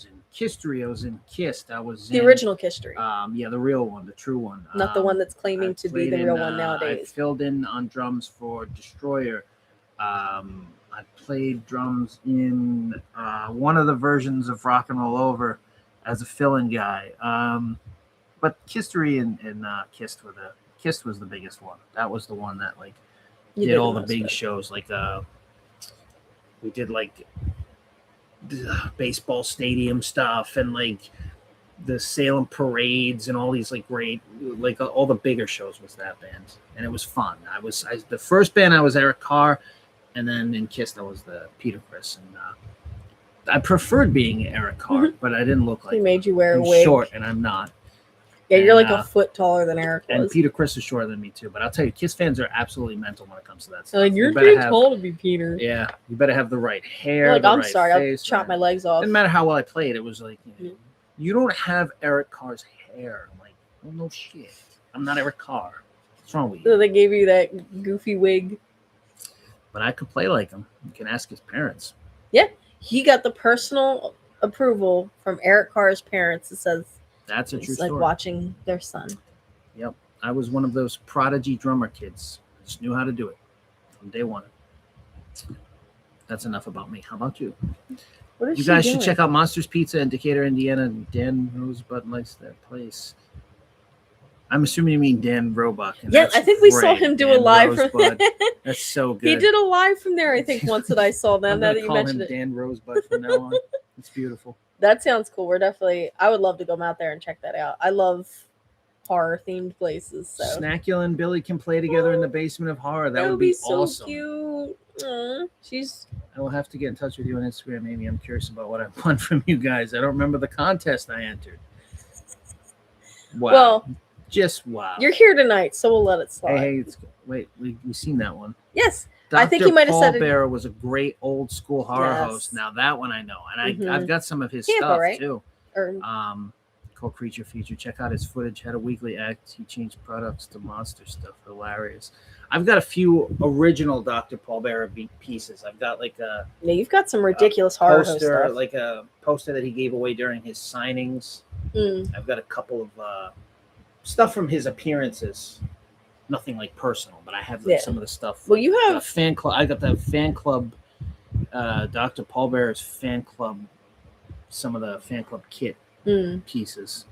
in Kistery. I was in Kist. I was The in, original History, Yeah, the real one, the true one. not the one that's claiming I to be played the real in, one I nowadays. filled in on drums for Destroyer. I played drums in one of the versions of Rock and Roll Over as a fill-in guy. But Kistery and Kist was the biggest one. That was the one that like You did all the most big of it. shows. Like we did like baseball stadium stuff and like the Salem parades and all these like great like all the bigger shows was that band, and it was fun. The first band I was Eric Carr, and then in Kiss I was the Peter Criss, and I preferred being Eric Carr, but I didn't look like He made you wear a I'm wig. short, and I'm not. Yeah, you're and, like a foot taller than Eric And was. Peter Criss is shorter than me too, but I'll tell you, Kiss fans are absolutely mental when it comes to that stuff. So, like, You you're better too have- tall to be Peter. Yeah, you better have the right hair. You're like, the I'm right sorry, face, I'll chop my right. legs off. Didn't matter how well I played. It was like, Mhm. you don't have Eric Carr's hair. I'm like, oh no shit. I'm not Eric Carr. What's wrong with So you? they gave you that goofy wig. But I could play like him. You can ask his parents. He got the personal approval from Eric Carr's parents that says That's a true it's like story. watching their son. Yep. I was one of those prodigy drummer kids. I just knew how to do it from day one. That's enough about me. How about you? What is You she guys doing? should check out Monsters Pizza in Decatur, Indiana. Dan Rosebud likes that place. I'm assuming you mean Dan Roebuck. and Yeah, that's I think we saw great. him do a Dan live from Rosebud. That's so good. He did a live from there, I think, once that I saw them. I'm Now gonna that you call mentioned him it. Dan Rosebud from now on. It's beautiful. That sounds cool. I would love to go out there and check that out. I love horror themed places. So Snackula and Billy can play together in the basement of horror. That would be so awesome. cute. Aw, she's I will have to get in touch with you on Instagram, Amy. I'm curious about what I won from you guys. I don't remember the contest I entered. Wow. well, Just wow. you're here tonight, so we'll let it slide. Hey, wait, we've seen that one. Yes. Dr. I think you might have Paul said it- Bearer was a great old school horror Yes. host. Now that one I know, and Mhm. I've got some of his Tampa, stuff right? too. Or Called Creature Feature. Check out his footage. Had a weekly act. He changed products to monster stuff. Hilarious. I've got a few original Dr. Paul Bearer pieces. I've got like a yeah, you've got some ridiculous horror host poster, stuff. like a poster that he gave away during his signings. Mm. I've got a couple of stuff from his appearances. Nothing like personal, but I have like, Yeah. some of the stuff. Well, you Got a have fan club. I got the fan club, Dr. Paul Bearer's fan club. Some of the fan club kit pieces.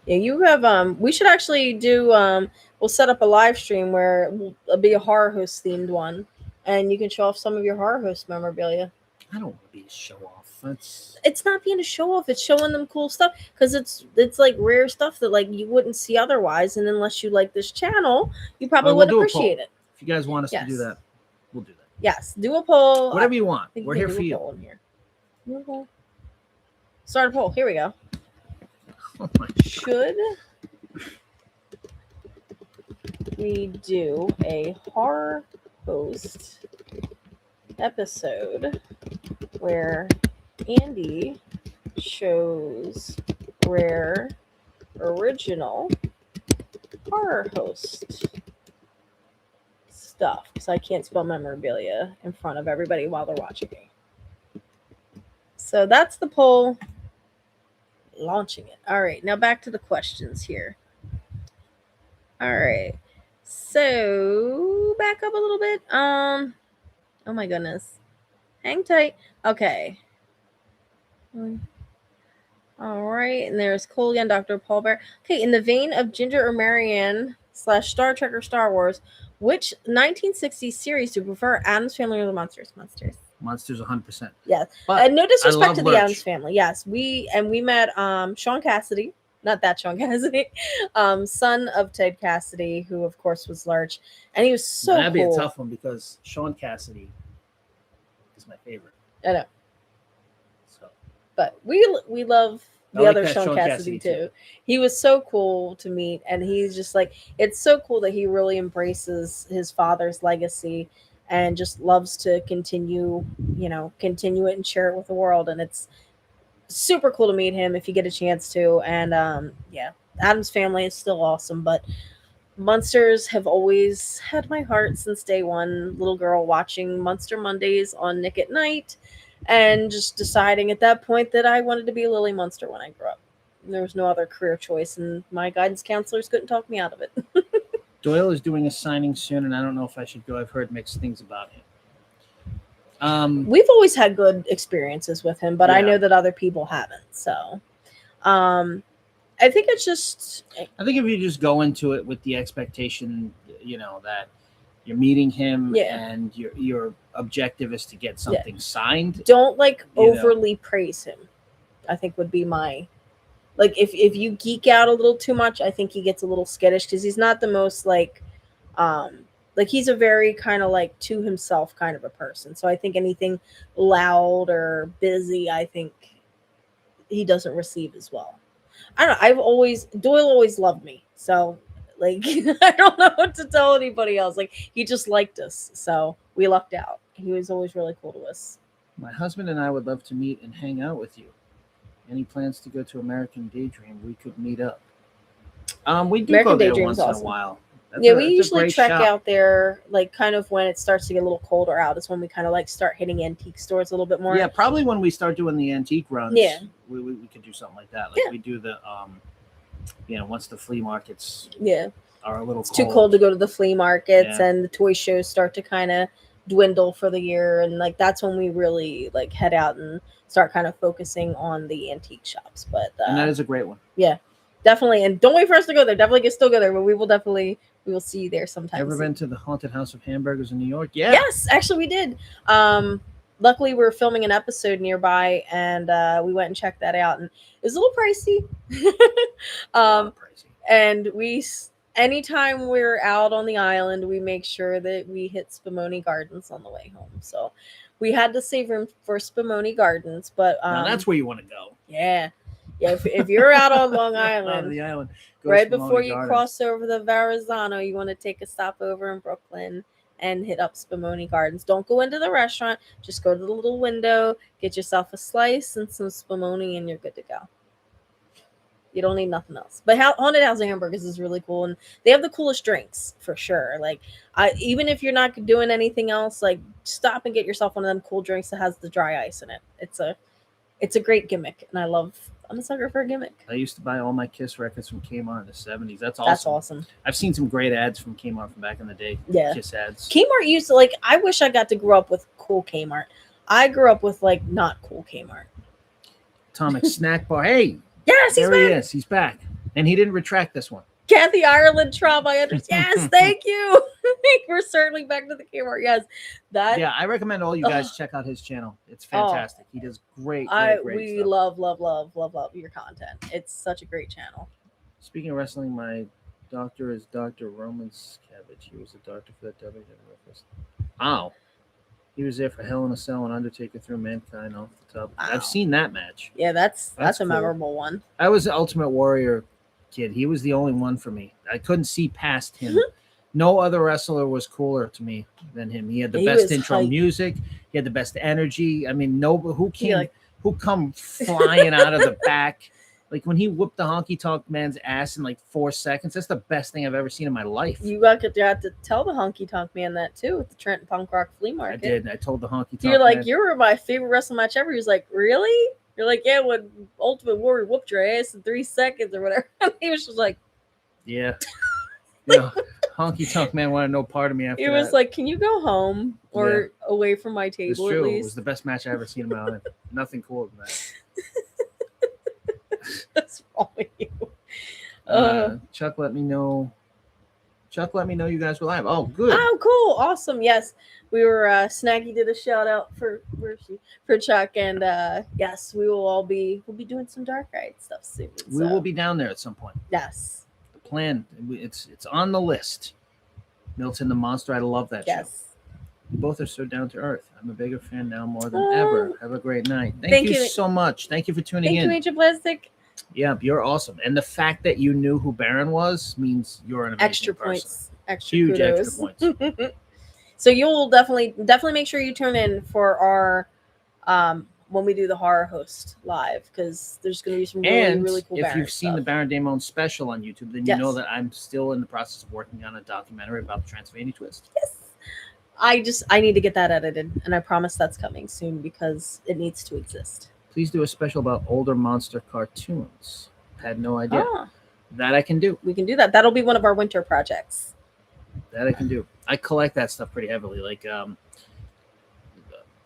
Yeah, you have we should actually do we'll set up a live stream where it'll be a horror host themed one, and you can show off some of your horror host memorabilia. I don't want to be a show off. That's It's not being a show off, it's showing them cool stuff because it's like rare stuff that like you wouldn't see otherwise, and unless you like this channel, you probably Well, we'll would do a appreciate poll. it. If you guys want us to do Yes. that, we'll do that. Yes, do a poll. Whatever you want. I think We're we here can for do a you. poll in here. Do a poll. Start a poll. Here we go. Oh my Should we do a horror host episode where Andy shows rare original horror host stuff? Because I can't spell memorabilia in front of everybody while they're watching me. So that's the poll. Launching it. All right, now back to the questions here. All right, so back up a little bit. Oh my goodness, hang tight. Okay. All right, and there's Cole again, Dr. Paul Bear. Okay, in the vein of Ginger or Marianne / Star Trek or Star Wars, which 1960s series do you prefer? Addams Family or the Monsters? Monsters. Monsters 100%. Yeah. But No disrespect love to the Lurch. Addams Family. Yes, we met Sean Cassidy, not that Sean Cassidy, son of Ted Cassidy, who of course was Lurch, and he was so That'd cool. be a tough one because Sean Cassidy is my favorite. I know, So but we love I the like other that Sean Sean Cassidy Cassidy, too. too. He was so cool to meet, and he's just like, it's so cool that he really embraces his father's legacy and just loves to continue it and share it with the world. And it's super cool to meet him if you get a chance to. And yeah, Adam's family is still awesome, but Munsters have always had my heart since day one. Little girl watching Munster Mondays on Nick at Night, and just deciding at that point that I wanted to be a Lily Munster when I grew up. There was no other career choice, and my guidance counselors couldn't talk me out of it. Doyle is doing a signing soon, and I don't know if I should go. I've heard mixed things about him. We've always had good experiences with him, but I Yeah. know that other people haven't. So, I think it's just I think if you just go into it with the expectation, that you're meeting him Yeah. and your objective is to get something signed. don't like You know. overly praise him. I think would be my if you geek out a little too much, I think he gets a little skittish because he's not the most he's a very kind of like to himself kind of a person. So I think anything loud or busy, I think he doesn't receive as well. I don't know. Doyle always loved me. So I don't know what to tell anybody else. Like he just liked us. So we lucked out. He was always really cool to us. My husband and I would love to meet and hang out with you. Any plans to go to American Daydream? We could meet up. We do American go there Daydream's once in a awesome. while. We That's a usually great trek shop. out there kind of when it starts to get a little colder out. Is when we kind of start hitting antique stores a little bit more. Yeah, probably when we start doing the antique runs. Yeah. we could do something like that. Yeah. We do the once the flea markets Yeah. are a little It's too cold to go to the flea markets, Yeah. and the toy shows start to kind of dwindle for the year, and that's when we really head out and start kind of focusing on the antique shops. But and that is a great one. definitely, and don't wait for us to go there. Definitely can still go there, but we will see you there sometime. Ever soon. been to the Haunted House of Hamburgers in New York? Yeah. Yes, actually we did. Luckily we were filming an episode nearby, and we went and checked that out, and it was a little pricey. Crazy. And anytime we're out on the island, we make sure that we hit Spumoni Gardens on the way home. So we had to save room for Spumoni Gardens, but Now that's where you want to go. yeah. If you're out on Long Out of Island, the island. Go right to Spumoni before you Gardens. cross over the Verrazano, you want to take a stop over in Brooklyn and hit up Spumoni Gardens. Don't go into the restaurant. Just go to the little window, get yourself a slice and some Spumoni, and you're good to go. You don't need nothing else. But Haunted House of Hamburgers is really cool, and they have the coolest drinks for sure. Even if you're not doing anything else, stop and get yourself one of them cool drinks that has the dry ice in it. It's a great gimmick, and I'm a sucker for a gimmick. I used to buy all my Kiss records from Kmart in the 70s. That's awesome. That's awesome. I've seen some great ads from Kmart from back in the day. Yeah. Kiss ads. Kmart used to I wish I got to grow up with cool Kmart. I grew up with not cool Kmart. Atomic Snack Bar. Hey, Yes, he's there he back. is. He's back. And he didn't retract this one. Kathy Ireland Trump. I understand. Yes, thank you. We're certainly back to the Kmart. Yes, that. Yeah, I recommend all you guys check out his channel. It's fantastic. He does great We stuff. love your content. It's such a great channel. Speaking of wrestling, my doctor is Dr. Roman Skavich. He was a doctor for the WWF. Oh. He was there for Hell in a Cell and Undertaker threw Mankind off the top. Wow. I've seen that match. Yeah, that's a cool. memorable one. I was the Ultimate Warrior kid. He was the only one for me. I couldn't see past him. No other wrestler was cooler to me than him. He had the He best was intro hype. music. He had the best energy. I mean, who He, come flying out of the back? When he whooped the Honky Tonk Man's ass in 4 seconds, that's the best thing I've ever seen in my life. You have to tell the Honky Tonk Man that too at the Trenton Punk Rock Flea I Market. did. I told the Honky Tonk You're Man. you were my favorite wrestling match ever. He was like, really? You're like, yeah, when Ultimate Warrior whooped your ass in 3 seconds or whatever. He was just like, Yeah. Honky Tonk Man wanted no part of me after it was that. like, can you go home or away from my It's table true. at It was least? the best match I ever seen in my life. Nothing cooler than that. That's wrong with you. Chuck let me know you guys were live. Oh, good. Oh, cool. Awesome. Yes. We were Snaggy did a shout out for Chuck, and yes, we'll be doing some dark ride stuff soon. We will be down there at some point. Yes. The plan, it's on the list. Milton the Monster, I love that show. Yes. You both are so down to earth. I'm a bigger fan now more than Oh. ever. Have a great night. Thank Thank you you. so much. Thank you for tuning Thank in. you, Angel Plastic. Yeah, you're awesome. And the fact that you knew who Baron was means you're an amazing Extra person. points. Extra Huge kudos. extra points. So you'll definitely make sure you tune in for our when we do the horror host live, because there's going to be some really, And really cool if Baron you've seen the stuff. Baron Daimon special on YouTube, then you know Yes. that I'm still in the process of working on a documentary about the Transylvania twist. Yes. I need to get that edited, and I promise that's coming soon because it needs to exist. Please do a special about older monster cartoons. Had no idea. Ah, That I can do. we can do that. That'll be one of our winter projects. That I can do. I collect that stuff pretty heavily, like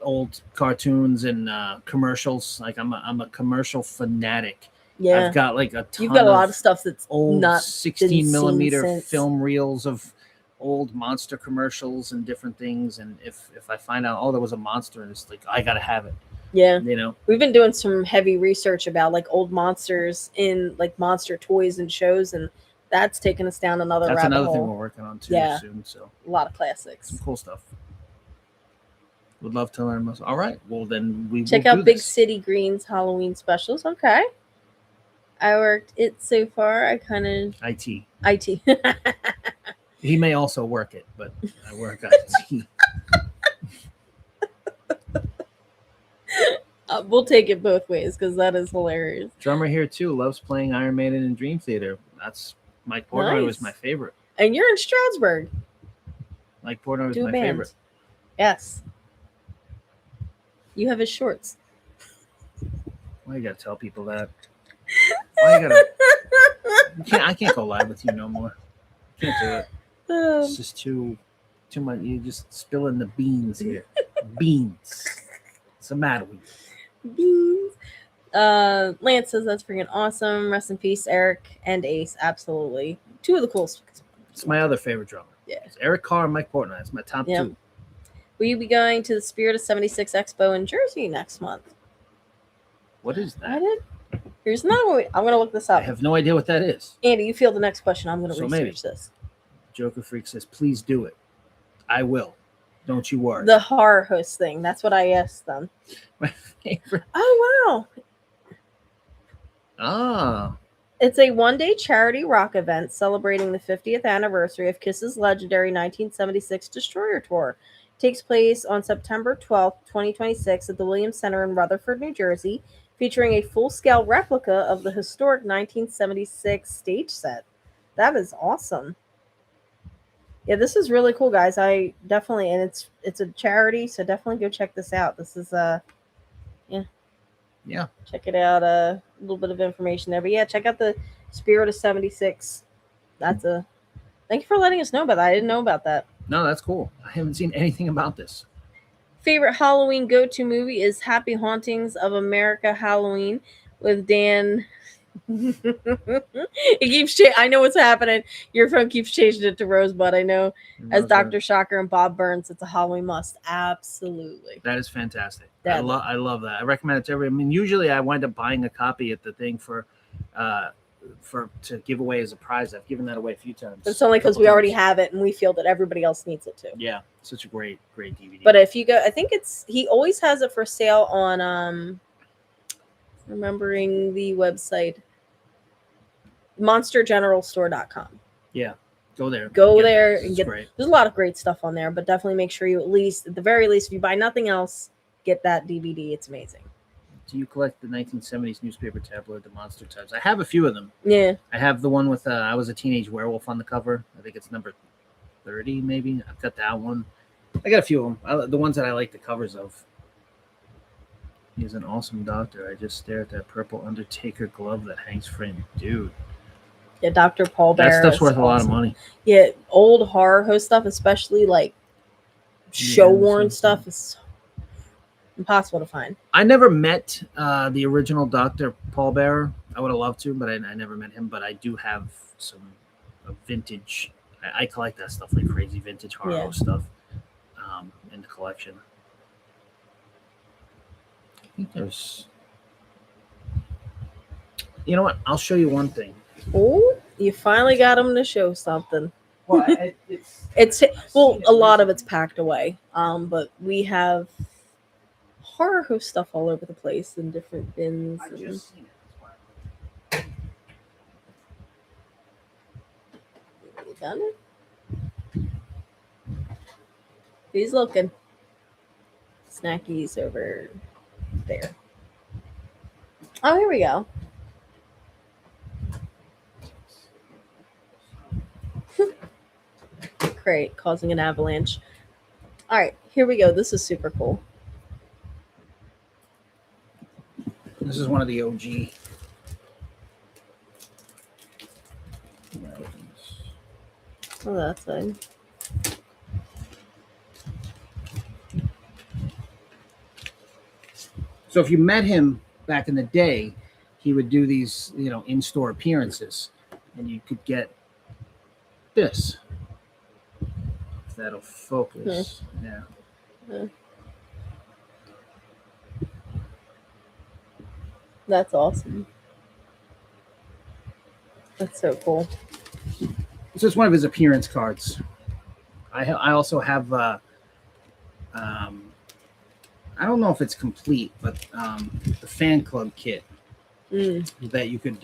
old cartoons and commercials. Like I'm a commercial fanatic. Yeah. I've got like a ton You've got a lot of of stuff that's old not 16 millimeter since. film reels of old monster commercials and different things. And if I find out, oh, there was a monster, and it's like I gotta have it. Yeah. You know, We've been doing some heavy research about like old monsters in like monster toys and shows, and that's taken us down another that's rabbit another thing hole. we're working on too Yeah. soon. So A lot of classics. some cool stuff. Would love to learn more. All right, well then we Check will out do Big this. City Greens Halloween specials. Okay. I worked it so far. I kind of IT. IT. He may also work it, but I work IT. We'll take it both ways because that is hilarious. Drummer here too loves playing Iron Maiden in Dream Theater. That's Mike Portnoy was Nice. my favorite. And you're in Stroudsburg. Mike Portnoy was Do a my band. favorite. Yes. You have his shorts. Why you gotta tell people that? Why you gotta? I can't go live with you no more. Can't do it. It's just too much. You just spilling the beans here. Beans. What's the matter with you? Beans. Lance says that's freaking awesome. Rest in peace, Eric and Ace. Absolutely. Two of the coolest. It's my other favorite drummer. Yeah. It's Eric Carr and Mike Portnoy. It's my top Yeah. two. Will you be going to the Spirit of 76 Expo in Jersey next month? What is I that? did. Here's another one. I'm going to look this I up. have no idea what that is. Andy, you feel the next question. I'm going to So research maybe. this. Joker Freak says, please do it. I will. Don't you worry. The horror host thing. That's what I asked them. My favorite. Oh, wow. Ah. It's a one-day charity rock event celebrating the 50th anniversary of Kiss's legendary 1976 Destroyer Tour. It takes place on September 12th, 2026 at the Williams Center in Rutherford, New Jersey, featuring a full-scale replica of the historic 1976 stage set. That is awesome. Yeah, this is really cool, guys. I definitely, and it's a charity, so definitely go check this out. This is Yeah. check it out. A little bit of information there, but yeah, check out the Spirit of 76. Thank you for letting us know about that. I didn't know about that. No, that's cool. I haven't seen anything about this. Favorite Halloween go-to movie is Happy Hauntings of America Halloween with Dan. It keeps I know what's happening. Your phone keeps changing it to Rosebud. I know. As Dr. Shocker and Bob Burns, it's a Halloween must. Absolutely. That is fantastic. Yeah. I love that. I recommend it to everyone. I mean, usually I wind up buying a copy at the thing to give away as a prize. I've given that away a few times. But it's only because we already have it and we feel that everybody else needs it too. Yeah, such a great DVD. But if you go, I think he always has it for sale on remembering the website monstergeneralstore.com. Yeah, go there. Go Get there that. and It's get great. there's a lot of great stuff on there, but definitely make sure you at the very least, if you buy nothing else, get that DVD. It's amazing. Do you collect the 1970s newspaper tabloid, the Monster Times? I have a few of them. Yeah. I have the one with I was a teenage werewolf on the cover. I think it's number 30, maybe. I've got that one. I got a few of them. The ones that I like the covers of. He's an awesome doctor. I just stare at that purple Undertaker glove that hangs framed. Dude, Yeah, Dr. Paul Bearer. that stuff's is worth a lot of awesome. money. Yeah, old horror host stuff, especially like show worn stuff, is impossible to find. I never met the original Dr. Paul Bearer. I would have loved to, but I never met him. But I do have some vintage. I collect that stuff, like crazy vintage horror stuff in the collection. I think there's. You know what? I'll show you one thing. Oh, you finally got them to show something. Well, It's a lot of it's packed away. But we have horror host stuff all over the place in different bins. I and- just seen it. You done it? He's looking. Snackies over. there. Oh, here we go. Great, causing an avalanche. All right, here we go. This is super cool. This is one of the OG. Oh, that's fine. So if you met him back in the day, he would do these, in-store appearances, and you could get this. If that'll focus. Yeah. That's awesome. That's so cool. This is one of his appearance cards. I also have I don't know if it's complete, but the fan club kit that you could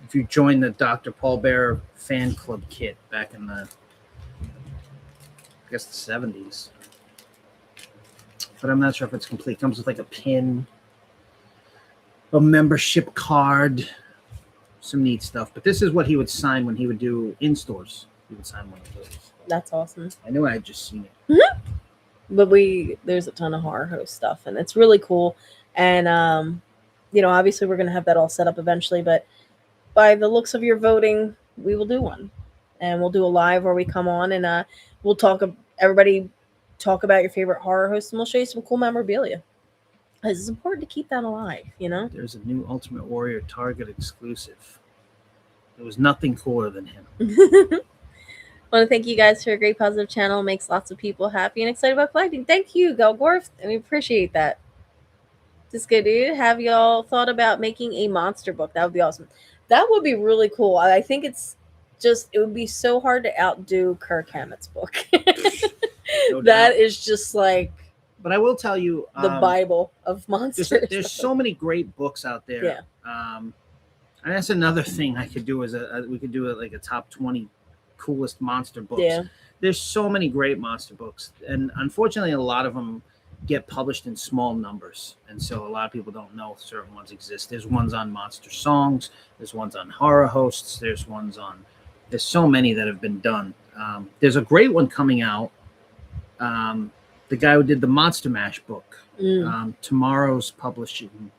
if you join the Dr. Paul Bearer fan club kit back in the I guess the 70s. But I'm not sure if it's complete. It comes with like a pin, a membership card, some neat stuff. But this is what he would sign when he would do in-stores. He would sign one of those. That's awesome. I knew I had just seen it. But there's a ton of horror host stuff, and it's really cool. And obviously we're gonna have that all set up eventually, but by the looks of your voting, we will do one. And we'll do a live where we come on and we'll everybody talk about your favorite horror hosts, and we'll show you some cool memorabilia. Because it's important to keep that alive, There's a new Ultimate Warrior Target exclusive. There was nothing cooler than him. I want to thank you guys for a great positive channel. It makes lots of people happy and excited about collecting. Thank you, Galgorf, and we appreciate that. Just good, dude. Have y'all thought about making a monster book? That would be awesome. That would be really cool. I think it would be so hard to outdo Kirk Hammett's book. No That doubt. is just like But I will tell you, the Bible of monsters. There's so many great books out there. Yeah. And that's another thing I could do we could do like a top 20 coolest monster books. Yeah. There's so many great monster books, and unfortunately, a lot of them get published in small numbers, and so a lot of people don't know certain ones exist. There's ones on monster songs. There's ones on horror hosts. There's so many that have been done. There's a great one coming out. The guy who did the Monster Mash book, Tomorrow's Publishing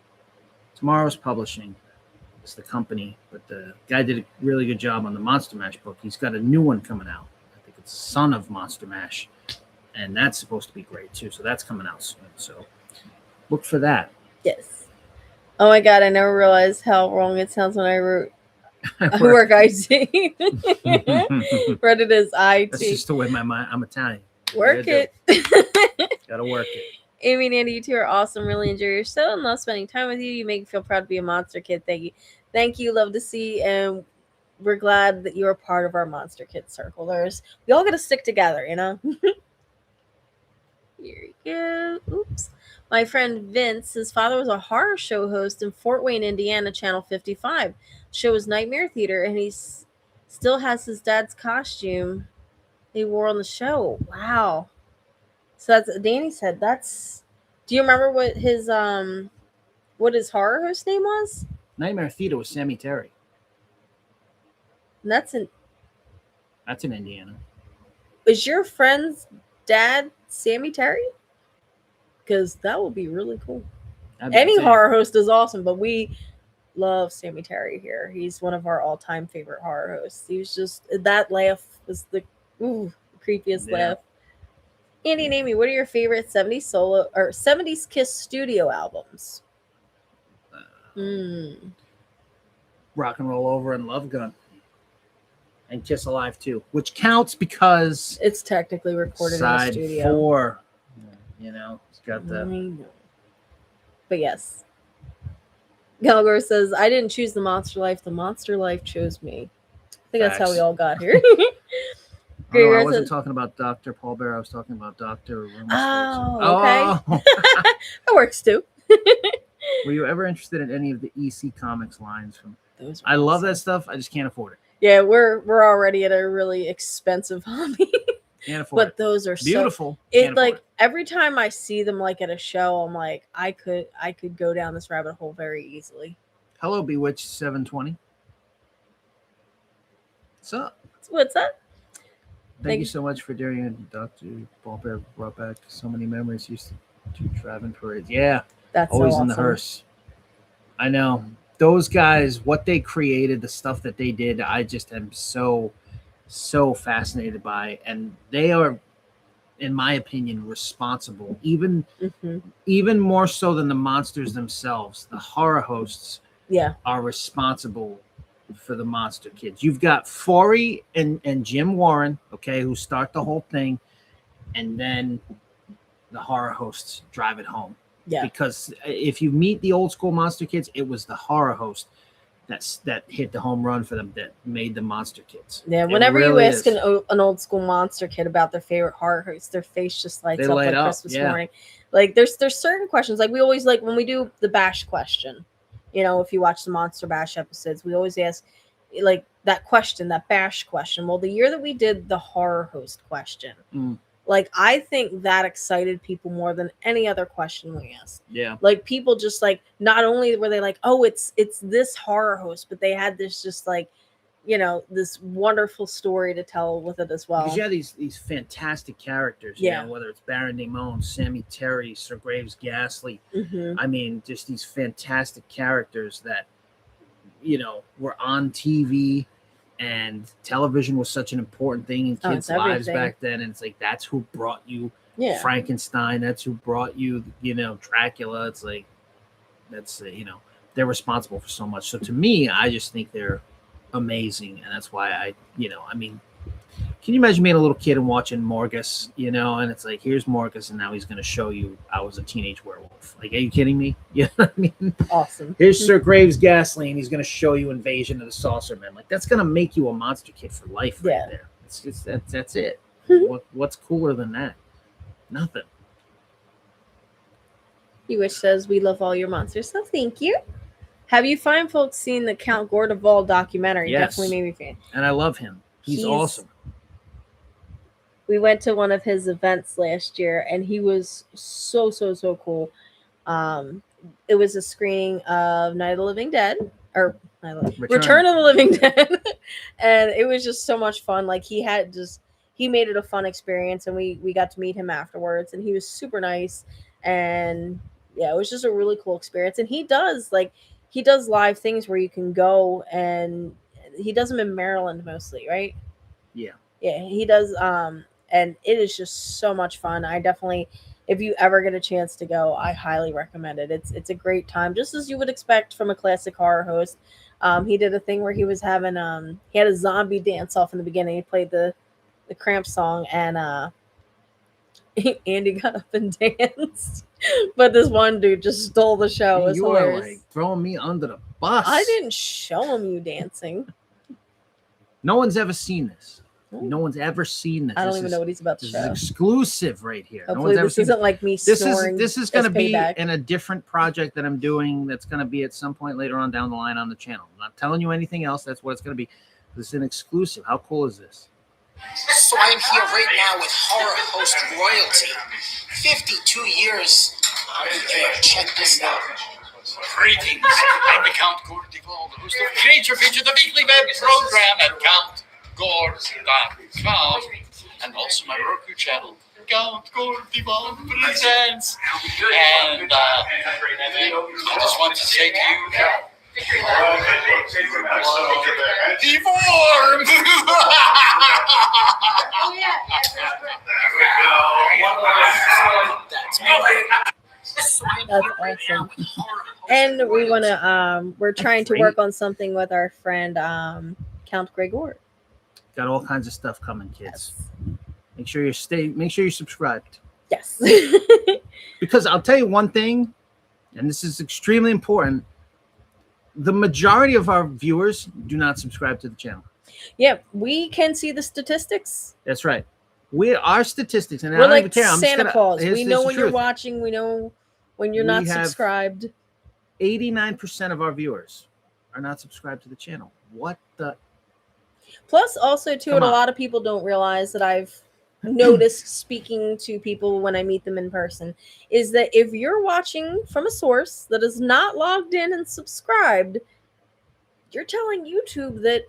is the company, but the guy did a really good job on the Monster Mash book. He's got a new one coming out. I think it's Son of Monster Mash, and that's supposed to be great too. So that's coming out soon. So look for that. Yes. Oh my God, I never realized how wrong it sounds when I wrote I work IT. Read it as IT. That's just the way my mind. I'm Italian. Work it. Gotta work it. Amy and Andy, you two are awesome. Really enjoy your show and love spending time with you. You make me feel proud to be a monster kid. Thank you. Thank you. Love to see. And we're glad that you're a part of our monster kid circle. We all got to stick together, Here you go. Oops. My friend Vince, his father was a horror show host in Fort Wayne, Indiana, Channel 55. The show was Nightmare Theater, and he still has his dad's costume he wore on the show. Wow. So that's Danny said. Do you remember what his horror host name was? Nightmare Theater was Sammy Terry. And that's in Indiana. Is your friend's dad Sammy Terry? Because that would be really cool. Any horror host is awesome, but we love Sammy Terry here. He's one of our all-time favorite horror hosts. He was just that laugh was the creepiest laugh. Andy and Amy, what are your favorite 70s solo or 70s Kiss studio albums? Rock and Roll Over and Love Gun. And Kiss Alive 2, which counts because it's technically recorded in the studio. Side 4, it's got the. But yes. Galgor says, I didn't choose the monster life. The monster life chose me. I think that's how we all got here. I wasn't talking about Dr. Paul Bearer. I was talking about Dr. Oh, okay. That works too. Were you ever interested in any of the EC Comics lines from? Those I love that stuff. I just can't afford it. Yeah, we're already at a really expensive hobby. Can't afford But it. those are so Beautiful. it Can't afford like every time I see them like at a show, I'm like, I could go down this rabbit hole very easily. Hello, Bewitched 720. What's up? What's up? Thank you so much for doing it. Dr. Ballbear brought back so many memories. Used to driving parades. Yeah, That's always so in the awesome. hearse. I know. Those guys, what they created, the stuff that they did, I just am so fascinated by. And they are, in my opinion, responsible, even more so than the monsters themselves. The horror hosts are responsible for the monster kids. You've got Forey and Jim Warren, okay, who start the whole thing, and then the horror hosts drive it home. Yeah. Because if you meet the old school monster kids, it was the horror host that hit the home run for them, that made the monster kids. Yeah, whenever you ask an old school monster kid about their favorite horror host, their face just lights up like Christmas morning. Like there's certain questions, like we always, like when we do the Bash question, you know, if you watch the Monster Bash episodes, we always ask like that question, that Bash question. Well, the year that we did the horror host question, like I think that excited people more than any other question we asked. Yeah. Like people just like, not only were they like, oh, it's this horror host, but they had this just like, you know, this wonderful story to tell with it as well. Because you have these fantastic characters, you know, whether it's Baron Damone, Sammy Terry, Sir Graves Ghastly. I mean, just these fantastic characters that, you know, were on TV. And television was such an important thing in kids' lives back then. And it's like, that's who brought you Frankenstein. That's who brought you, you know, Dracula. It's like, that's, you know, they're responsible for so much. So to me, I just think they're amazing. And that's why I, you know, I mean, can you imagine being a little kid and watching Morgus, you know, and it's like, here's Morgus, and now he's going to show you I was a teenage werewolf. Like, are you kidding me? You know what I mean? Awesome. Here's Sir Graves Ghastly, and he's going to show you Invasion of the Saucer Men. Like, that's going to make you a monster kid for life right there. That's it. What's cooler than that? Nothing. Wish says, we love all your monsters, so thank you. Have you fine folks seen the Count Gordeval documentary? Yes. Definitely made me fan. And I love him. He's awesome. We went to one of his events last year, and he was so cool. It was a screening of Night of the Living Dead, or Return of the Living Dead, and it was just so much fun. Like he made it a fun experience, and we got to meet him afterwards, and he was super nice, and yeah, it was just a really cool experience. And he does live things where you can go, and he does them in Maryland mostly, right? Yeah, he does. And it is just so much fun. I definitely, if you ever get a chance to go, I highly recommend it. It's a great time, just as you would expect from a classic horror host. He did a thing where he was having he had a zombie dance off in the beginning. He played the Cramps song, and Andy got up and danced, but this one dude just stole the show. It was hilarious. Are like throwing me under the bus. I didn't show him you dancing. No one's ever seen this. No one's ever seen this. I don't even know what he's about to show. This is exclusive right here. Hopefully this isn't like me snoring. This is going to be in a different project that I'm doing. That's going to be at some point later on down the line on the channel. I'm not telling you anything else. That's what it's going to be. This is an exclusive. How cool is this? So I'm here right now with horror host royalty. 52 years on the air. Check this out. Greetings. I'm the Count Gordeval, the host of Creature Feature, the weekly web program at CountGord.com, and also my Roku channel, Count Gordeval Presents. And I just want to say to you, deformed! That's awesome. And we want to we're trying to work on something with our friend Count Gregor. Got all kinds of stuff coming, kids. Make sure you're subscribed. Yes. Because I'll tell you one thing, and this is extremely important. The majority of our viewers do not subscribe to the channel. Yeah, we can see the statistics. That's right. Our statistics, and we're like Santa Claus. We know when you're watching. We know when you're not subscribed. 89% of our viewers are not subscribed to the channel. What the? Plus, also too, what a lot of people don't realize that I've noticed speaking to people when I meet them in person is that if you're watching from a source that is not logged in and subscribed, you're telling YouTube that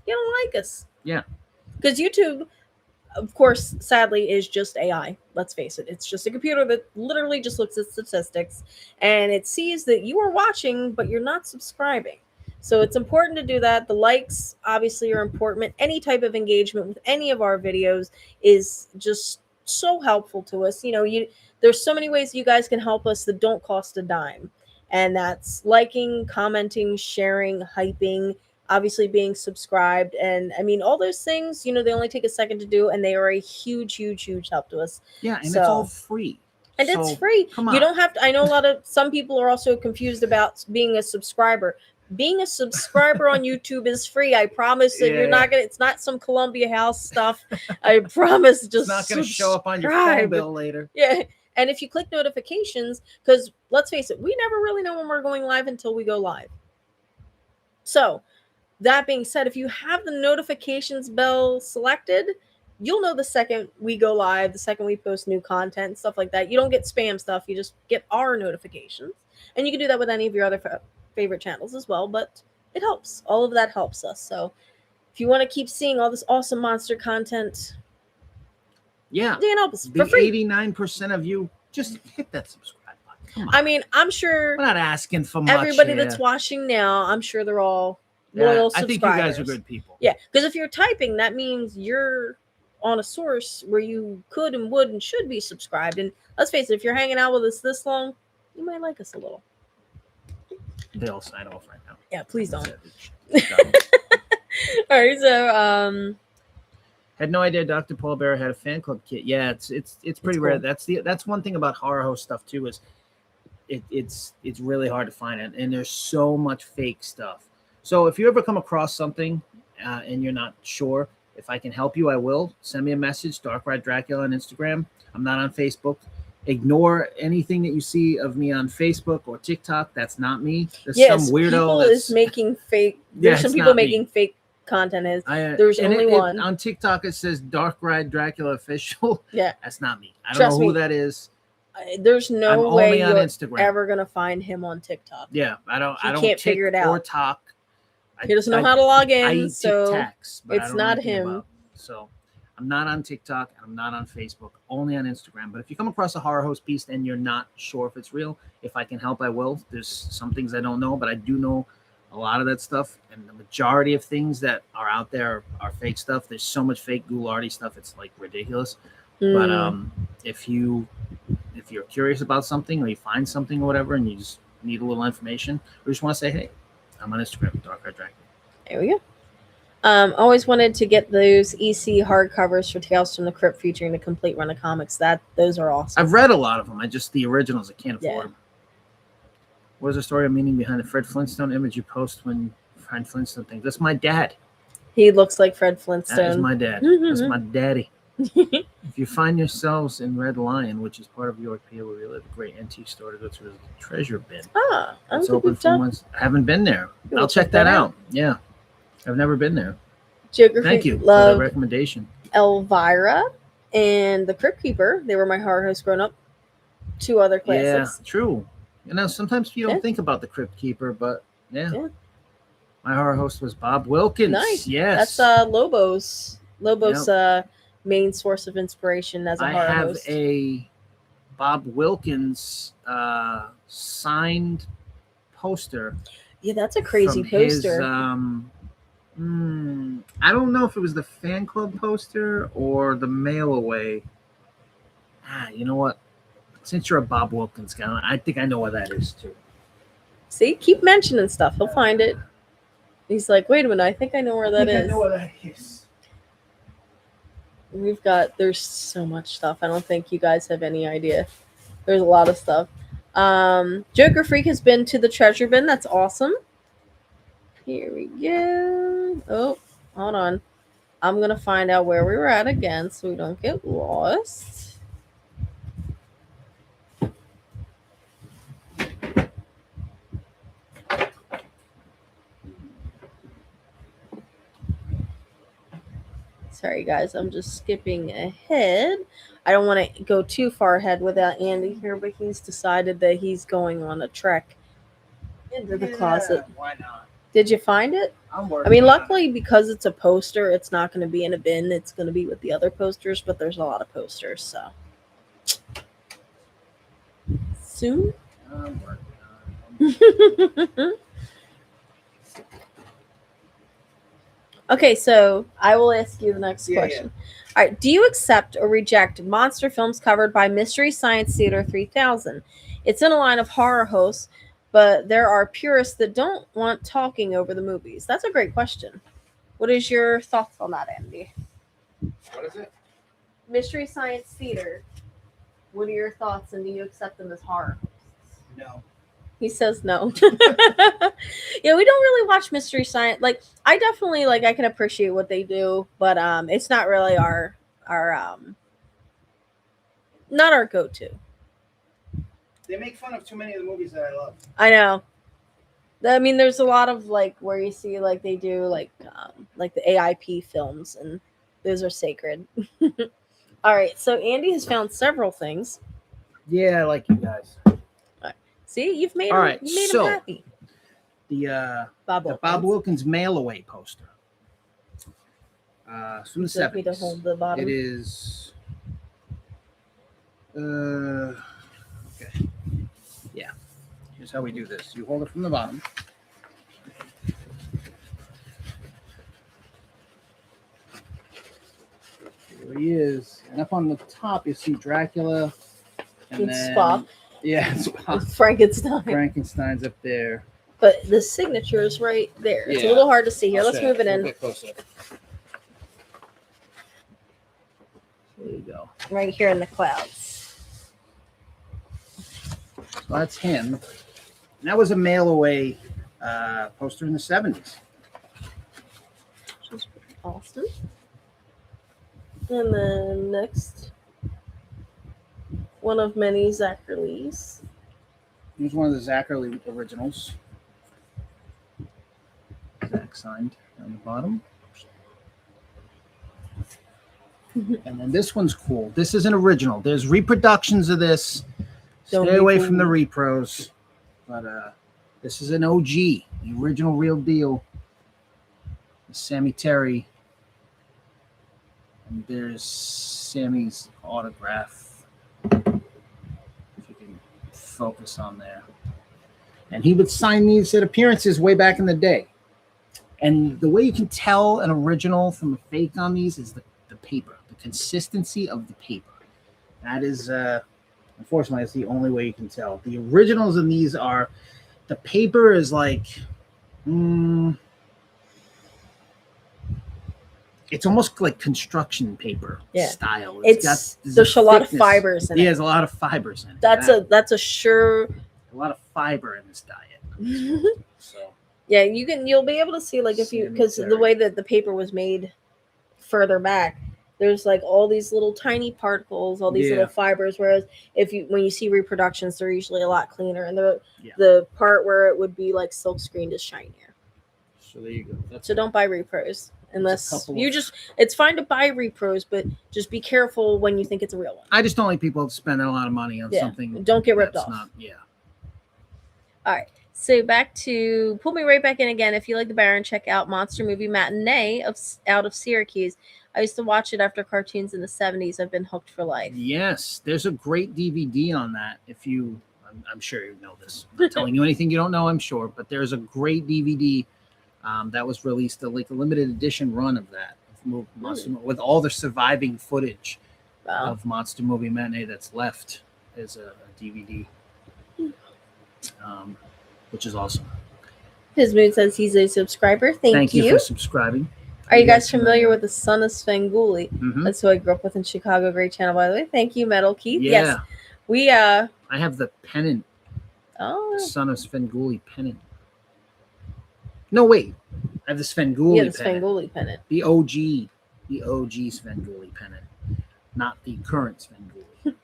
you don't like us. Yeah. Because YouTube, of course, sadly, is just AI. Let's face it. It's just a computer that literally just looks at statistics and it sees that you are watching, but you're not subscribing. So it's important to do that. The likes obviously are important. Any type of engagement with any of our videos is just so helpful to us. There's so many ways you guys can help us that don't cost a dime. And that's liking, commenting, sharing, hyping, obviously being subscribed. And I mean, all those things, they only take a second to do, and they are a huge, huge, huge help to us. Yeah, and So- it's all free. And So, it's free. come You on. don't have to. I know some people are also confused about being a subscriber. Being a subscriber on YouTube is free. I promise that you're Yeah. not gonna. It's not some Columbia House stuff. I promise. Just It's not going to show up on your phone subscribe. bill later. Yeah. And if you click notifications, because let's face it, we never really know when we're going live until we go live. So, that being said, if you have the notifications bell selected, you'll know the second we go live, the second we post new content, stuff like that. You don't get spam stuff. You just get our notifications. And you can do that with any of your other favorite channels as well, but it helps. All of that helps us. So, if you want to keep seeing all this awesome monster content, Yeah. you can help us The for free. 89% of you, just hit that subscribe button. Come on. I mean, I'm sure We're not asking for much. everybody here. that's watching now, I'm sure they're all Yeah, loyal I subscribers. think you guys are good people. Yeah, because if you're typing, that means you're on a source where you could and would and should be subscribed. And let's face it, if you're hanging out with us this long, you might like us a little. They'll sign off right now. Yeah, please don't. Done. All right, so Had no idea Dr. Paul Bearer had a fan club kit. Yeah, it's pretty cool. rare. That's one thing about horror host stuff too, is it's really hard to find it, and there's so much fake stuff. So if you ever come across something and you're not sure, if I can help you, I will. Send me a message, Dark Ride Dracula on Instagram. I'm not on Facebook. Ignore anything that you see of me on Facebook or TikTok. That's not me. There's yes, some weirdo people that's is making fake. Yeah, There's some it's people not me. making fake content. There's and only one. on TikTok. It says Dark Ride Dracula Official. Yeah. That's not me. I don't Trust know who me. that is. There's I'm no only way on you're Instagram. ever gonna find him on TikTok. Yeah, I don't. He I don't can't tick figure it or out. talk. He doesn't know how to log in, I so tic-tacs, but I it's don't know not anything him. about it. So I'm not on TikTok and I'm not on Facebook. Only on Instagram. But if you come across a horror host piece and you're not sure if it's real, if I can help, I will. There's some things I don't know, but I do know a lot of that stuff. And the majority of things that are out there are fake stuff. There's so much fake Ghoulardi stuff. It's like ridiculous. But if you're curious about something or you find something or whatever and you just need a little information or just want to say, hey, I'm on Instagram, Dark Red Dracula. There we go. Always wanted to get those EC hardcovers for Tales from the Crypt featuring the complete run of comics. Those are awesome. I've read a lot of them. The originals, I can't Yeah. afford them. What is the story or meaning behind the Fred Flintstone image you post when Fred Flintstone things? That's my dad. He looks like Fred That is Flintstone. my dad. That's my daddy. If you find yourselves in Red Lion, which is part of York, PA, where we live, a great antique store to go to the treasure bin. I don't It's think open we've for done. months. I haven't been there. We'll I'll check that out. Yeah. I've never been there. Geography Thank you for loved that recommendation. Elvira and the Crypt Keeper. They were my horror hosts growing up. Two other classics. Yeah, true. Sometimes you don't Yeah. think about the Crypt Keeper, but yeah. Yeah. My horror host was Bob Wilkins. Nice. Yes. That's Lobos main source of inspiration as a I horror have host. a Bob Wilkins signed poster. Yeah, that's a crazy from his, poster. I don't know if it was the fan club poster or the mail away. You know what? Since you're a Bob Wilkins guy, I think I know what that is too. See, keep mentioning stuff. He'll find it. He's like, wait a minute, I think I know where that is. I know what that is. There's so much stuff. I don't think you guys have any idea. There's a lot of stuff. Joker Freak has been to the treasure bin. That's awesome. Here we go. Oh, hold on. I'm going to find out where we were at again so we don't get lost. Sorry, guys. I'm just skipping ahead. I don't want to go too far ahead without Andy here, but he's decided that he's going on a trek into the closet. Why not? Did you find it? I'm working. I mean, on luckily, because it's a poster, it's not going to be in a bin. It's going to be with the other posters, but there's a lot of posters, so. Soon? it. I'm working on it. Okay, so I will ask you the next Yeah, question. All right, do you accept or reject monster films covered by Mystery Science Theater 3000? It's in a line of horror hosts, but there are purists that don't want talking over the movies. That's a great question. What is your thoughts on that, Andy? What is it? Mystery Science Theater. What are your thoughts, and do you accept them as horror hosts? No. He says no. Yeah, we don't really watch Mystery Science. Like, I definitely I can appreciate what they do, but it's not really our not our go-to. They make fun of too many of the movies that I love. I know. I mean, there's a lot of where you see they do the AIP films, and those are sacred. All right, so Andy has found several things. Yeah, I like you guys. See, you've made All him, right, you made so- him happy. The Bob Bob Wilkins mail away poster. It's from the Would you like me to 70s. hold the bottom? It is. Okay. Yeah. Here's how we do this. You hold it from the bottom. Here he is. And up on the top, you see Dracula. And It's then, Spock. Yeah, it's Spock. Frankenstein. Frankenstein's up there. But the signature is right there. It's a Yeah. little hard to see here. I'll Let's show move you. it A in bit closer. There you go. right here in the clouds. So that's him. And that was a mail away poster in the 70s. Just Austin. And then next, one of many Zachary-Lees. Here's one of the Zachary originals. Zach signed on the bottom. And then this one's cool. This is an original. There's reproductions of this. Don't Stay be away from the fooled. repros. But this is an OG, the original real deal. Sammy Terry. And there's Sammy's autograph. If you can focus on there. And he would sign these at appearances way back in the day. And the way you can tell an original from a fake on these is the paper, the consistency of the paper. That is, unfortunately, that's the only way you can tell. The originals in these are, the paper is it's almost like construction paper Yeah. style. There's a a lot of thickness. fibers in Yeah, it. there's a lot of fibers in it. That's a sure. a lot of fiber in this diet. So Yeah, you'll be able to see if you, because the Cemetery. way that the paper was made further back, there's all these little tiny particles, all these Yeah. little fibers. Whereas when you see reproductions, they're usually a lot cleaner, and Yeah. the part where it would be silk screened is shinier. so there you go. That's So don't buy repros unless couple you of- just. It's fine to buy repros, but just be careful when you think it's a real one. I just don't like people spending a lot of money on Yeah, something. don't get ripped that's off. Not, yeah. All right. So back to pull me right back in again. If you like the Baron, check out Monster Movie Matinee out of Syracuse. I used to watch it after cartoons in the 70s. I've been hooked for life. Yes, there's a great DVD on that. If you, I'm sure you know this. I'm not telling you anything you don't know, I'm sure, but there's a great DVD that was released, a limited edition run of that, with all the surviving footage Wow. of Monster Movie Matinee that's left as a DVD, which is awesome. His mood says he's a subscriber. Thank you you. for subscribing. Are you guys familiar with the son of Svengoolie? Mhm. That's who I grew up with in Chicago. Great channel, by the way. Thank you, Metal Keith. Yeah, Yes. We I have the pennant, oh Son of Svengoolie pennant. No, wait. I have the Svengoolie yeah, the pennant. Svengoolie pennant. The OG Svengoolie pennant, not the current Svengoolie.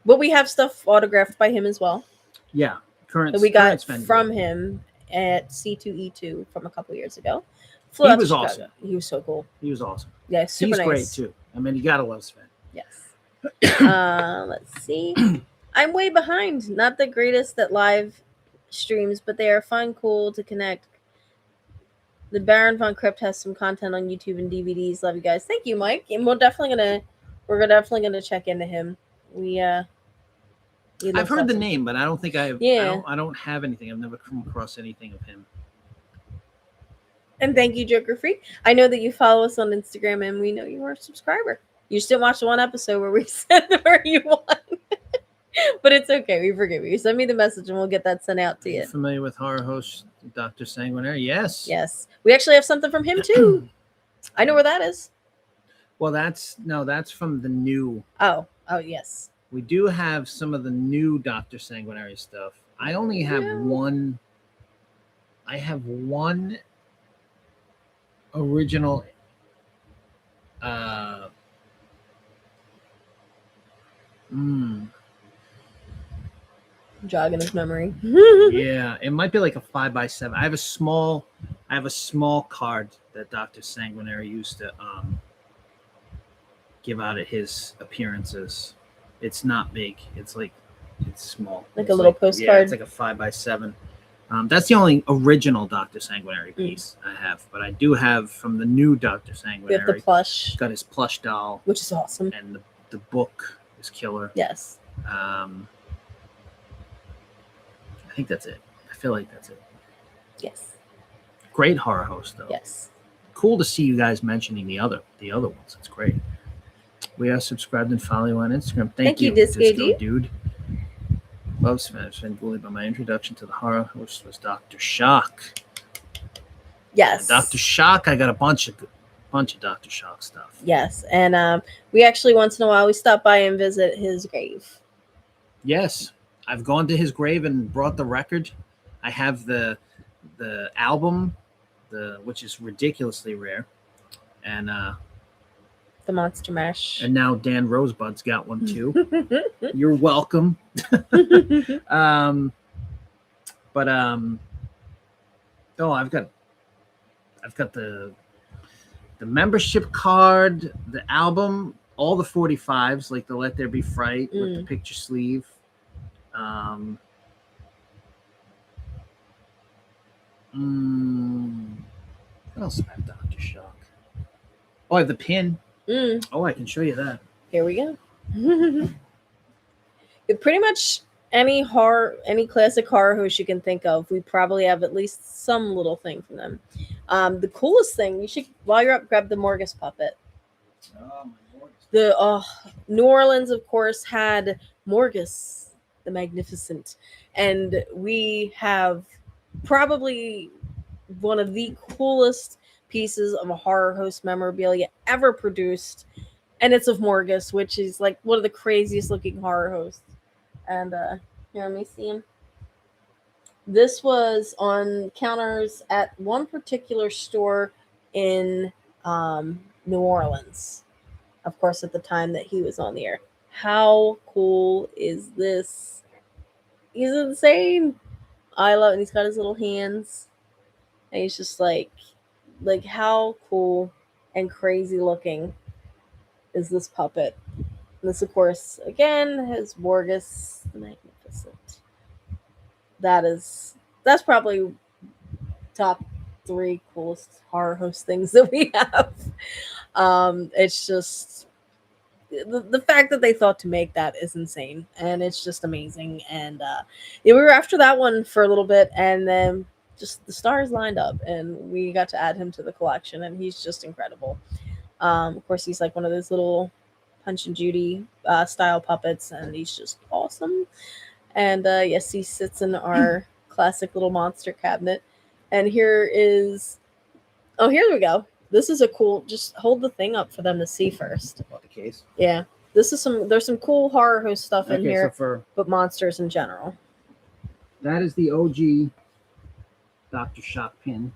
But we have stuff autographed by him as well Yeah, current. that we got current Svengoolie. from him at C2E2 from a couple years ago. Flew He out to was Chicago. awesome. He was so cool. He was awesome. Yeah, super He's nice. great too. I mean, you gotta love Sven. Yes. Let's see. I'm way behind. Not the greatest at live streams, but they are fun, cool to connect. The Baron von Crypt has some content on YouTube and DVDs. Love you guys. Thank you, Mike. And we're definitely gonna check into him. We I've heard the name, but I don't think Yeah. I don't have anything. I've never come across anything of him. And thank you, Joker Freak. I know that you follow us on Instagram, and we know you are a subscriber. You just didn't watch the one episode where we said where you won. But it's okay. We forgive you. Send me the message, and we'll get that sent out to Are you. you familiar with horror host Dr. Sanguinary? Yes. Yes. We actually have something from him, too. I know where that is. Well, that's from the new. Oh, yes. We do have some of the new Dr. Sanguinary stuff. I only have Yeah. one. I have one original Jogging his memory. yeah, it might be like a 5x7. I have a small card that Dr. Sanguinary used to give out at his appearances. It's not big. It's small. Like It's a little Yeah, postcard? it's like a 5x7. That's the only original Dr. Sanguinary piece I have, but I do have from the new Dr. We have the Sanguinary. plush, He's got his plush doll, which is awesome. and the book is killer. Yes. I think that's it. I feel like that's it. Yes. Great horror host though. Yes. Cool to see you guys mentioning the other ones. It's great. We are subscribed and follow you on Instagram. Thank you, Disco dude. Love Spanish and bullied, but my introduction to the horror host was Dr. Shock. Yes. Dr. Shock, I got a bunch of Dr. Shock stuff. Yes. And we actually once in a while we stop by and visit his grave. Yes, I've gone to his grave and brought the record. I have the album, which is ridiculously rare, and The Monster Mash. and now Dan Rosebud's got one too. You're welcome. I've got the membership card, the album, all the 45s, like the Let There Be Fright with the picture sleeve. What else do I have, Dr. Shock? Oh, I have the pin. Oh, I can show you that. Here we go. Pretty much any classic horror host you can think of, we probably have at least some little thing from them. The coolest thing, you should, while you're up, grab the Morgus puppet. Oh, my Lord. The New Orleans, of course, had Morgus the Magnificent, and we have probably one of the coolest pieces of a horror host memorabilia ever produced, and it's of Morgus, which is like one of the craziest looking horror hosts. And here, let me see him. This was on counters at one particular store in New Orleans, of course, at the time that he was on the air. How cool is this? He's insane. I love it. And he's got his little hands, and he's just like how cool and crazy looking is this puppet? And this, of course, again, has Morgus the Magnificent. That's probably top 3 coolest horror host things that we have. It's just the fact that they thought to make that is insane, and it's just amazing. And we were after that one for a little bit, and then just the stars lined up, and we got to add him to the collection, and he's just incredible. Of course, he's like one of those little Punch and Judy style puppets, and he's just awesome. And yes, he sits in our classic little monster cabinet. And here we go. This is a cool, just hold the thing up for them to see first. About the case. Yeah. There's some cool horror host stuff in here, So but monsters in general. that is the OG Dr. Shock pin.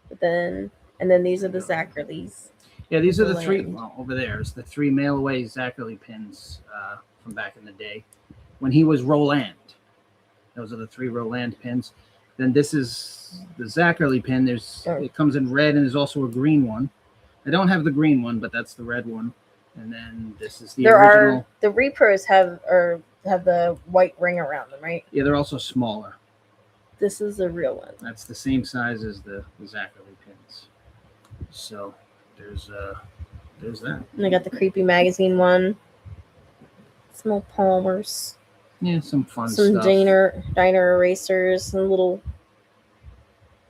But then these are the Zacharies. Yeah, these are the The 3. land. Well, over there is the 3 mail away Zachary pins from back in the day when he was Roland. Those are the 3 Roland pins. Then this is the Zachary pin. It comes in red, and there's also a green one. I don't have the green one, but that's the red one. And then this is the original. The repros have the white ring around them, right? Yeah, they're also smaller. This is the real one. That's the same size as the Zachary pins. So there's that. And I got the creepy magazine one. Some old Palmers. Yeah, some fun Some stuff. diner erasers, some little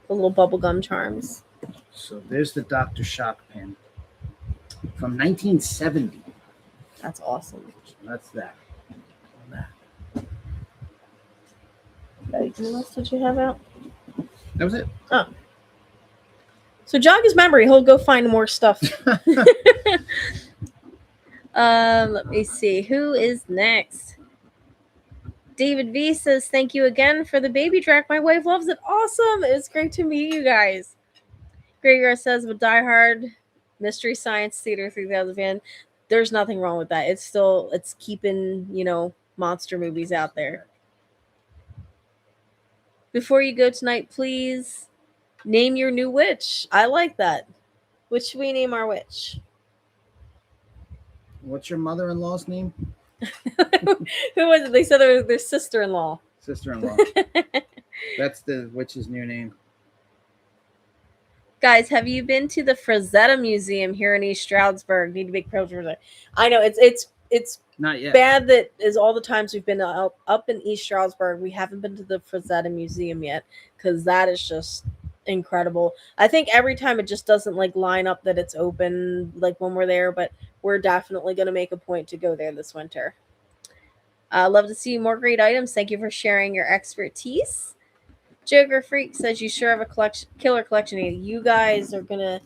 bubblegum charms. So there's the Dr. Shock pin from 1970. That's awesome. So that's that. Anything else did you have out? That was it. Oh. So jog his memory. He'll go find more stuff. Let me see. Who is next? David V says, thank you again for the baby track. My wife loves it. Awesome. It's great to meet you guys. Gregor says, with Die Hard Mystery Science Theater 3000 fan, there's nothing wrong with that. It's keeping, monster movies out there. Before you go tonight, please name your new witch. I like that. Which should we name our witch? What's your mother-in-law's name? Who was it? They said it was their sister-in-law. Sister-in-law. That's the witch's new name. Guys, have you been to the Frazetta Museum here in East Stroudsburg? Need to make pictures. I know it's Not yet. bad that is all the times we've been up in East Stroudsburg, we haven't been to the Frazetta Museum yet, because that is just incredible. I think every time it just doesn't line up that it's open when we're there, but we're definitely going to make a point to go there this winter. Love to see more great items. Thank you for sharing your expertise. Joker Freak says you sure have a killer collection. You guys are gonna.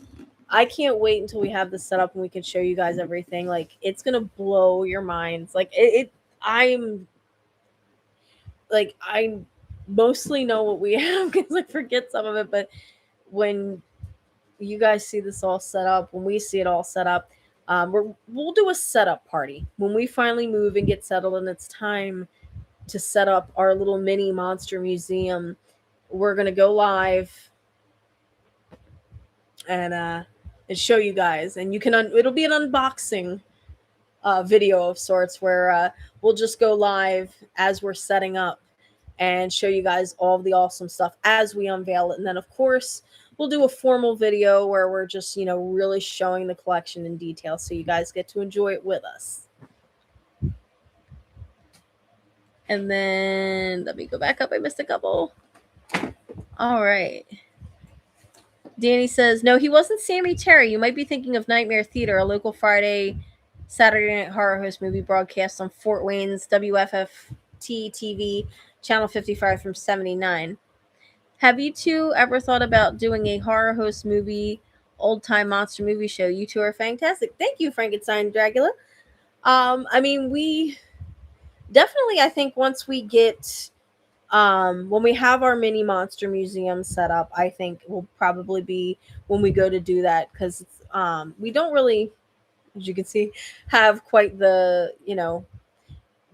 I can't wait until we have this set up and we can show you guys everything. It's gonna blow your minds. I mostly know what we have because I forget some of it, but when you guys see this all set up, when we see it all set up, we'll do a setup party when we finally move and get settled and it's time to set up our little mini monster museum. We're gonna go live and show you guys, and you can it'll be an unboxing video of sorts where we'll just go live as we're setting up and show you guys all the awesome stuff as we unveil it. And then of course we'll do a formal video where we're just really showing the collection in detail so you guys get to enjoy it with us. And then let me go back up. I missed a couple. All right. Danny says, no, he wasn't Sammy Terry. You might be thinking of Nightmare Theater, a local Saturday night horror host movie broadcast on Fort Wayne's WFFT TV, Channel 55 from 79. Have you two ever thought about doing a horror host movie, old-time monster movie show? You two are fantastic. Thank you, Frankenstein Dracula. We definitely, I think once we get... when we have our mini monster museum set up, I think will probably be when we go to do that, because we don't really, as you can see, have quite the, you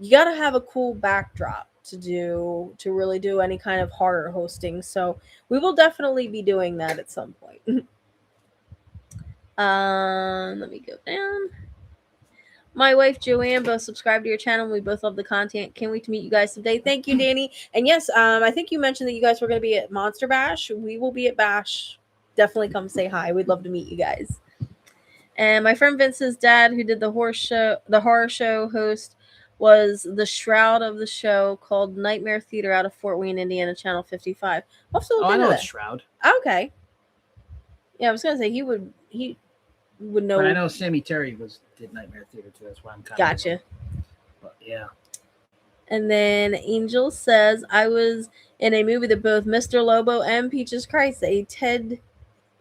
got to have a cool backdrop to really do any kind of horror hosting. So we will definitely be doing that at some point. Let me go down. My wife, Joanne, both subscribe to your channel. We both love the content. Can't wait to meet you guys someday. Thank you, Danny. And yes, I think you mentioned that you guys were going to be at Monster Bash. We will be at Bash. Definitely come say hi. We'd love to meet you guys. And my friend Vince's dad, who did the horror show host, was the shroud of the show called Nightmare Theater out of Fort Wayne, Indiana, Channel 55. I know it's Shroud. Okay. Yeah, I was going to say he would know. But I know Sammy Terry did Nightmare Theater too. That's why I'm kind of. Gotcha. But yeah. And then Angel says, I was in a movie that both Mr. Lobo and Peaches Christ, a Ted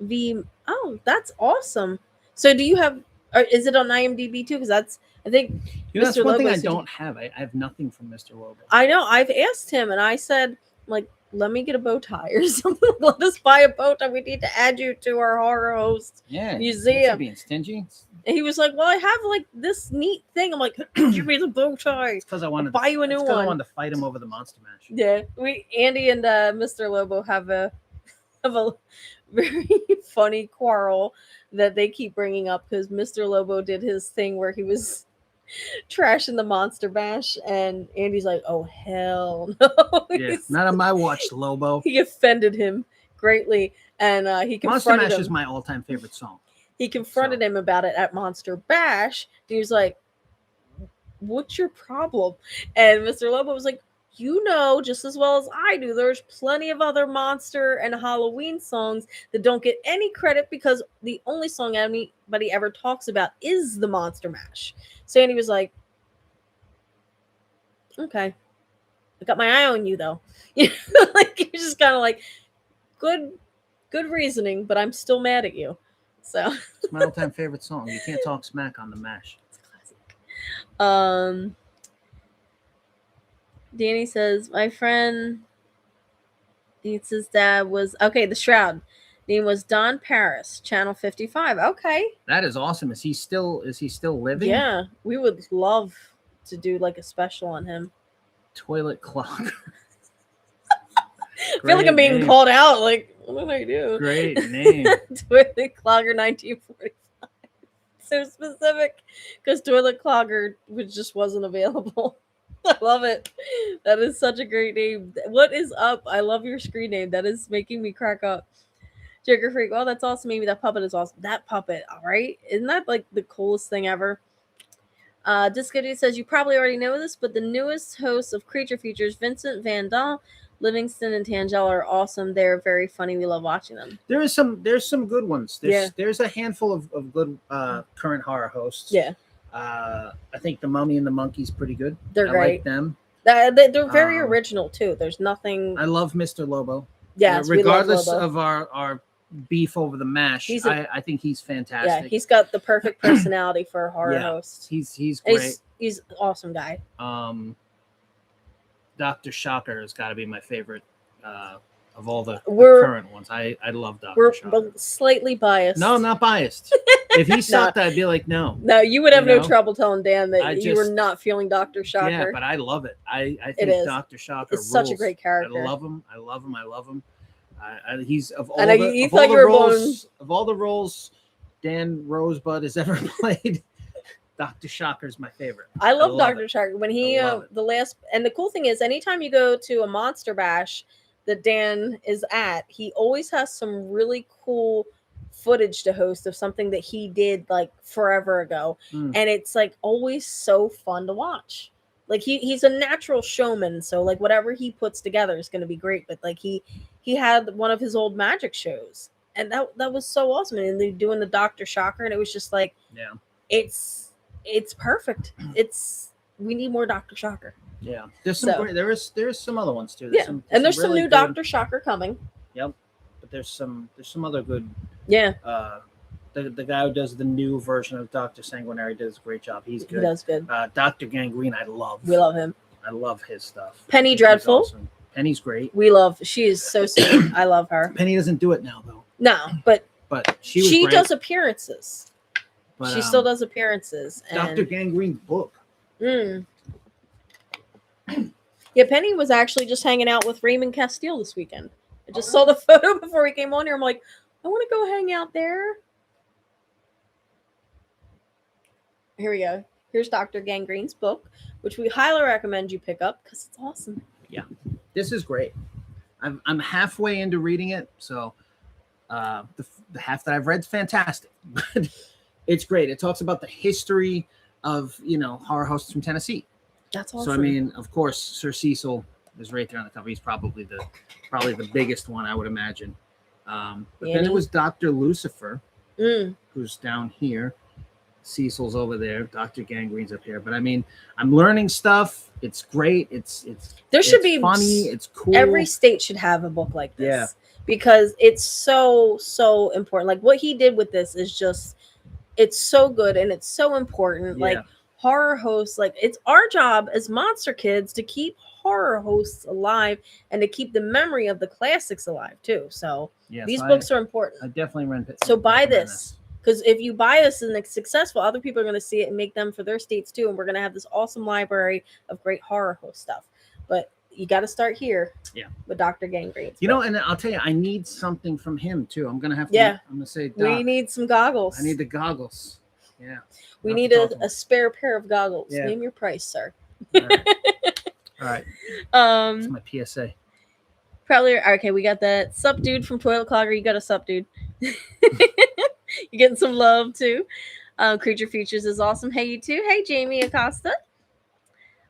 V. Oh, that's awesome. So do you have, or is it on IMDb too? Because I think that's one thing I don't have. I have nothing from Mr. Lobo. I know. I've asked him and I said, let me get a bow tie or something. Let us buy a bow tie. We need to add you to our horror host Yeah. museum. Being stingy. And he was like, well, I have like this neat thing. I'm like, give me the bow tie. It's because I wanted buy you a new it's 'cause one. I wanted to fight him over the Monster Mash. Yeah, Andy and Mr. Lobo have a very funny quarrel that they keep bringing up because Mr. Lobo did his thing where he was trashing the Monster Bash, and Andy's like, "Oh hell no!" Yeah, not on my watch, Lobo. He offended him greatly, and he Monster confronted Mash him. is my all-time favorite song. He confronted him about it at Monster Bash. He was like, "What's your problem?" And Mr. Lobo was like, "You know just as well as I do, there's plenty of other Monster and Halloween songs that don't get any credit because the only song anybody ever talks about is the Monster Mash." So Andy was like, "Okay, I got my eye on you though." Like you're just kind of like, good reasoning, but I'm still mad at you. So It's my all-time favorite song. You can't talk smack on the Mash. it's classic. Danny says, my friend thinks his dad was the Shroud name was Don Paris, Channel 55. Okay. That is awesome. Is he still living? Yeah, we would love to do like a special on him. Toilet Clogger. I feel like I'm being called out. Like, what did I do? Great name. Toilet Clogger 1945. So specific because Toilet Clogger just wasn't available. I love it. That is such a great name. What is up? I love your screen name. That is making me crack up. Jigger Freak. Oh, that's awesome. Maybe that puppet is awesome. That puppet, all right? Isn't that like the coolest thing ever? Disco Dude says, you probably already know this, but the newest hosts of Creature Features, Vincent Van Dahl, Livingston, and Tangela are awesome. They're very funny. We love watching them. There's some good ones. There's a handful of good current horror hosts. Yeah. I think The Mummy and the Monkey's pretty good. They're I great. like them. They're very original too. There's nothing. I love Mr. Lobo. Yes, regardless we love Lobo. of our beef over the Mash, I think he's fantastic. Yeah, he's got the perfect personality for a horror host. He's great. He's an awesome guy. Dr. Shocker has got to be my favorite of all the We're- current ones. I love Dr. We're Shocker. slightly biased. No, I'm not biased. If he sucked, I'd be like, no. No, you would have You no know? trouble telling Dan that I you were just- not feeling Dr. Shocker. Yeah, but I love it. I It think is. Dr. Shocker It's such a rules. great character. I love him. I love him. I love him. He's of all I know the, you of thought all the you were roles of all the roles Dan Rosebud has ever played. Dr. Shocker's my favorite. I love Dr. it. Shocker. When he I love it. the last and the cool thing is anytime you go to a Monster Bash that Dan is at, he always has some really cool footage to host of something that he did like forever ago. Mm. And it's like always so fun to watch. Like he's a natural showman, so like whatever he puts together is going to be great. But like he had one of his old magic shows, and that was so awesome. And they're doing the Dr. Shocker, and it was just like, Yeah. it's perfect. We need more Dr. Shocker. Yeah. There's some So- great, there's some other ones too. Yeah, and there's some really new good- Dr. Shocker coming. Yep. But there's some other good Yeah, the guy who does the new version of Dr. Sanguinary does a great job. He's he good. does good. Dr. Gangrene, I love. We love him. I love his stuff. Penny He's Dreadful. awesome. Penny's great. She is so sweet. I love her. Penny doesn't do it now though, No, but but she was she great. does appearances. But, She still does appearances. Dr. And, Gangrene's book. Yeah, Penny was actually just hanging out with Raymond Castile this weekend. I just saw the photo before we came on here. I'm like, I want to go hang out there. Here we go. Here's Dr. Gangrene's book, which we highly recommend you pick up because it's awesome. This is great. I'm halfway into reading it, so the half that I've read is fantastic. But it's great. It talks about the history of horror hosts from Tennessee. That's awesome. So I mean, of course, Sir Cecil is right there on the cover. He's probably the biggest one, I would imagine. But then Annie? it was Dr. Lucifer, Mm. who's down here. Cecil's over there. Dr. Gangrene's up here. But I mean, I'm learning stuff. It's great. It's There should it's be funny. It's cool. Every state should have a book like this. Yeah. Because it's so important. Like what he did with this is just it's so good and it's so important. Yeah. Like horror hosts, like it's our job as monster kids to keep horror hosts alive and to keep the memory of the classics alive too. So Yeah, these so books are I important. definitely So buy recommend this. Because if you buy this and it's successful, other people are going to see it and make them for their states too. And we're going to have this awesome library of great horror host stuff. But you got to start here. Yeah. With Dr. Gangrene. You know, and I'll tell you, I need something from him too. I'm gonna have to. Yeah. I'm gonna say, Doc, We need some goggles. I need the goggles. Yeah. we I'll need have to talk to a him. spare pair of goggles. Yeah. Name your price, sir. All right. All right. That's my PSA. Probably okay. We got that sup dude from Toilet Clogger. You got a sup dude. You're getting some love too. Creature Features is awesome. Hey, you too. Hey, Jamie Acosta.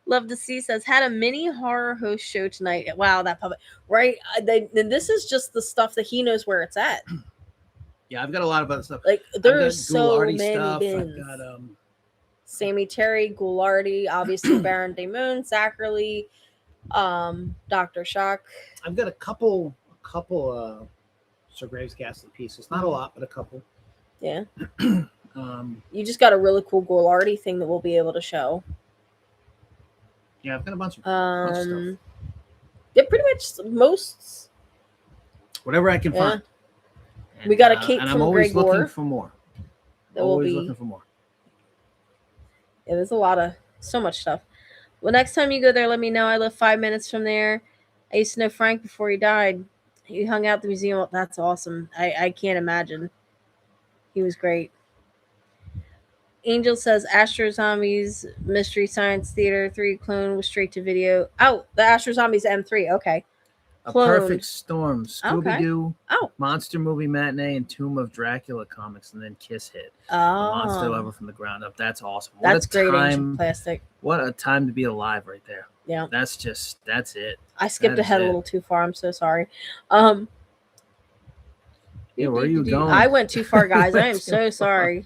Love to see says had a mini horror host show tonight. Wow, that puppet. Right. And this is just the stuff that he knows where it's at. Yeah, I've got a lot of other stuff. Like I've there's got so Ghoulardi many stuff. bins. I've got Sammy Terry, Ghoulardi, obviously Baron de Moon, Zachary, Dr. Shock. I've got a couple Sir Graves Ghastly pieces. Not a lot, but a couple. Yeah. Um, You just got a really cool Ghoulardi thing that we'll be able to show. yeah, I've got a bunch of stuff. Yeah, pretty much most. Whatever I can Yeah. find. We got a cape and from I'm always Greg looking Gore. for more. That will Always be. looking for more. Yeah, there's so much stuff. Well, next time you go there, let me know. I live 5 minutes from there. I used to know Frank before he died. He hung out at the museum. That's awesome. I can't imagine. He was great. Angel says Astro Zombies Mystery Science Theater 3 clone was straight to video. Oh, the Astro Zombies M3. Okay. A Cloned. Perfect Storm, Scooby Doo, Oh. Monster Movie Matinee, and Tomb of Dracula comics, and then Kiss Hit. A monster Oh. level from the ground up. That's awesome. What That's a great, time! Ancient Plastic. What a time to be alive, right there. Yeah. That's it. I skipped That is ahead a it. little too far. I'm so sorry. Yeah, where are you going? I went too far, guys. I am Went too so far. sorry.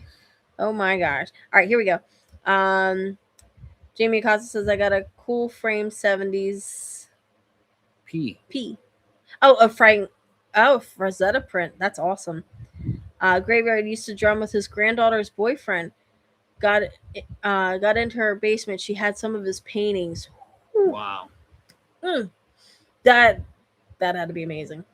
Oh my gosh. All right, here we go. Jamie Acosta says I got a cool frame 70s P. P. Oh, a Frank. Oh, Rosetta print. That's awesome. Graveyard used to drum with his granddaughter's boyfriend. Got into her basement. She had some of his paintings. Wow. That had to be amazing.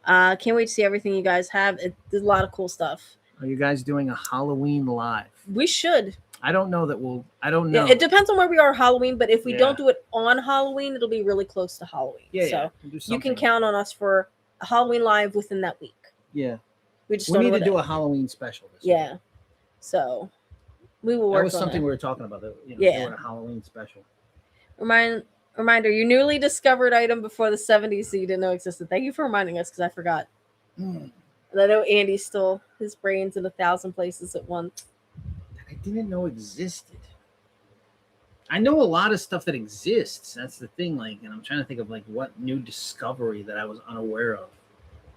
Can't wait to see everything you guys have. There's a lot of cool stuff. Are you guys doing a Halloween live? We should. I don't know that we'll. I don't know. Yeah, it depends on where we are Halloween, but if we Yeah. don't do it on Halloween, it'll be really close to Halloween. Yeah, So yeah. We'll do you can something. count on us for a Halloween live within that week. Yeah. We just We don't need know to what do day. a Halloween special. This Yeah. So we will Week. work That was on something it. we were talking about. Yeah. Doing a Halloween special. Reminder, your newly discovered item before the 70s that you didn't know existed. Thank you for reminding us because I forgot. And I know Andy stole his brains in 1,000 places at once. I didn't know existed. I know a lot of stuff that exists. That's the thing. Like, and I'm trying to think of like what new discovery that I was unaware of.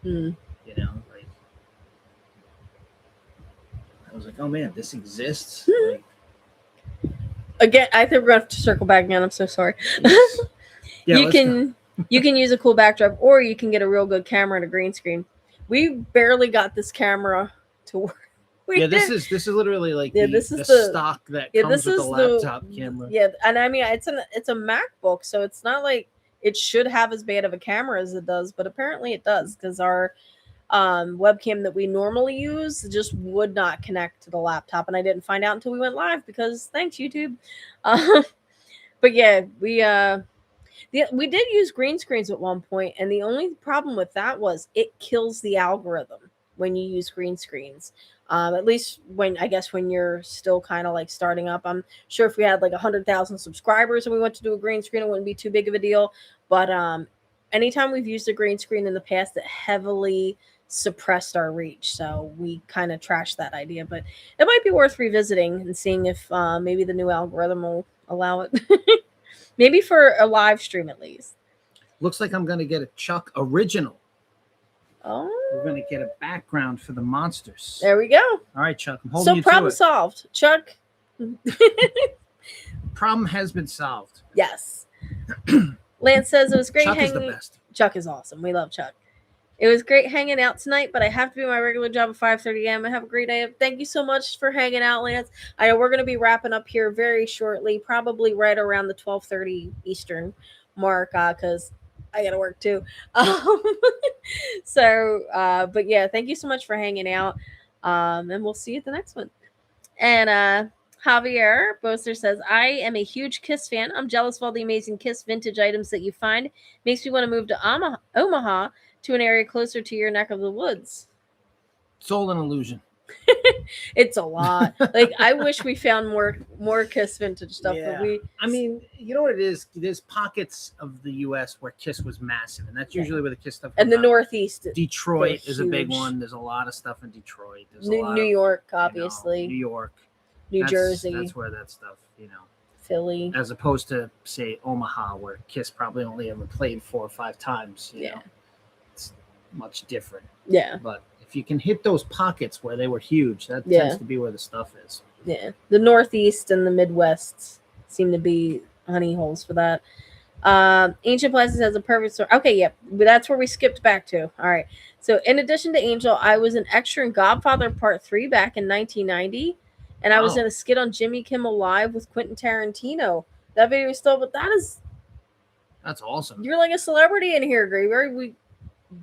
Mm. You know, like I was like, oh man, this exists. Like, Again, I think we're going to have to circle back again. I'm so sorry. it's- yeah, you let's go. can you can use a cool backdrop, or you can get a real good camera and a green screen. We barely got this camera to work. Yeah, this is literally like this the is the stock that yeah, comes this with is the the laptop camera. Yeah, and I mean it's a MacBook, so it's not like it should have as bad of a camera as it does, but apparently it does because our webcam that we normally use just would not connect to the laptop, and I didn't find out until we went live because thanks YouTube. But yeah, we did use green screens at one point, and the only problem with that was it kills the algorithm when you use green screens. At least when you're still kind of like starting up. I'm sure if we had like 100,000 subscribers and we went to do a green screen, it wouldn't be too big of a deal. But anytime we've used a green screen in the past, it heavily suppressed our reach. So we kind of trashed that idea. But it might be worth revisiting and seeing if maybe the new algorithm will allow it. Maybe for a live stream at least. Looks like I'm gonna get a Chuck original. Oh, We're gonna get a background for the monsters. there we go. All right, Chuck. I'm holding So you problem to it. solved. Chuck. Problem has been solved. Yes. Lance says it was great Chuck is the hanging. best. Chuck is awesome. We love Chuck. It was great hanging out tonight, but I have to be my regular job at 5:30 a.m. Have a great day. Thank you so much for hanging out, Lance. I know we're going to be wrapping up here very shortly, probably right around the 12:30 Eastern Mark, because I gotta work too. Um, but yeah, thank you so much for hanging out. And we'll see you at the next one. And Javier Boster says, I am a huge Kiss fan. I'm jealous of all the amazing Kiss vintage items that you find. Makes me want to move to Omaha to an area closer to your neck of the woods. It's all an illusion. It's a lot. Like, I wish we found more Kiss vintage stuff. Yeah. But I mean, you know what it is? There's pockets of the U.S. where Kiss was massive, and that's usually where the Kiss stuff and comes the out. Northeast, Detroit they're is a big huge. one. There's a lot of stuff in Detroit. There's a New lot of, York, you know, obviously, New York, New Jersey, That's where that stuff, Philly. as opposed to, say, Omaha, where Kiss probably only ever played 4 or 5 times. You know, it's much different. Yeah. But if you can hit those pockets where they were huge, that Yeah. tends to be where the stuff is. Yeah. The Northeast and the Midwest seem to be honey holes for that. Ancient Places has a perfect story. Okay, yeah, but that's where we skipped back to. All right. So in addition to Angel, I was an extra in Godfather Part 3 back in 1990. And I was Wow. in a skit on Jimmy Kimmel Live with Quentin Tarantino. That video is still, but That's awesome. you're like a celebrity in here, Graveyard. We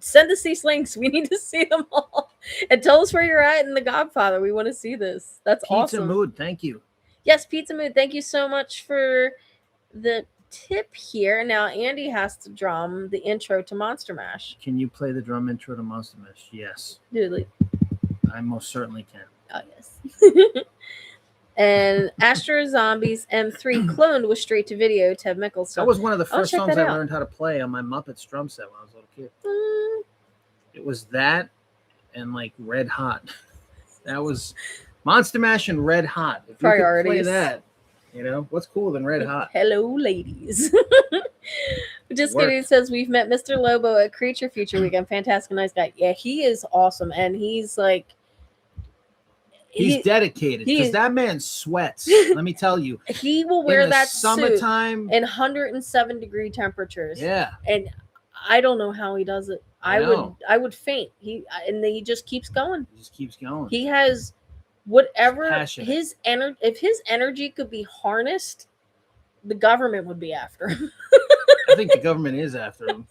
send us these links. We need to see them all. And tell us where you're at in The Godfather. We want to see this. That's Pizza awesome. Mood, thank you. Yes, Pizza Mood. Thank you so much for the tip here. Now Andy has to drum the intro to Monster Mash. Can you play the drum intro to Monster Mash? Yes, Dude, like, I most certainly can. oh yes. And Astro Zombies M3 cloned with straight to video. Ted Mickelson. That was one of the I'll first check songs that I out. learned how to play on my Muppets drum set when I was a little kid. Mm, It was that and like Red Hot. That was Monster Mash and Red Hot. If you could play Priorities. that, what's cooler than Red Hot? hello, ladies. Just Worked. kidding. Says we've met Mr. Lobo at Creature Feature Weekend. Fantastic, nice guy. Yeah, he is awesome, and he's like, He's dedicated he because is- that man sweats. Let me tell you. he will wear in the that suit summertime. in 107-degree temperatures. Yeah, And I don't know how he does it. I know. I would faint. And then he just keeps going. it just keeps going. He has whatever Passionate. his energy. If his energy could be harnessed, the government would be after him. I think the government is after him.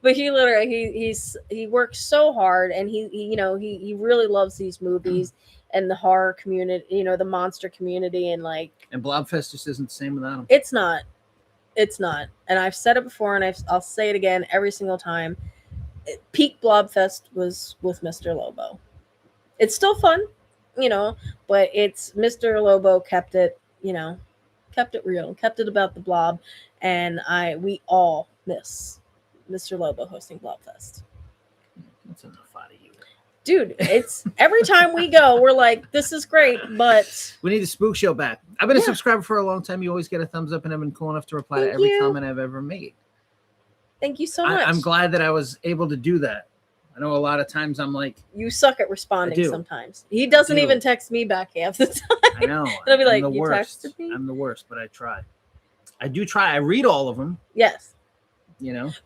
But he literally he works so hard, and he really loves these movies and the horror community, the monster community, and like And Blobfest just isn't the same without him. it's not. And I've said it before, and I'll say it again every single time. Peak Blobfest was with Mr. Lobo. It's still fun, but it's Mr. Lobo kept it real, kept it about the blob, and we all miss Mr. Lobo hosting Blobfest. That's enough out of you. Dude, it's every time we go, we're like, this is great, but We need the Spook Show back. I've been a Yeah. subscriber for a long time. You always get a thumbs up, and I've been cool enough to reply to Thank every you. comment I've ever made. thank you so much. I'm glad that I was able to do that. I know a lot of times I'm like, You suck at I responding do. sometimes. He doesn't do. even text me back half the time. I know. I'll be I'm like, the "You worst. texted me?" I'm the worst, but I try. I do try. I read all of them, Yes.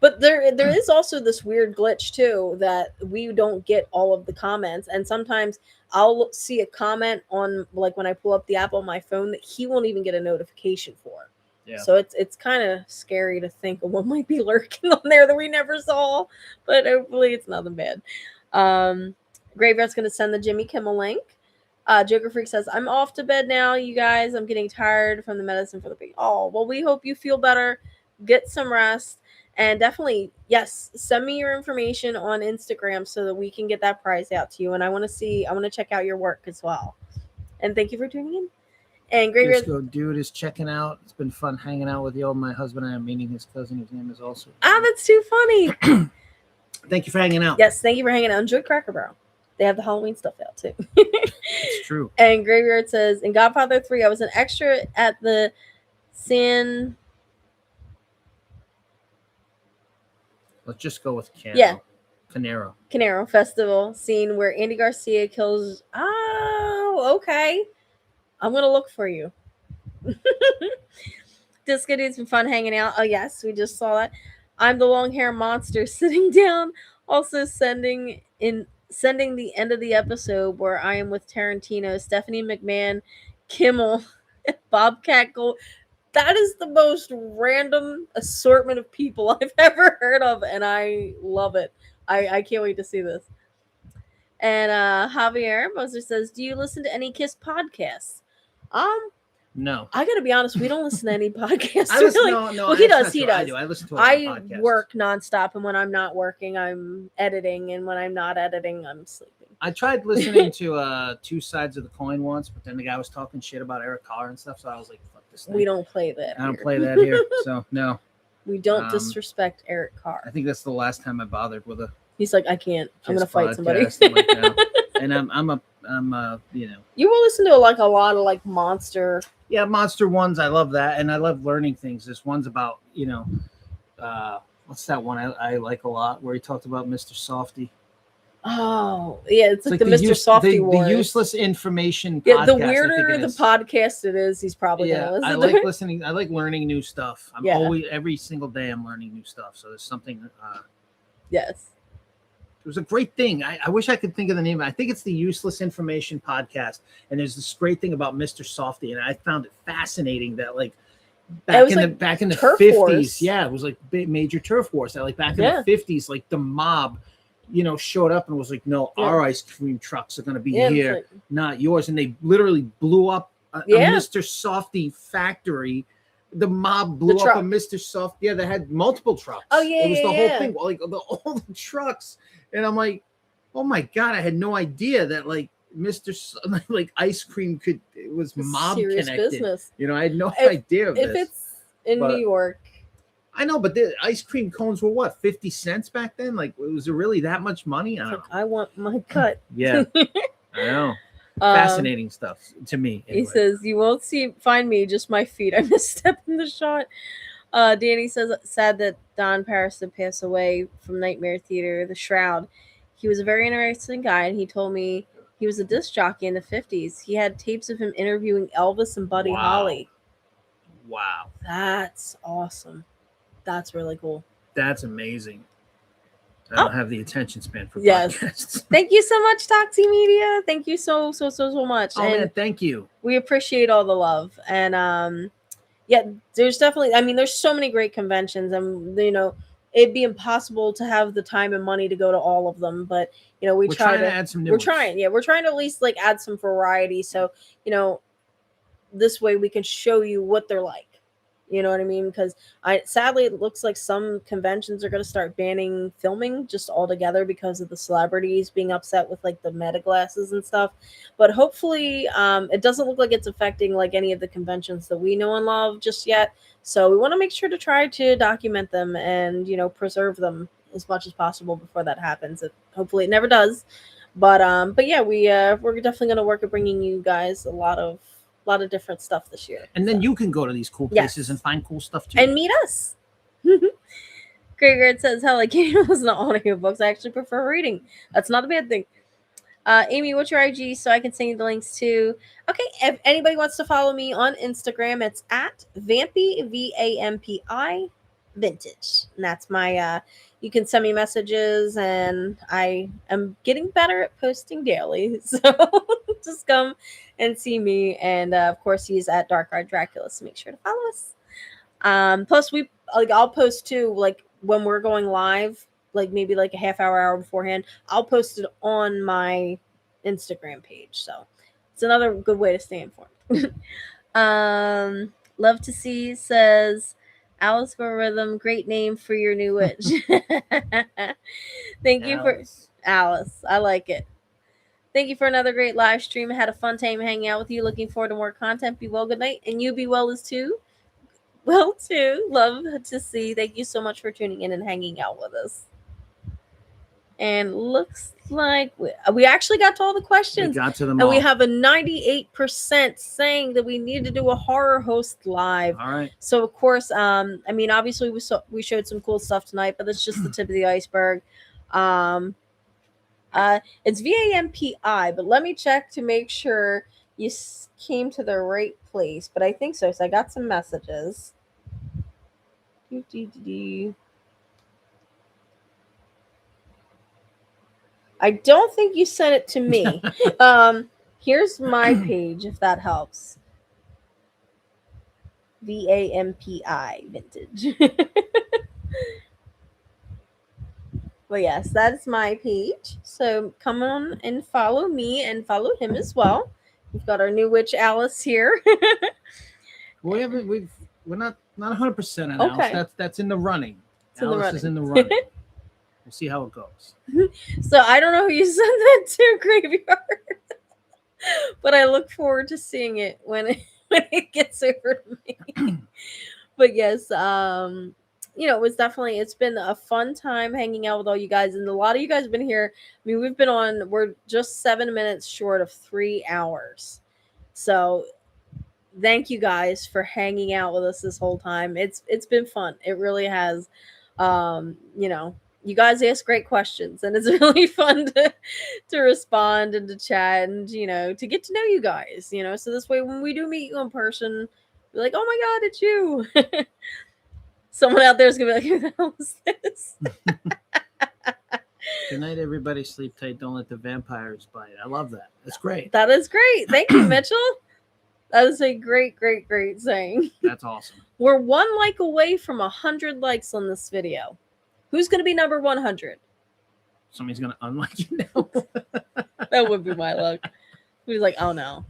But there is also this weird glitch too that we don't get all of the comments, and sometimes I'll see a comment on, like, when I pull up the app on my phone that he won't even get a notification for. Yeah. So it's kind of scary to think of what might be lurking on there that we never saw, but hopefully it's nothing bad. Graveyard's going to send the Jimmy Kimmel link. Joker Freak says, I'm off to bed now, you guys. I'm getting tired from the medicine for the baby. Oh, well, we hope you feel better. Get some rest. And definitely, yes, send me your information on Instagram so that we can get that prize out to you. And I want to check out your work as well. And thank you for tuning in. And Graveyard, Disco Dude is checking out. It's been fun hanging out with you. My husband and I are meeting his cousin. His name is also. that's too funny. Thank you for hanging out. Yes, thank you for hanging out. Enjoy Cracker Barrel. They have the Halloween stuff out too. It's true. And Graveyard says, in Godfather 3, I was an extra at the San... Let's just go with Canero. Yeah. Canero. Festival scene where Andy Garcia kills... Oh, okay. I'm going to look for you. Disco Dude's been fun hanging out. Oh, yes, we just saw that. I'm the long hair monster sitting down. Also sending the end of the episode where I am with Tarantino, Stephanie McMahon, Kimmel, Bobcat Gold. That is the most random assortment of people I've ever heard of, and I love it. I can't wait to see this. And Javier Moser says, "Do you listen to any Kiss podcasts?" No. I gotta be honest, we don't listen to any podcasts. I listen, really. no, Well, he that's does. not He true. does. I do. I listen to a lot of I podcasts. work nonstop, and when I'm not working, I'm editing, and when I'm not editing, I'm sleeping. I tried listening to Two Sides of the Coin once, but then the guy was talking shit about Eric Carr and stuff, so I was like, fuck this thing. We don't play that. I don't here. play that here, so no. We don't Um, disrespect Eric I Carr. think that's the last time I bothered with a He's like, I can't. I'm gonna Kiss fight somebody. podcast. I'm like, no. And I'm you know, You will listen to like a lot of like monster. yeah, Monster ones. I love that, and I love learning things. This one's about, you know, what's that one I like a lot where he talked about Mr. Softy. Oh, yeah, it's like the Mr. use- Softy the Wars. useless information. Yeah, the podcast, I think weirder it the is. podcast it is, he's probably Yeah, gonna listen I to like it. listening. I like learning new stuff. I'm Yeah. always every single day I'm learning new stuff. So there's something. Yes. It was a great thing. I wish I could think of the name. I think it's the Useless Information Podcast. And there's this great thing about Mr. Softy, and I found it fascinating that like was like back in the turf 50s, wars. yeah, it was like major turf wars. That like back in Yeah. the 50s, like the mob, you know, showed up and was like, no, Yeah. our ice cream trucks are going to be Yeah, it's here, like- not yours. And they literally blew up a Yeah. Mr. Softy factory. The mob blew up truck. a Mr. Soft. Yeah, they had multiple trucks. Oh, yeah, it was yeah, the yeah. whole thing, like all the trucks. And I'm like, oh my god, I had no idea that like like ice cream it was mob serious connected. business. You know, I had no If- idea of If this. it's in but- New York, I know, but the ice cream cones were what, 50 cents back then? Like, was it really that much money? I it's don't like, know. I want my cut. Yeah, I know. Um, Fascinating stuff to me. He Anyway. says, "You won't find me, just my feet. I misstepped in the shot." Danny says, "Sad that Don Paris did pass away from Nightmare Theater, The Shroud. He was a very interesting guy, and he told me he was a disc jockey in the 50s. He had tapes of him interviewing Elvis and Buddy Wow. Holly. Wow, That's awesome. That's really cool. that's amazing. I Oh. don't have the attention span for Yes. podcasts. Thank you so much, Toxie Media. Thank you so much. Oh and man, thank you. we appreciate all the love. And yeah, there's definitely, I mean, there's so many great conventions, and you know, it'd be impossible to have the time and money to go to all of them, but you know, We're try trying to to add some new we're ones. trying, yeah, we're trying to at least like add some variety, so you know, this way we can show you what they're like. You know what I mean? Because sadly, it looks like some conventions are going to start banning filming just altogether because of the celebrities being upset with like the meta glasses and stuff. But hopefully, it doesn't look like it's affecting like any of the conventions that we know and love just yet. So we want to make sure to try to document them and, you know, preserve them as much as possible before that happens. Hopefully, it never does. But yeah, we're definitely going to work at bringing you guys a lot of different stuff this year. And then So. you can go to these cool Yes. places and find cool stuff too. And meet us. Gregor says, "Hell, I can't even listen to audiobooks. I actually prefer reading. That's not a bad thing." Amy, what's your IG so I can send you the links to? Okay, if anybody wants to follow me on Instagram, it's at Vampy VAMPI Vintage, and that's my. You can send me messages, and I am getting better at posting daily. So just come and see me, and of course, he's at Dark Art Dracula. So make sure to follow us. Plus, I'll post too, like when we're going live, like maybe like a half hour beforehand. I'll post it on my Instagram page, so it's another good way to stay informed. Love to see says Alice Go Rhythm, great name for your new witch. Thank you for Alice. I like it. Thank you for another great live stream. I had a fun time hanging out with you. Looking forward to more content. Be well, good night, and you be well as too. Well, too. Love to see. Thank you so much for tuning in and hanging out with us. And looks like we actually got to all the We questions. got to them And all. we have a 98% saying that we need to do a horror host live. All right. So of course, I mean, obviously we showed some cool stuff tonight, but that's just the tip of the iceberg. It's VAMPI, but let me check to make sure you came to the right place. But I think so. So I got some messages. I don't think you sent it to me. Here's my page, if that helps. VAMPI vintage. But yes, that's my page. So come on and follow me and follow him as well. We've got our new witch Alice here. We're not 100% on Alice. Okay. That's in the running. It's in the Alice is running. in the running. We'll see how it goes. So I don't know who you sent that to, Graveyard. But I look forward to seeing it when it gets over to me. But yes, it's been a fun time hanging out with all you guys, and a lot of you guys have been here. I mean, we're just 7 minutes short of 3 hours. So thank you guys for hanging out with us this whole time. It's been fun. It really has. You guys ask great questions, and it's really fun to respond and to chat and to get to know you guys. So this way, when we do meet you in person, we're like, oh my god, it's you. Someone out there is gonna be like, who the hell is this? Good night, everybody. Sleep tight. Don't let the vampires bite. I love that. That's great. That is great. Thank you, Mitchell. That is a great, great, great saying. That's awesome. We're 1 like away from 100 likes on this video. Who's going to be number 100? Somebody's gonna unlike you now. That would be my luck. He's like, oh no.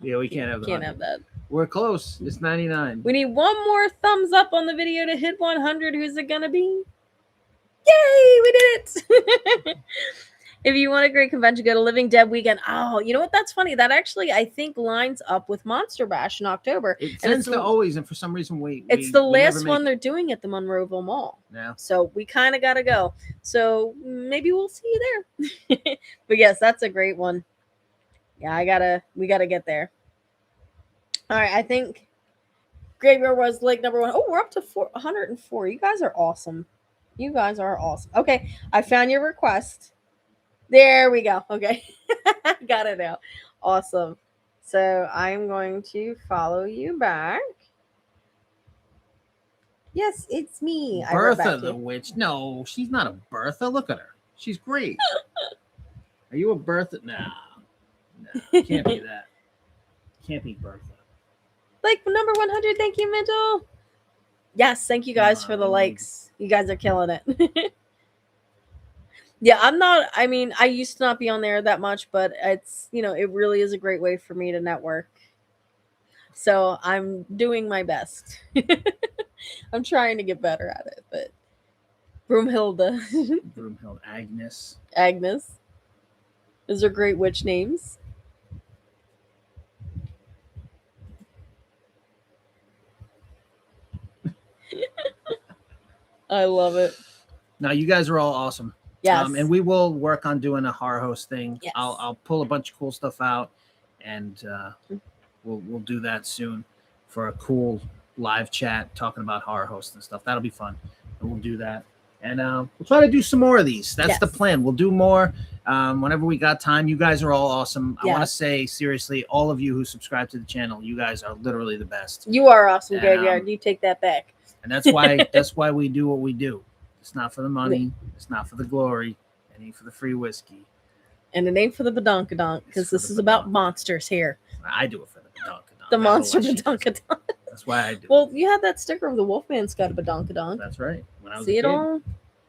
Yeah, we can't have that. Can't have that. We're close. It's 99. We need 1 more thumbs up on the video to hit 100. Who's it going to be? Yay, we did it. If you want a great convention, go to Living Dead Weekend. Oh, you know what? That's funny. That actually, I think, lines up with Monster Bash in October. It tends to always, and for some reason, it's the last one they're doing at the Monroeville Mall. Yeah. So we kind of got to go. So maybe we'll see you there. But yes, that's a great one. Yeah, we got to get there. All right, I think Graveyard was like number 1. Oh, we're up to 104. You guys are awesome. You guys are awesome. Okay, I found your request. There we go. Okay. Got it now. Awesome. So I'm going to follow you back. Yes, it's me. Bertha the witch. No, she's not a Bertha. Look at her. She's great. Are you a Bertha? No, can't be that. Can't be Bertha. Like number 100. Thank you, Mitchell. Yes, thank you guys for the likes. You guys are killing it. Yeah, I used to not be on there that much, but it's, it really is a great way for me to network. So I'm doing my best. I'm trying to get better at it, but Broomhilda. Broomhilda. Agnes. Agnes. Those are great witch names. I love it. Now, you guys are all awesome. Yes. And we will work on doing a horror host thing. Yes. I'll pull a bunch of cool stuff out, and we'll do that soon for a cool live chat talking about horror hosts and stuff. That'll be fun, and we'll do that. And we'll try to do some more of these. That's the plan. We'll do more whenever we got time. You guys are all awesome. I want to say seriously, all of you who subscribe to the channel, you guys are literally the best. You are awesome, Graveyard. You take that back. And that's why we do what we do. It's not for the money. It's not for the glory. It ain't for the free whiskey. And it ain't for the badonkadonk, because this is about monsters here. I do it for the badonkadonk. The monster badonkadonk. That's why I do. Well, you had that sticker of the Wolfman's got a badonkadonk. That's right. When I was See it all?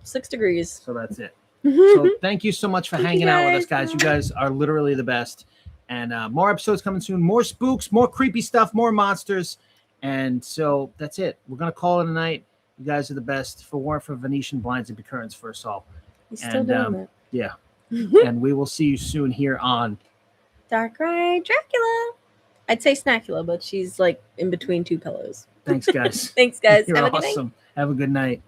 6 degrees. So that's it. So thank you so much for hanging out with us, guys. You guys are literally the best. And more episodes coming soon. More spooks, more creepy stuff, more monsters. And so that's it. We're going to call it a night. You guys are the best. For Venetian blinds and curtains for us all. He's still doing it. Yeah. And we will see you soon here on Dark Ride Dracula. I'd say Snackula, but she's like in between 2 pillows. Thanks, guys. Thanks, guys. You're Have a good night. awesome. Have a good night.